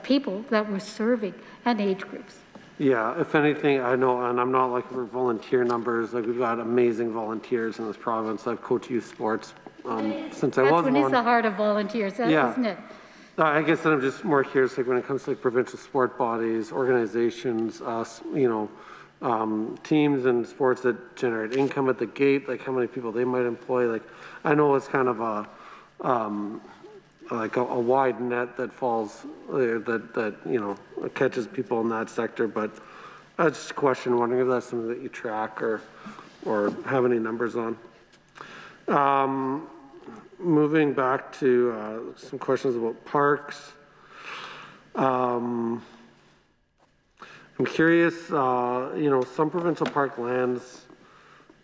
Speaker 2: people that we're serving and age groups.
Speaker 3: Yeah, if anything, I know, and I'm not looking for volunteer numbers. Like we've got amazing volunteers in this province. I've coached youth sports since I was born.
Speaker 2: That's the heart of volunteers, isn't it?
Speaker 3: I guess I'm just more curious, like when it comes to like provincial sport bodies, organizations, you know, teams and sports that generate income at the gate, like how many people they might employ. Like I know it's kind of like a wide net that falls, that you know catches people in that sector, but Just a question, wondering if that's something that you track or have any numbers on. Moving back to some questions about parks. I'm curious, some provincial park lands,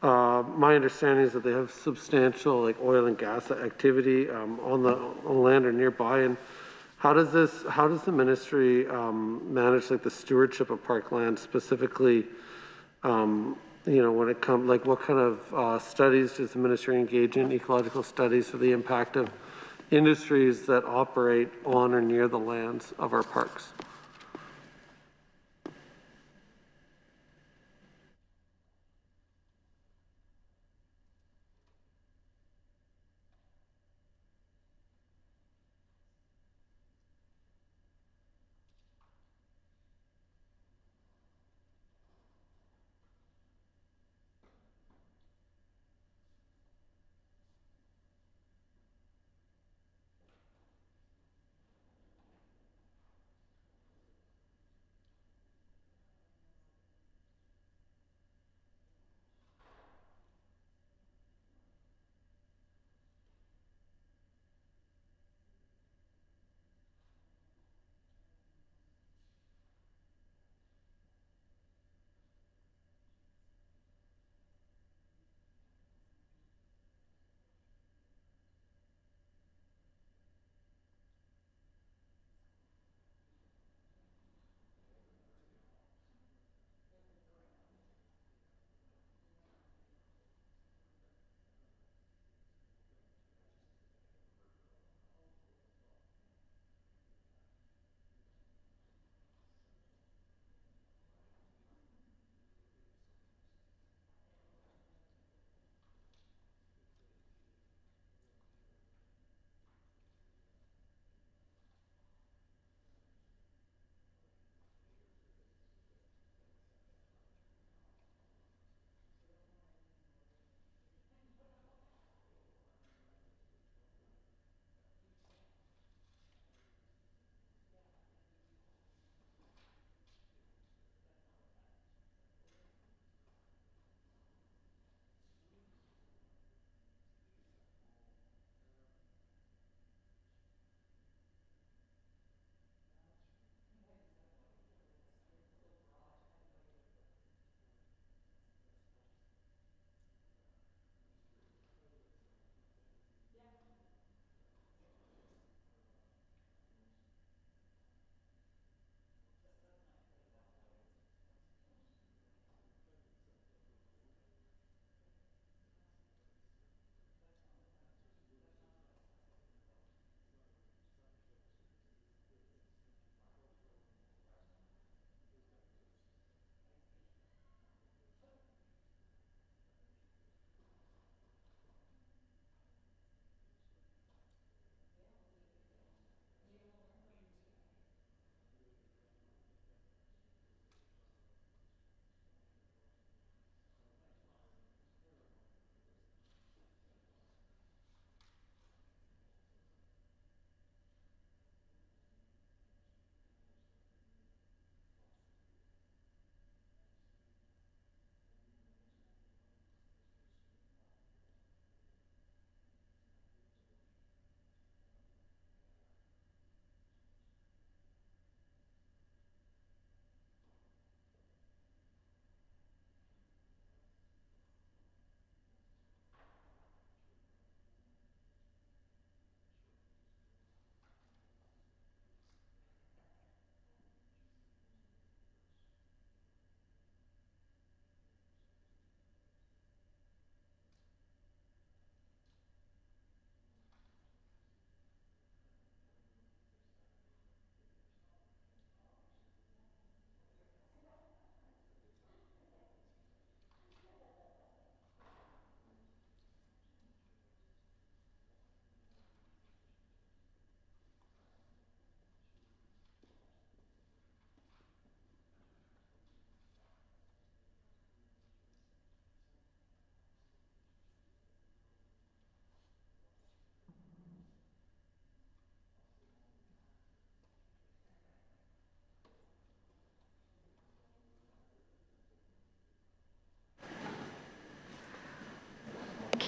Speaker 3: my understanding is that they have substantial like oil and gas activity on the land or nearby. And how does the ministry manage like the stewardship of park land specifically? When it comes, like what kind of studies does the ministry engage in, ecological studies for the impact of industries that operate on or near the lands of our parks?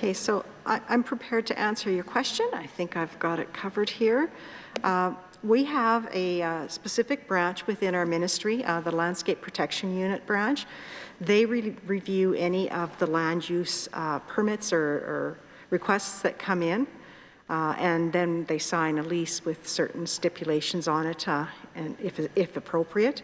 Speaker 4: Okay, so I'm prepared to answer your question. I think I've got it covered here. We have a specific branch within our ministry, the Landscape Protection Unit branch. They review any of the land use permits or requests that come in, and then they sign a lease with certain stipulations on it, and if appropriate.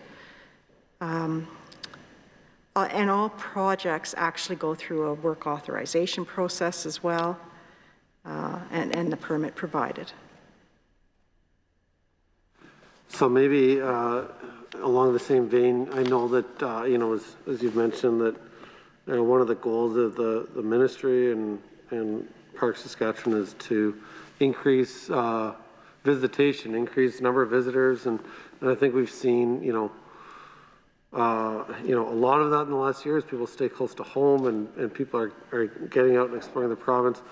Speaker 4: And all projects actually go through a work authorization process as well, and the permit provided.
Speaker 3: So maybe along the same vein, I know that, you know, as you've mentioned, that one of the goals of the ministry and Parks Saskatchewan is to increase visitation, increase number of visitors, and I think we've seen, you know, a lot of that in the last year as people stay close to home and people are getting out and exploring the province.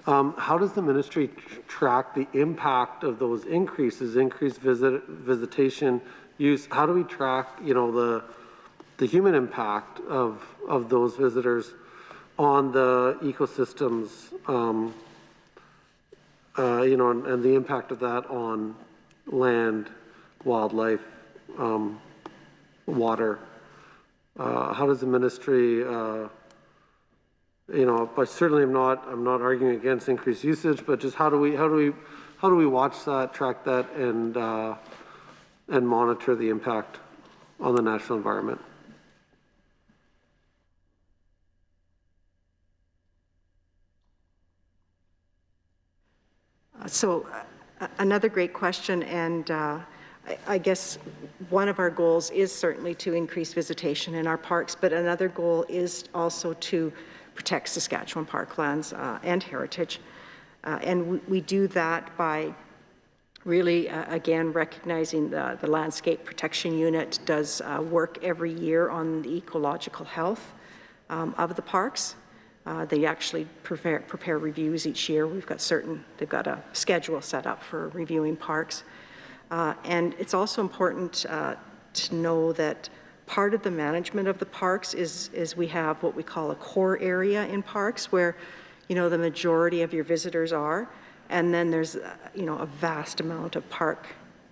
Speaker 3: How does the ministry track the impact of those increases, increased visitation, use? How do we track, you know, the human impact of those visitors on the ecosystems, you know, and the impact of that on land, wildlife, water? How does the ministry you know, but certainly I'm not arguing against increased usage, but just how do we watch that, track that, and monitor the impact on the natural environment?
Speaker 4: So another great question, and I guess one of our goals is certainly to increase visitation in our parks, but another goal is also to protect Saskatchewan parklands and heritage. And we do that by really, again, recognizing the Landscape Protection Unit does work every year on the ecological health of the parks. They actually prepare reviews each year. They've got a schedule set up for reviewing parks. And it's also important to know that part of the management of the parks is we have what we call a core area in parks where, you know, the majority of your visitors are, and then there's, you know, a vast amount of park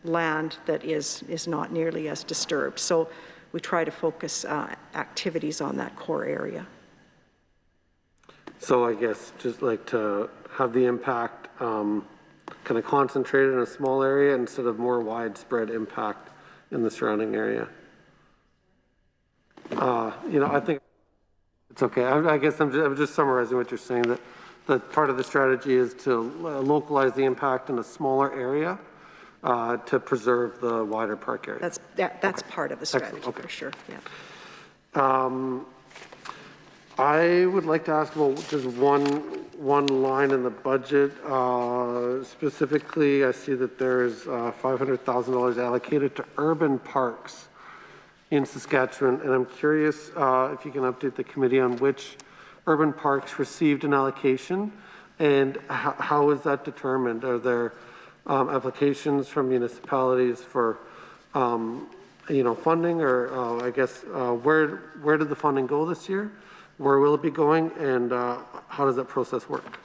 Speaker 4: land that is not nearly as disturbed. So we try to focus activities on that core area.
Speaker 3: So I guess just like to have the impact kind of concentrated in a small area instead of more widespread impact in the surrounding area. You know, I think it's okay. I guess I'm just summarizing what you're saying, that part of the strategy is to localize the impact in a smaller area to preserve the wider park area.
Speaker 4: That's okay. Part of the strategy, okay. For sure. Yeah.
Speaker 3: I would like to ask about just one line in the budget. Specifically, I see that there's $500,000 allocated to urban parks in Saskatchewan, and I'm curious if you can update the committee on which urban parks received an allocation and how is that determined? Are there applications from municipalities for you know, funding, or I guess where did the funding go this year? Where will it be going, and how does that process work?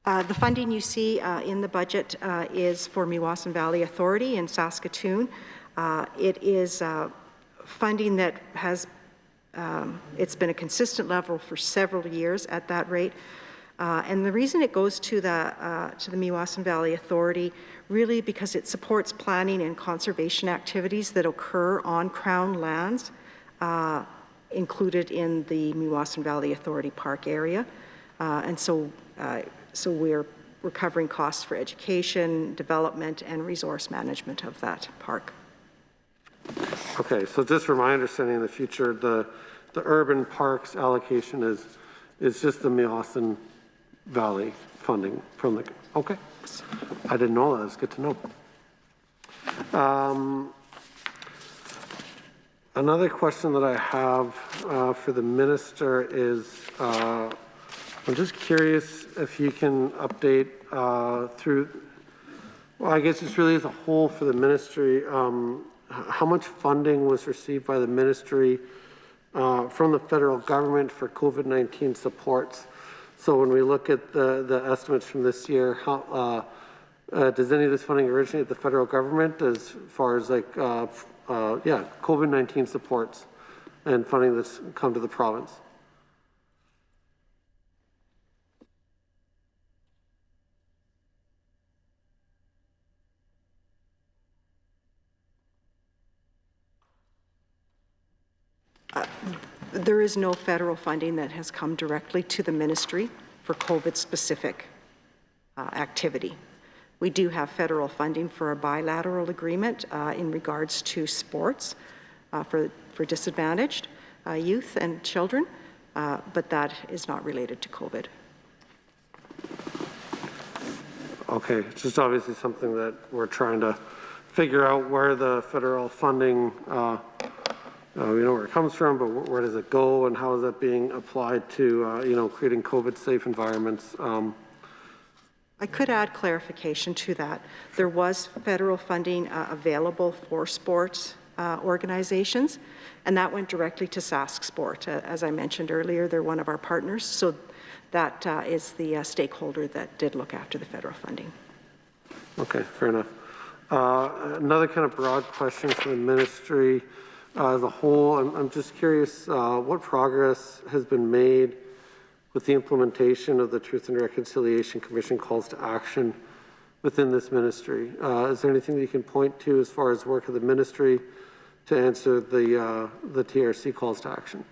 Speaker 4: The funding you see in the budget is for Meewasin Valley Authority in Saskatoon. It is funding that has, it's been a consistent level for several years at that rate. And the reason it goes to the Meewasin Valley Authority really because it supports planning and conservation activities that occur on Crown lands included in the Meewasin Valley Authority Park area. And so we're covering costs for education, development, and resource management of that park.
Speaker 3: Okay, so just from my understanding in the future, the urban parks allocation is just the Meewasin Valley funding from the, okay. I didn't know that, it's good to know. Another question that I have for the minister is, I'm just curious if you can update through Well, I guess it's really as a whole for the ministry. How much funding was received by the ministry from the federal government for COVID-19 supports? So when we look at the estimates from this year, how, does any of this funding originate at the federal government as far as like, yeah, COVID-19 supports and funding that's come to the province?
Speaker 4: There is no federal funding that has come directly to the ministry for COVID-specific activity. We do have federal funding for a bilateral agreement in regards to sports for disadvantaged youth and children, but that is not related to COVID.
Speaker 3: Okay, it's just obviously something that we're trying to figure out where the federal funding, we know where it comes from, but where does it go and how is that being applied to, you know, creating COVID-safe environments?
Speaker 4: I could add clarification to that. There was federal funding available for sports organizations, and that went directly to Sask Sport. As I mentioned earlier, they're one of our partners, so that is the stakeholder that did look after the federal funding.
Speaker 3: Okay, fair enough. Another kind of broad question for the ministry as a whole. I'm just curious what progress has been made with the implementation of the Truth and Reconciliation Commission calls to action within this ministry. Is there anything that you can point to as far as work of the ministry to answer the TRC calls to action?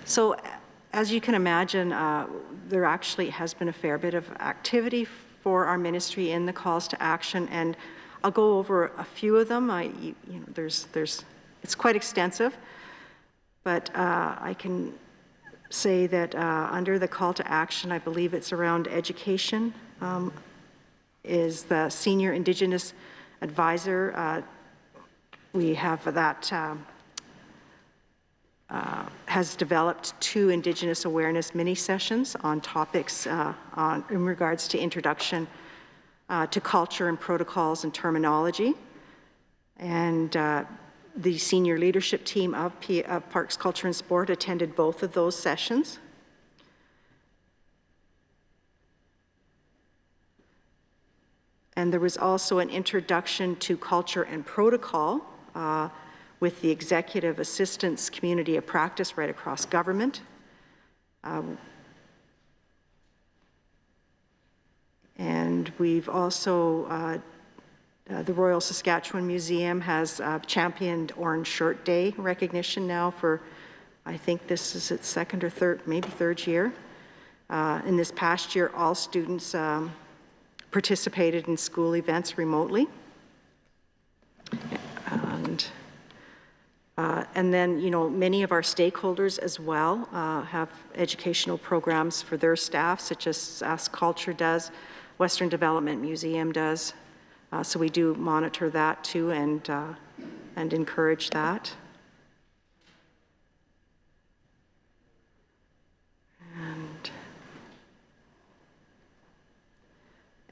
Speaker 4: So as you can imagine, there actually has been a fair bit of activity for our ministry in the calls to action, and I'll go over a few of them. It's quite extensive, but I can say that under the call to action, I believe it's around education, is the Senior Indigenous Advisor. We have that has developed 2 Indigenous awareness mini sessions on topics in regards to introduction to culture and protocols and terminology. And the senior leadership team of Parks, Culture and Sport attended both of those sessions. And there was also an introduction to culture and protocol with the Executive Assistance Community of Practice right across government. And we've also, the Royal Saskatchewan Museum has championed Orange Shirt Day recognition now for, I think this is its 2nd or 3rd, maybe 3rd year. In this past year, all students participated in school events remotely. And then, you know, many of our stakeholders as well have educational programs for their staff, such as Sask Culture does, Western Development Museum does. So we do monitor that too and encourage that.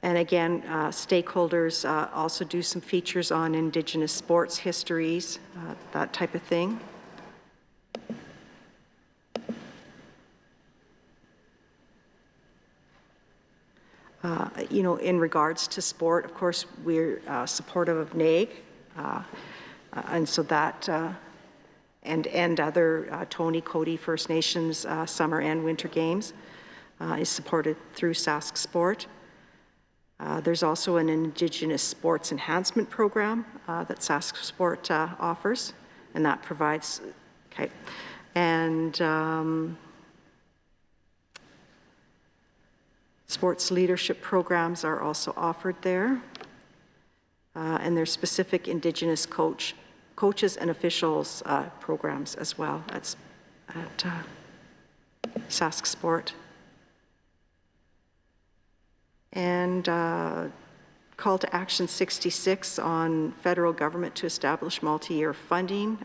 Speaker 4: And again, stakeholders also do some features on Indigenous sports histories, that type of thing. You know, in regards to sport, of course, we're supportive of NAIG, and so that, and other Tony, Cody First Nations summer and winter games is supported through Sask Sport. There's also an Indigenous Sports Enhancement Program that Sask Sport offers, and that provides, okay, and sports leadership programs are also offered there, and there's specific Indigenous coaches and officials programs as well at Sask Sport. And call to action 66 on federal government to establish multi-year funding.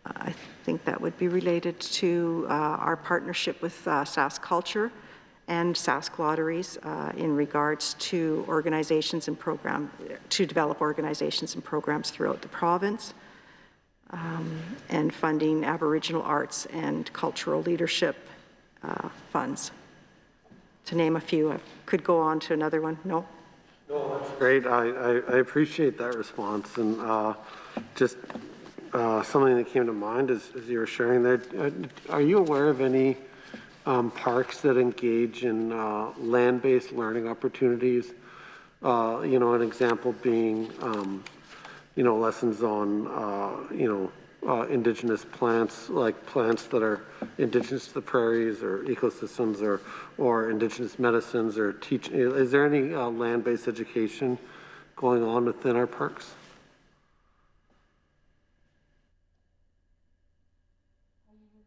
Speaker 4: I think that would be related to our partnership with Sask Culture and Sask Lotteries in regards to organizations and to develop organizations and programs throughout the province, and funding Aboriginal arts and cultural leadership funds. To name a few. I could go on to another one. No?
Speaker 3: No, that's great. I appreciate that response. And just something that came to mind as you were sharing there, are you aware of any parks that engage in land-based learning opportunities? You know, an example being, you know, lessons on, you know, indigenous plants, like plants that are indigenous to the prairies or ecosystems, or indigenous medicines, or teach. Is there any land-based education going on within our parks?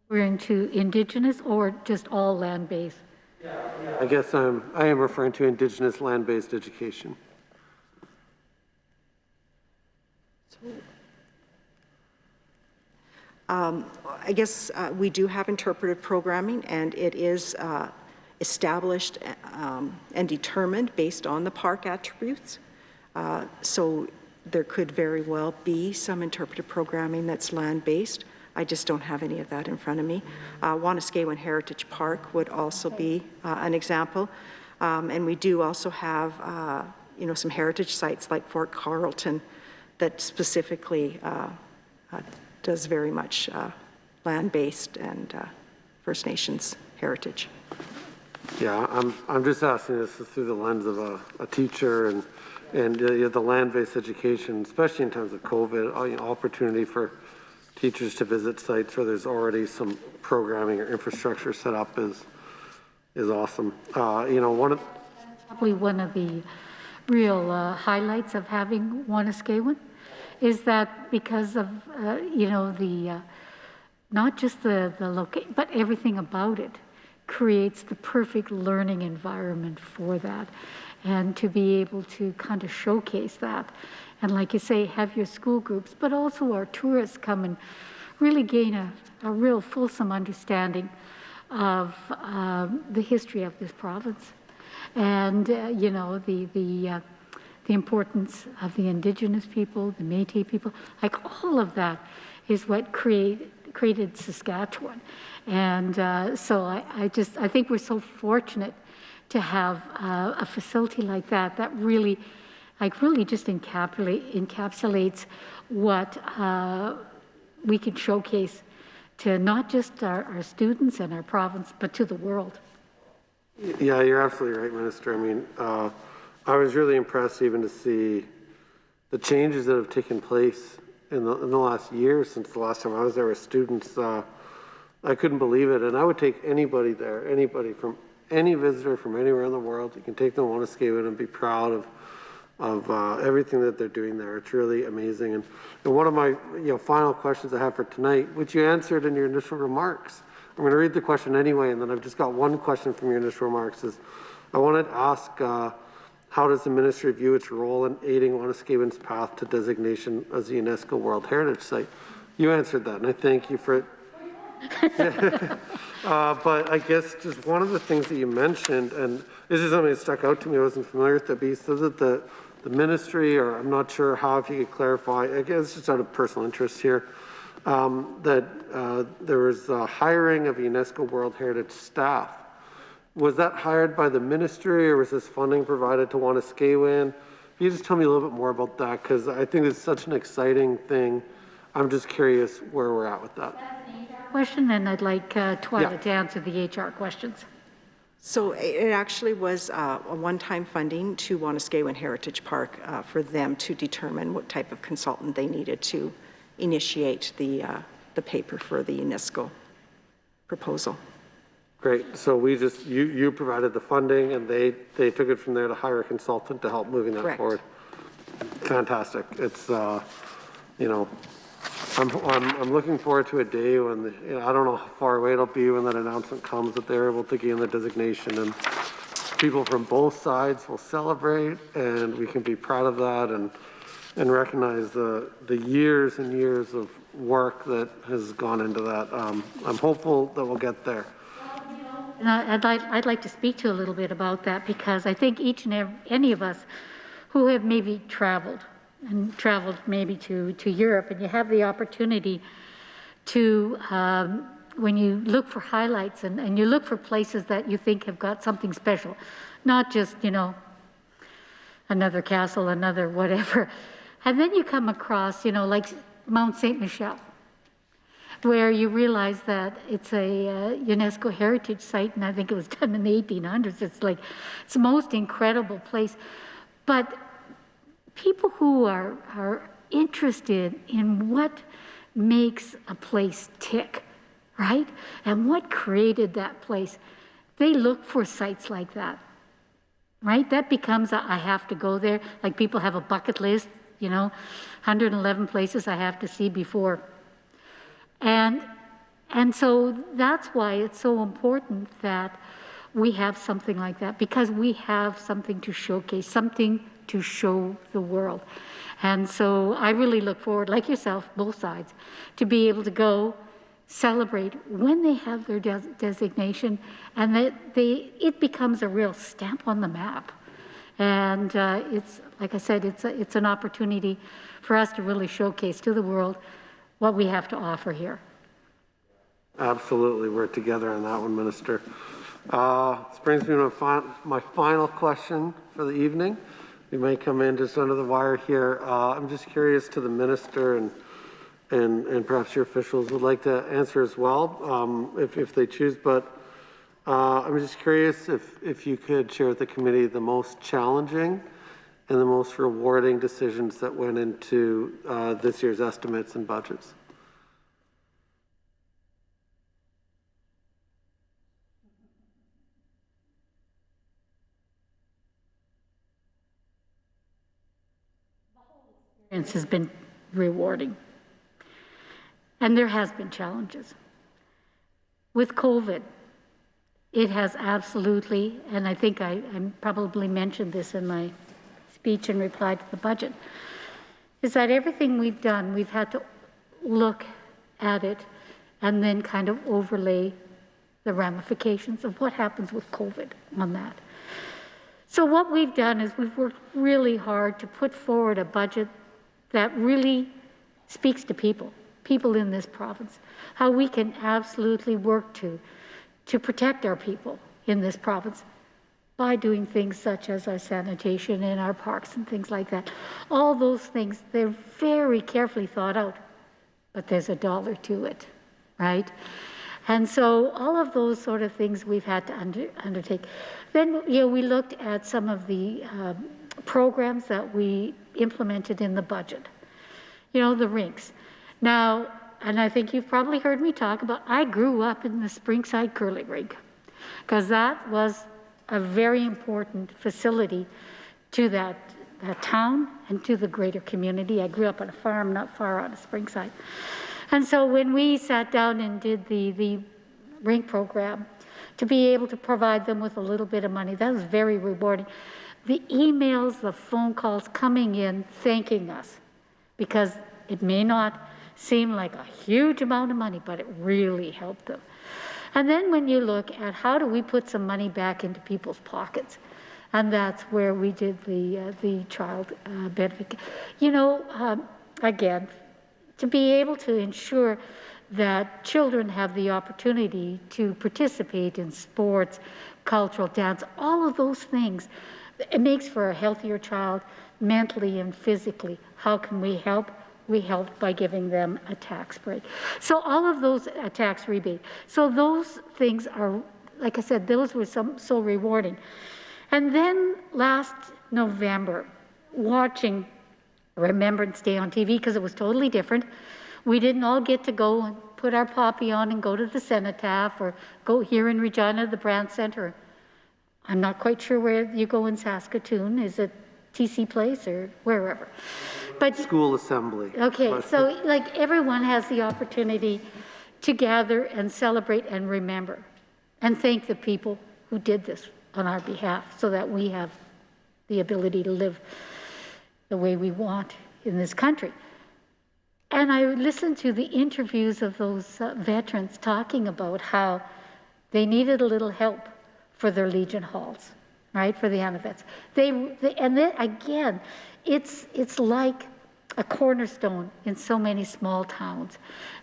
Speaker 2: We're into Indigenous or just all land-based?
Speaker 3: I guess I am referring to indigenous land-based education.
Speaker 4: I guess we do have interpretive programming, and it is established and determined based on the park attributes. So there could very well be some interpretive programming that's land-based. I just don't have any of that in front of me. Wanuskewin Heritage Park would also be an example. And we do also have, you know, some heritage sites like Fort Carlton that specifically does very much land-based and First Nations heritage.
Speaker 3: Yeah, I'm just asking this through the lens of a teacher and the land-based education, especially in terms of COVID, you know, opportunity for teachers to visit sites where there's already some programming or infrastructure set up is awesome. You know,
Speaker 2: Probably one of the real highlights of having Wanuskewin is that because of, you know, the, not just the location, but everything about it creates the perfect learning environment for that. And to be able to kind of showcase that. And like you say, have your school groups, but also our tourists come and really gain a real fulsome understanding of the history of this province. And, you know, the importance of the Indigenous people, the Métis people, like all of that is what created Saskatchewan. And so I think we're so fortunate to have a facility like that that really, really just encapsulates what we can showcase to not just our students and our province, but to the world.
Speaker 3: Yeah, you're absolutely right, Minister. I mean, I was really impressed even to see the changes that have taken place in the last year since the last time I was there with students. I couldn't believe it, and I would take anybody there, anybody from any visitor from anywhere in the world. You can take them to Wanuskewin and be proud of everything that they're doing there. It's really amazing. And one of my final questions I have for tonight, which you answered in your initial remarks. I'm going to read the question anyway, and then I've just got one question from your initial remarks. Is I wanted to ask, how does the ministry view its role in aiding Wanuskewin's path to designation as a UNESCO World Heritage Site? You answered that, and I thank you for it. But I guess just one of the things that you mentioned, and this is something that stuck out to me, I wasn't familiar with it, but you said that the ministry, or I'm not sure how, if you could clarify, I guess it's just out of personal interest here, that there was a hiring of UNESCO World Heritage staff. Was that hired by the ministry, or was this funding provided to Wanuskewin? Can you just tell me a little bit more about that? Because I think it's such an exciting thing. I'm just curious where we're at with that.
Speaker 2: That's an HR question, and I'd like Twyla to answer the HR questions.
Speaker 4: So it actually was a one-time funding to Wanuskewin Heritage Park for them to determine what type of consultant they needed to initiate the paper for the UNESCO proposal.
Speaker 3: Great. So we just, you provided the funding, and they took it from there to hire a consultant to help moving that
Speaker 4: Correct.
Speaker 3: forward. Fantastic. It's, you know, I'm looking forward to a day when, I don't know how far away it'll be when that announcement comes that they're able to gain the designation, and people from both sides will celebrate, and we can be proud of that and recognize the years and years of work that has gone into that. I'm hopeful that we'll get there.
Speaker 2: And I'd like to speak to you a little bit about that, because I think each and any of us who have maybe traveled maybe to Europe, and you have the opportunity to, when you look for highlights and you look for places that you think have got something special, not just, you know, another castle, another whatever. And then you come across, you know, like Mount St. Michel, where you realize that it's a UNESCO heritage site, and I think it was done in the 1800s. It's like, it's the most incredible place. But people who are interested in what makes a place tick, right? And what created that place, they look for sites like that, right? That becomes a, I have to go there. Like people have a bucket list, you know, 111 places I have to see before. And so that's why it's so important that we have something like that, because we have something to showcase, something to show the world. And so I really look forward, like yourself, both sides, to be able to go celebrate when they have their designation, and that it becomes a real stamp on the map. And it's, like I said, it's an opportunity for us to really showcase to the world what we have to offer here.
Speaker 3: Absolutely, we're together on that one, Minister. This brings me to my final question for the evening. We may come in just under the wire here. I'm just curious to the Minister and perhaps your officials would like to answer as well, if they choose, but I'm just curious if you could share with the committee the most challenging and the most rewarding decisions that went into this year's estimates and budgets.
Speaker 2: experience has been rewarding. And there has been challenges. With COVID, it has absolutely, and I think I probably mentioned this in my speech in reply to the budget, is that everything we've done, we've had to look at it and then kind of overlay the ramifications of what happens with COVID on that. So what we've done is we've worked really hard to put forward a budget that really speaks to people in this province, how we can absolutely work to protect our people in this province by doing things such as our sanitation in our parks and things like that. All those things, they're very carefully thought out, but there's a dollar to it, right? And so all of those sort of things we've had to undertake. Then, we looked at some of the programs that we implemented in the budget. The rinks. Now, and I think you've probably heard me talk about, I grew up in the Springside curling rink, because that was a very important facility to that town and to the greater community. I grew up on a farm not far out of Springside. And so when we sat down and did the rink program, to be able to provide them with a little bit of money, that was very rewarding. The emails, the phone calls coming in thanking us, because it may not seem like a huge amount of money, but it really helped them. And then when you look at how do we put some money back into people's pockets, and that's where we did the child benefit. Again, to be able to ensure that children have the opportunity to participate in sports, cultural, dance, all of those things, it makes for a healthier child mentally and physically. How can we help? We help by giving them a tax break. So all of those, a tax rebate. So those things are, like I said, those were so rewarding. And then last November, watching Remembrance Day on TV, because it was totally different. We didn't all get to go and put our poppy on and go to the cenotaph or go here in Regina, the Brand Center. I'm not quite sure where you go in Saskatoon. Is it TC Place or wherever? But
Speaker 3: School assembly.
Speaker 2: Okay, so like everyone has the opportunity to gather and celebrate and remember and thank the people who did this on our behalf so that we have the ability to live the way we want in this country. And I listened to the interviews of those veterans talking about how they needed a little help for their Legion halls, right, for the AMVETs. And then again, it's like a cornerstone in so many small towns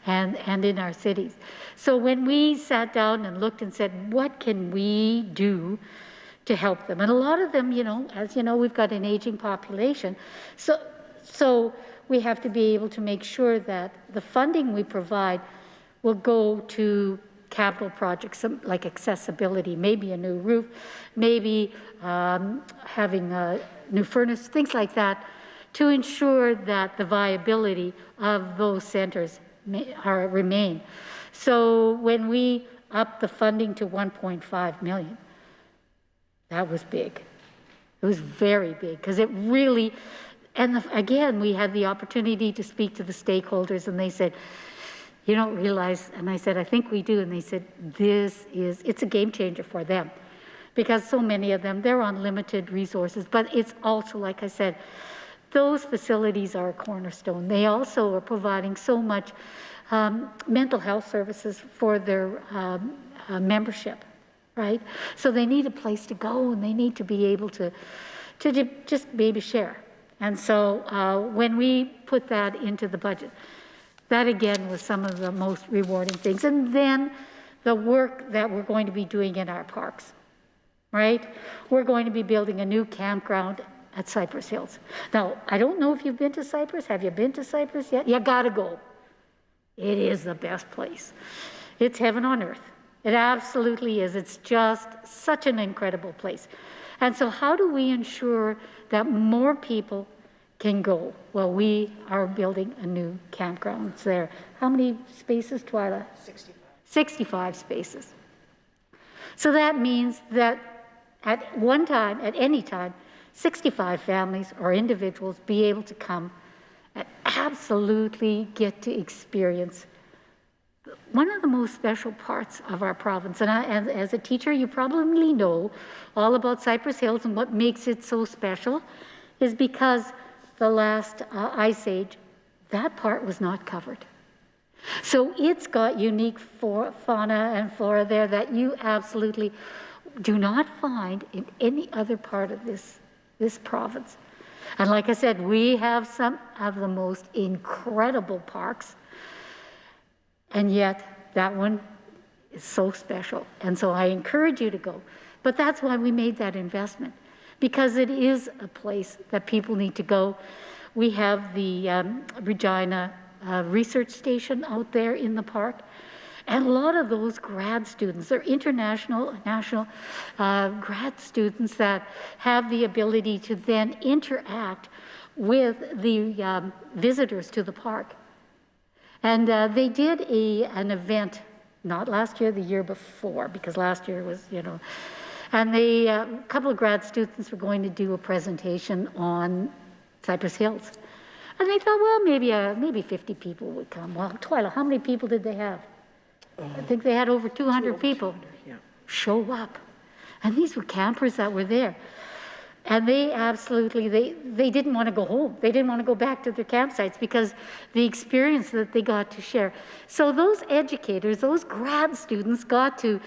Speaker 2: and in our cities. So when we sat down and looked and said, what can we do to help them? And a lot of them, as you know, we've got an aging population. So we have to be able to make sure that the funding we provide will go to capital projects like accessibility, maybe a new roof, maybe having a new furnace, things like that, to ensure that the viability of those centers remain. So when we upped the funding to $1.5 million, that was big. It was very big, because it really, and again, we had the opportunity to speak to the stakeholders, and they said, you don't realize, and I said, I think we do, and they said, it's a game changer for them, because so many of them, they're on limited resources, but it's also, like I said, those facilities are a cornerstone. They also are providing so much mental health services for their membership, right? So they need a place to go, and they need to be able to just maybe share. And so when we put that into the budget, that again was some of the most rewarding things. And then the work that we're going to be doing in our parks, right? We're going to be building a new campground at Cypress Hills. Now, I don't know if you've been to Cypress. Have you been to Cypress yet? You gotta go. It is the best place. It's heaven on earth. It absolutely is. It's just such an incredible place. And so how do we ensure that more people can go? Well, we are building a new campground there. How many spaces, Twyla? 65. 65 spaces. So that means that at one time, at any time, 65 families or individuals be able to come and absolutely get to experience one of the most special parts of our province. And as a teacher, you probably know all about Cypress Hills, and what makes it so special is because the last ice age, that part was not covered. So it's got unique fauna and flora there that you absolutely do not find in any other part of this province. And like I said, we have some of the most incredible parks, and yet that one is so special. And so I encourage you to go. But that's why we made that investment, because it is a place that people need to go. We have the Regina research station out there in the park. And a lot of those grad students, they're international, national grad students that have the ability to then interact with the visitors to the park. And they did an event, not last year, the year before, because last year was, and a couple of grad students were going to do a presentation on Cypress Hills. And they thought, well, maybe 50 people would come. Well, Twyla, how many people did they have? I think they had over 200 people show up. And these were campers that were there. And they absolutely, they didn't want to go home. They didn't want to go back to their campsites because the experience that they got to share. So those educators, those grad students got to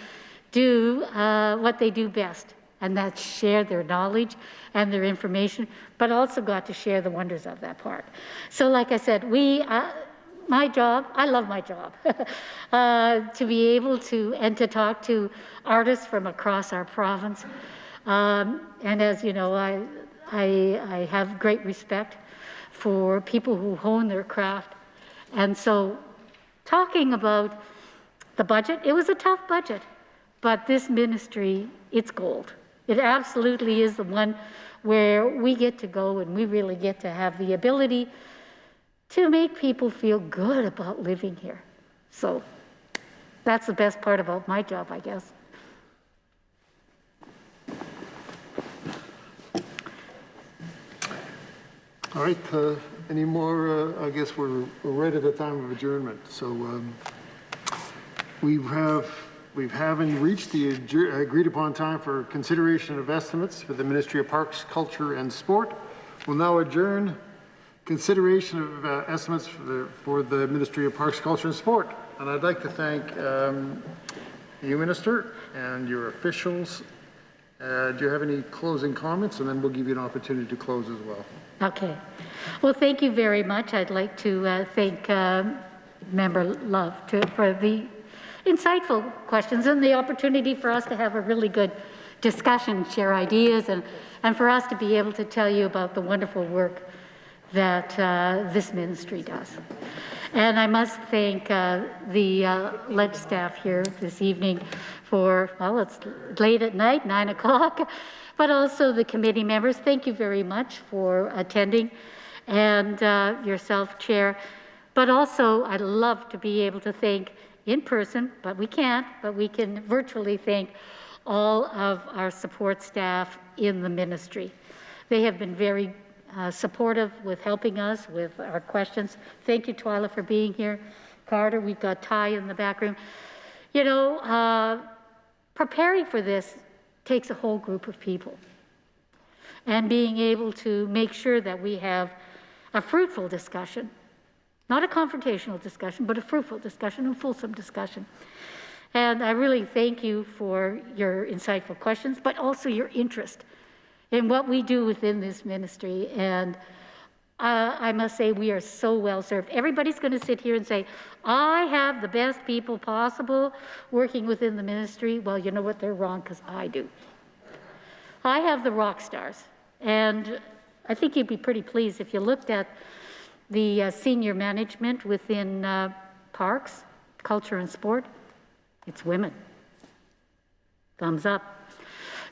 Speaker 2: do what they do best, and that's share their knowledge and their information, but also got to share the wonders of that park. So like I said, my job, I love my job, to be able to, and to talk to artists from across our province. And as you know, I have great respect for people who hone their craft. And so talking about the budget, it was a tough budget, but this ministry, it's gold. It absolutely is the one where we get to go and we really get to have the ability to make people feel good about living here. So that's the best part about my job, I guess.
Speaker 1: All right, any more? I guess we're right at the time of adjournment. So we haven't reached the agreed upon time for consideration of estimates for the Ministry of Parks, Culture and Sport. We'll now adjourn consideration of estimates for the Ministry of Parks, Culture and Sport. And I'd like to thank you, Minister, and your officials. Do you have any closing comments? And then we'll give you an opportunity to close as well.
Speaker 2: Okay. Well, thank you very much. I'd like to thank Member Love for the insightful questions and the opportunity for us to have a really good discussion, share ideas, and for us to be able to tell you about the wonderful work that this ministry does. And I must thank the ledge staff here this evening for, well, it's late at night, 9 o'clock, but also the committee members. Thank you very much for attending, and yourself, Chair. But also, I'd love to be able to thank in person, but we can't, but we can virtually thank all of our support staff in the ministry. They have been very supportive with helping us with our questions. Thank you, Twyla, for being here. Carter, we've got Ty in the back room. You know, preparing for this takes a whole group of people. And being able to make sure that we have a fruitful discussion, not a confrontational discussion, but a fruitful discussion and fulsome discussion. And I really thank you for your insightful questions, but also your interest in what we do within this ministry. And I must say, we are so well served. Everybody's going to sit here and say, I have the best people possible working within the ministry. Well, you know what? They're wrong, because I do. I have the rock stars. And I think you'd be pretty pleased if you looked at the senior management within parks, culture and sport. It's women. Thumbs up.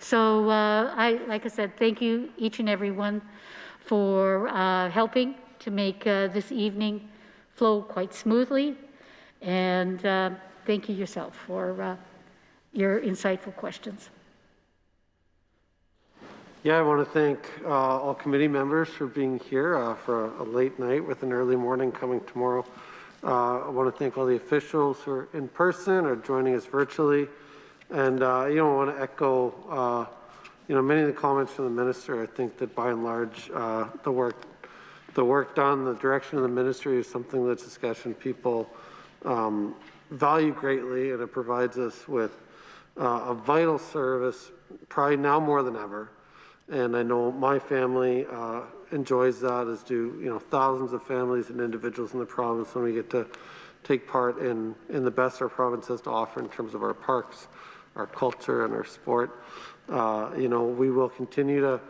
Speaker 2: So like I said, thank you each and every one for helping to make this evening flow quite smoothly. And thank you yourself for your insightful questions.
Speaker 3: Yeah, I want to thank all committee members for being here for a late night with an early morning coming tomorrow. I want to thank all the officials who are in person or joining us virtually. And, I want to echo, many of the comments from the minister. I think that by and large, the work done, the direction of the ministry is something that's discussion people value greatly, and it provides us with a vital service, probably now more than ever. And I know my family enjoys that, as do thousands of families and individuals in the province when we get to take part in the best our province has to offer in terms of our parks, our culture, and our sport. We will continue to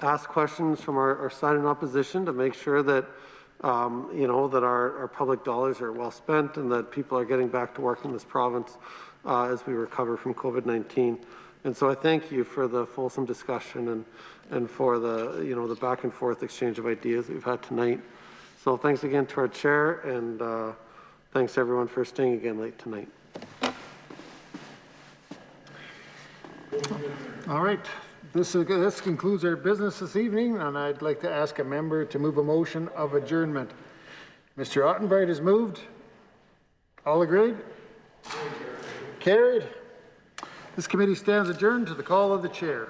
Speaker 3: ask questions from our side in opposition to make sure that that our public dollars are well spent and that people are getting back to work in this province as we recover from COVID-19. And so I thank you for the fulsome discussion and for the the back and forth exchange of ideas we've had tonight. So thanks again to our chair, and thanks everyone for staying again late tonight.
Speaker 1: All right. This concludes our business this evening, and I'd like to ask a member to move a motion of adjournment. Mr. Ottenbright has moved. All agreed? Carried. This committee stands adjourned to the call of the chair.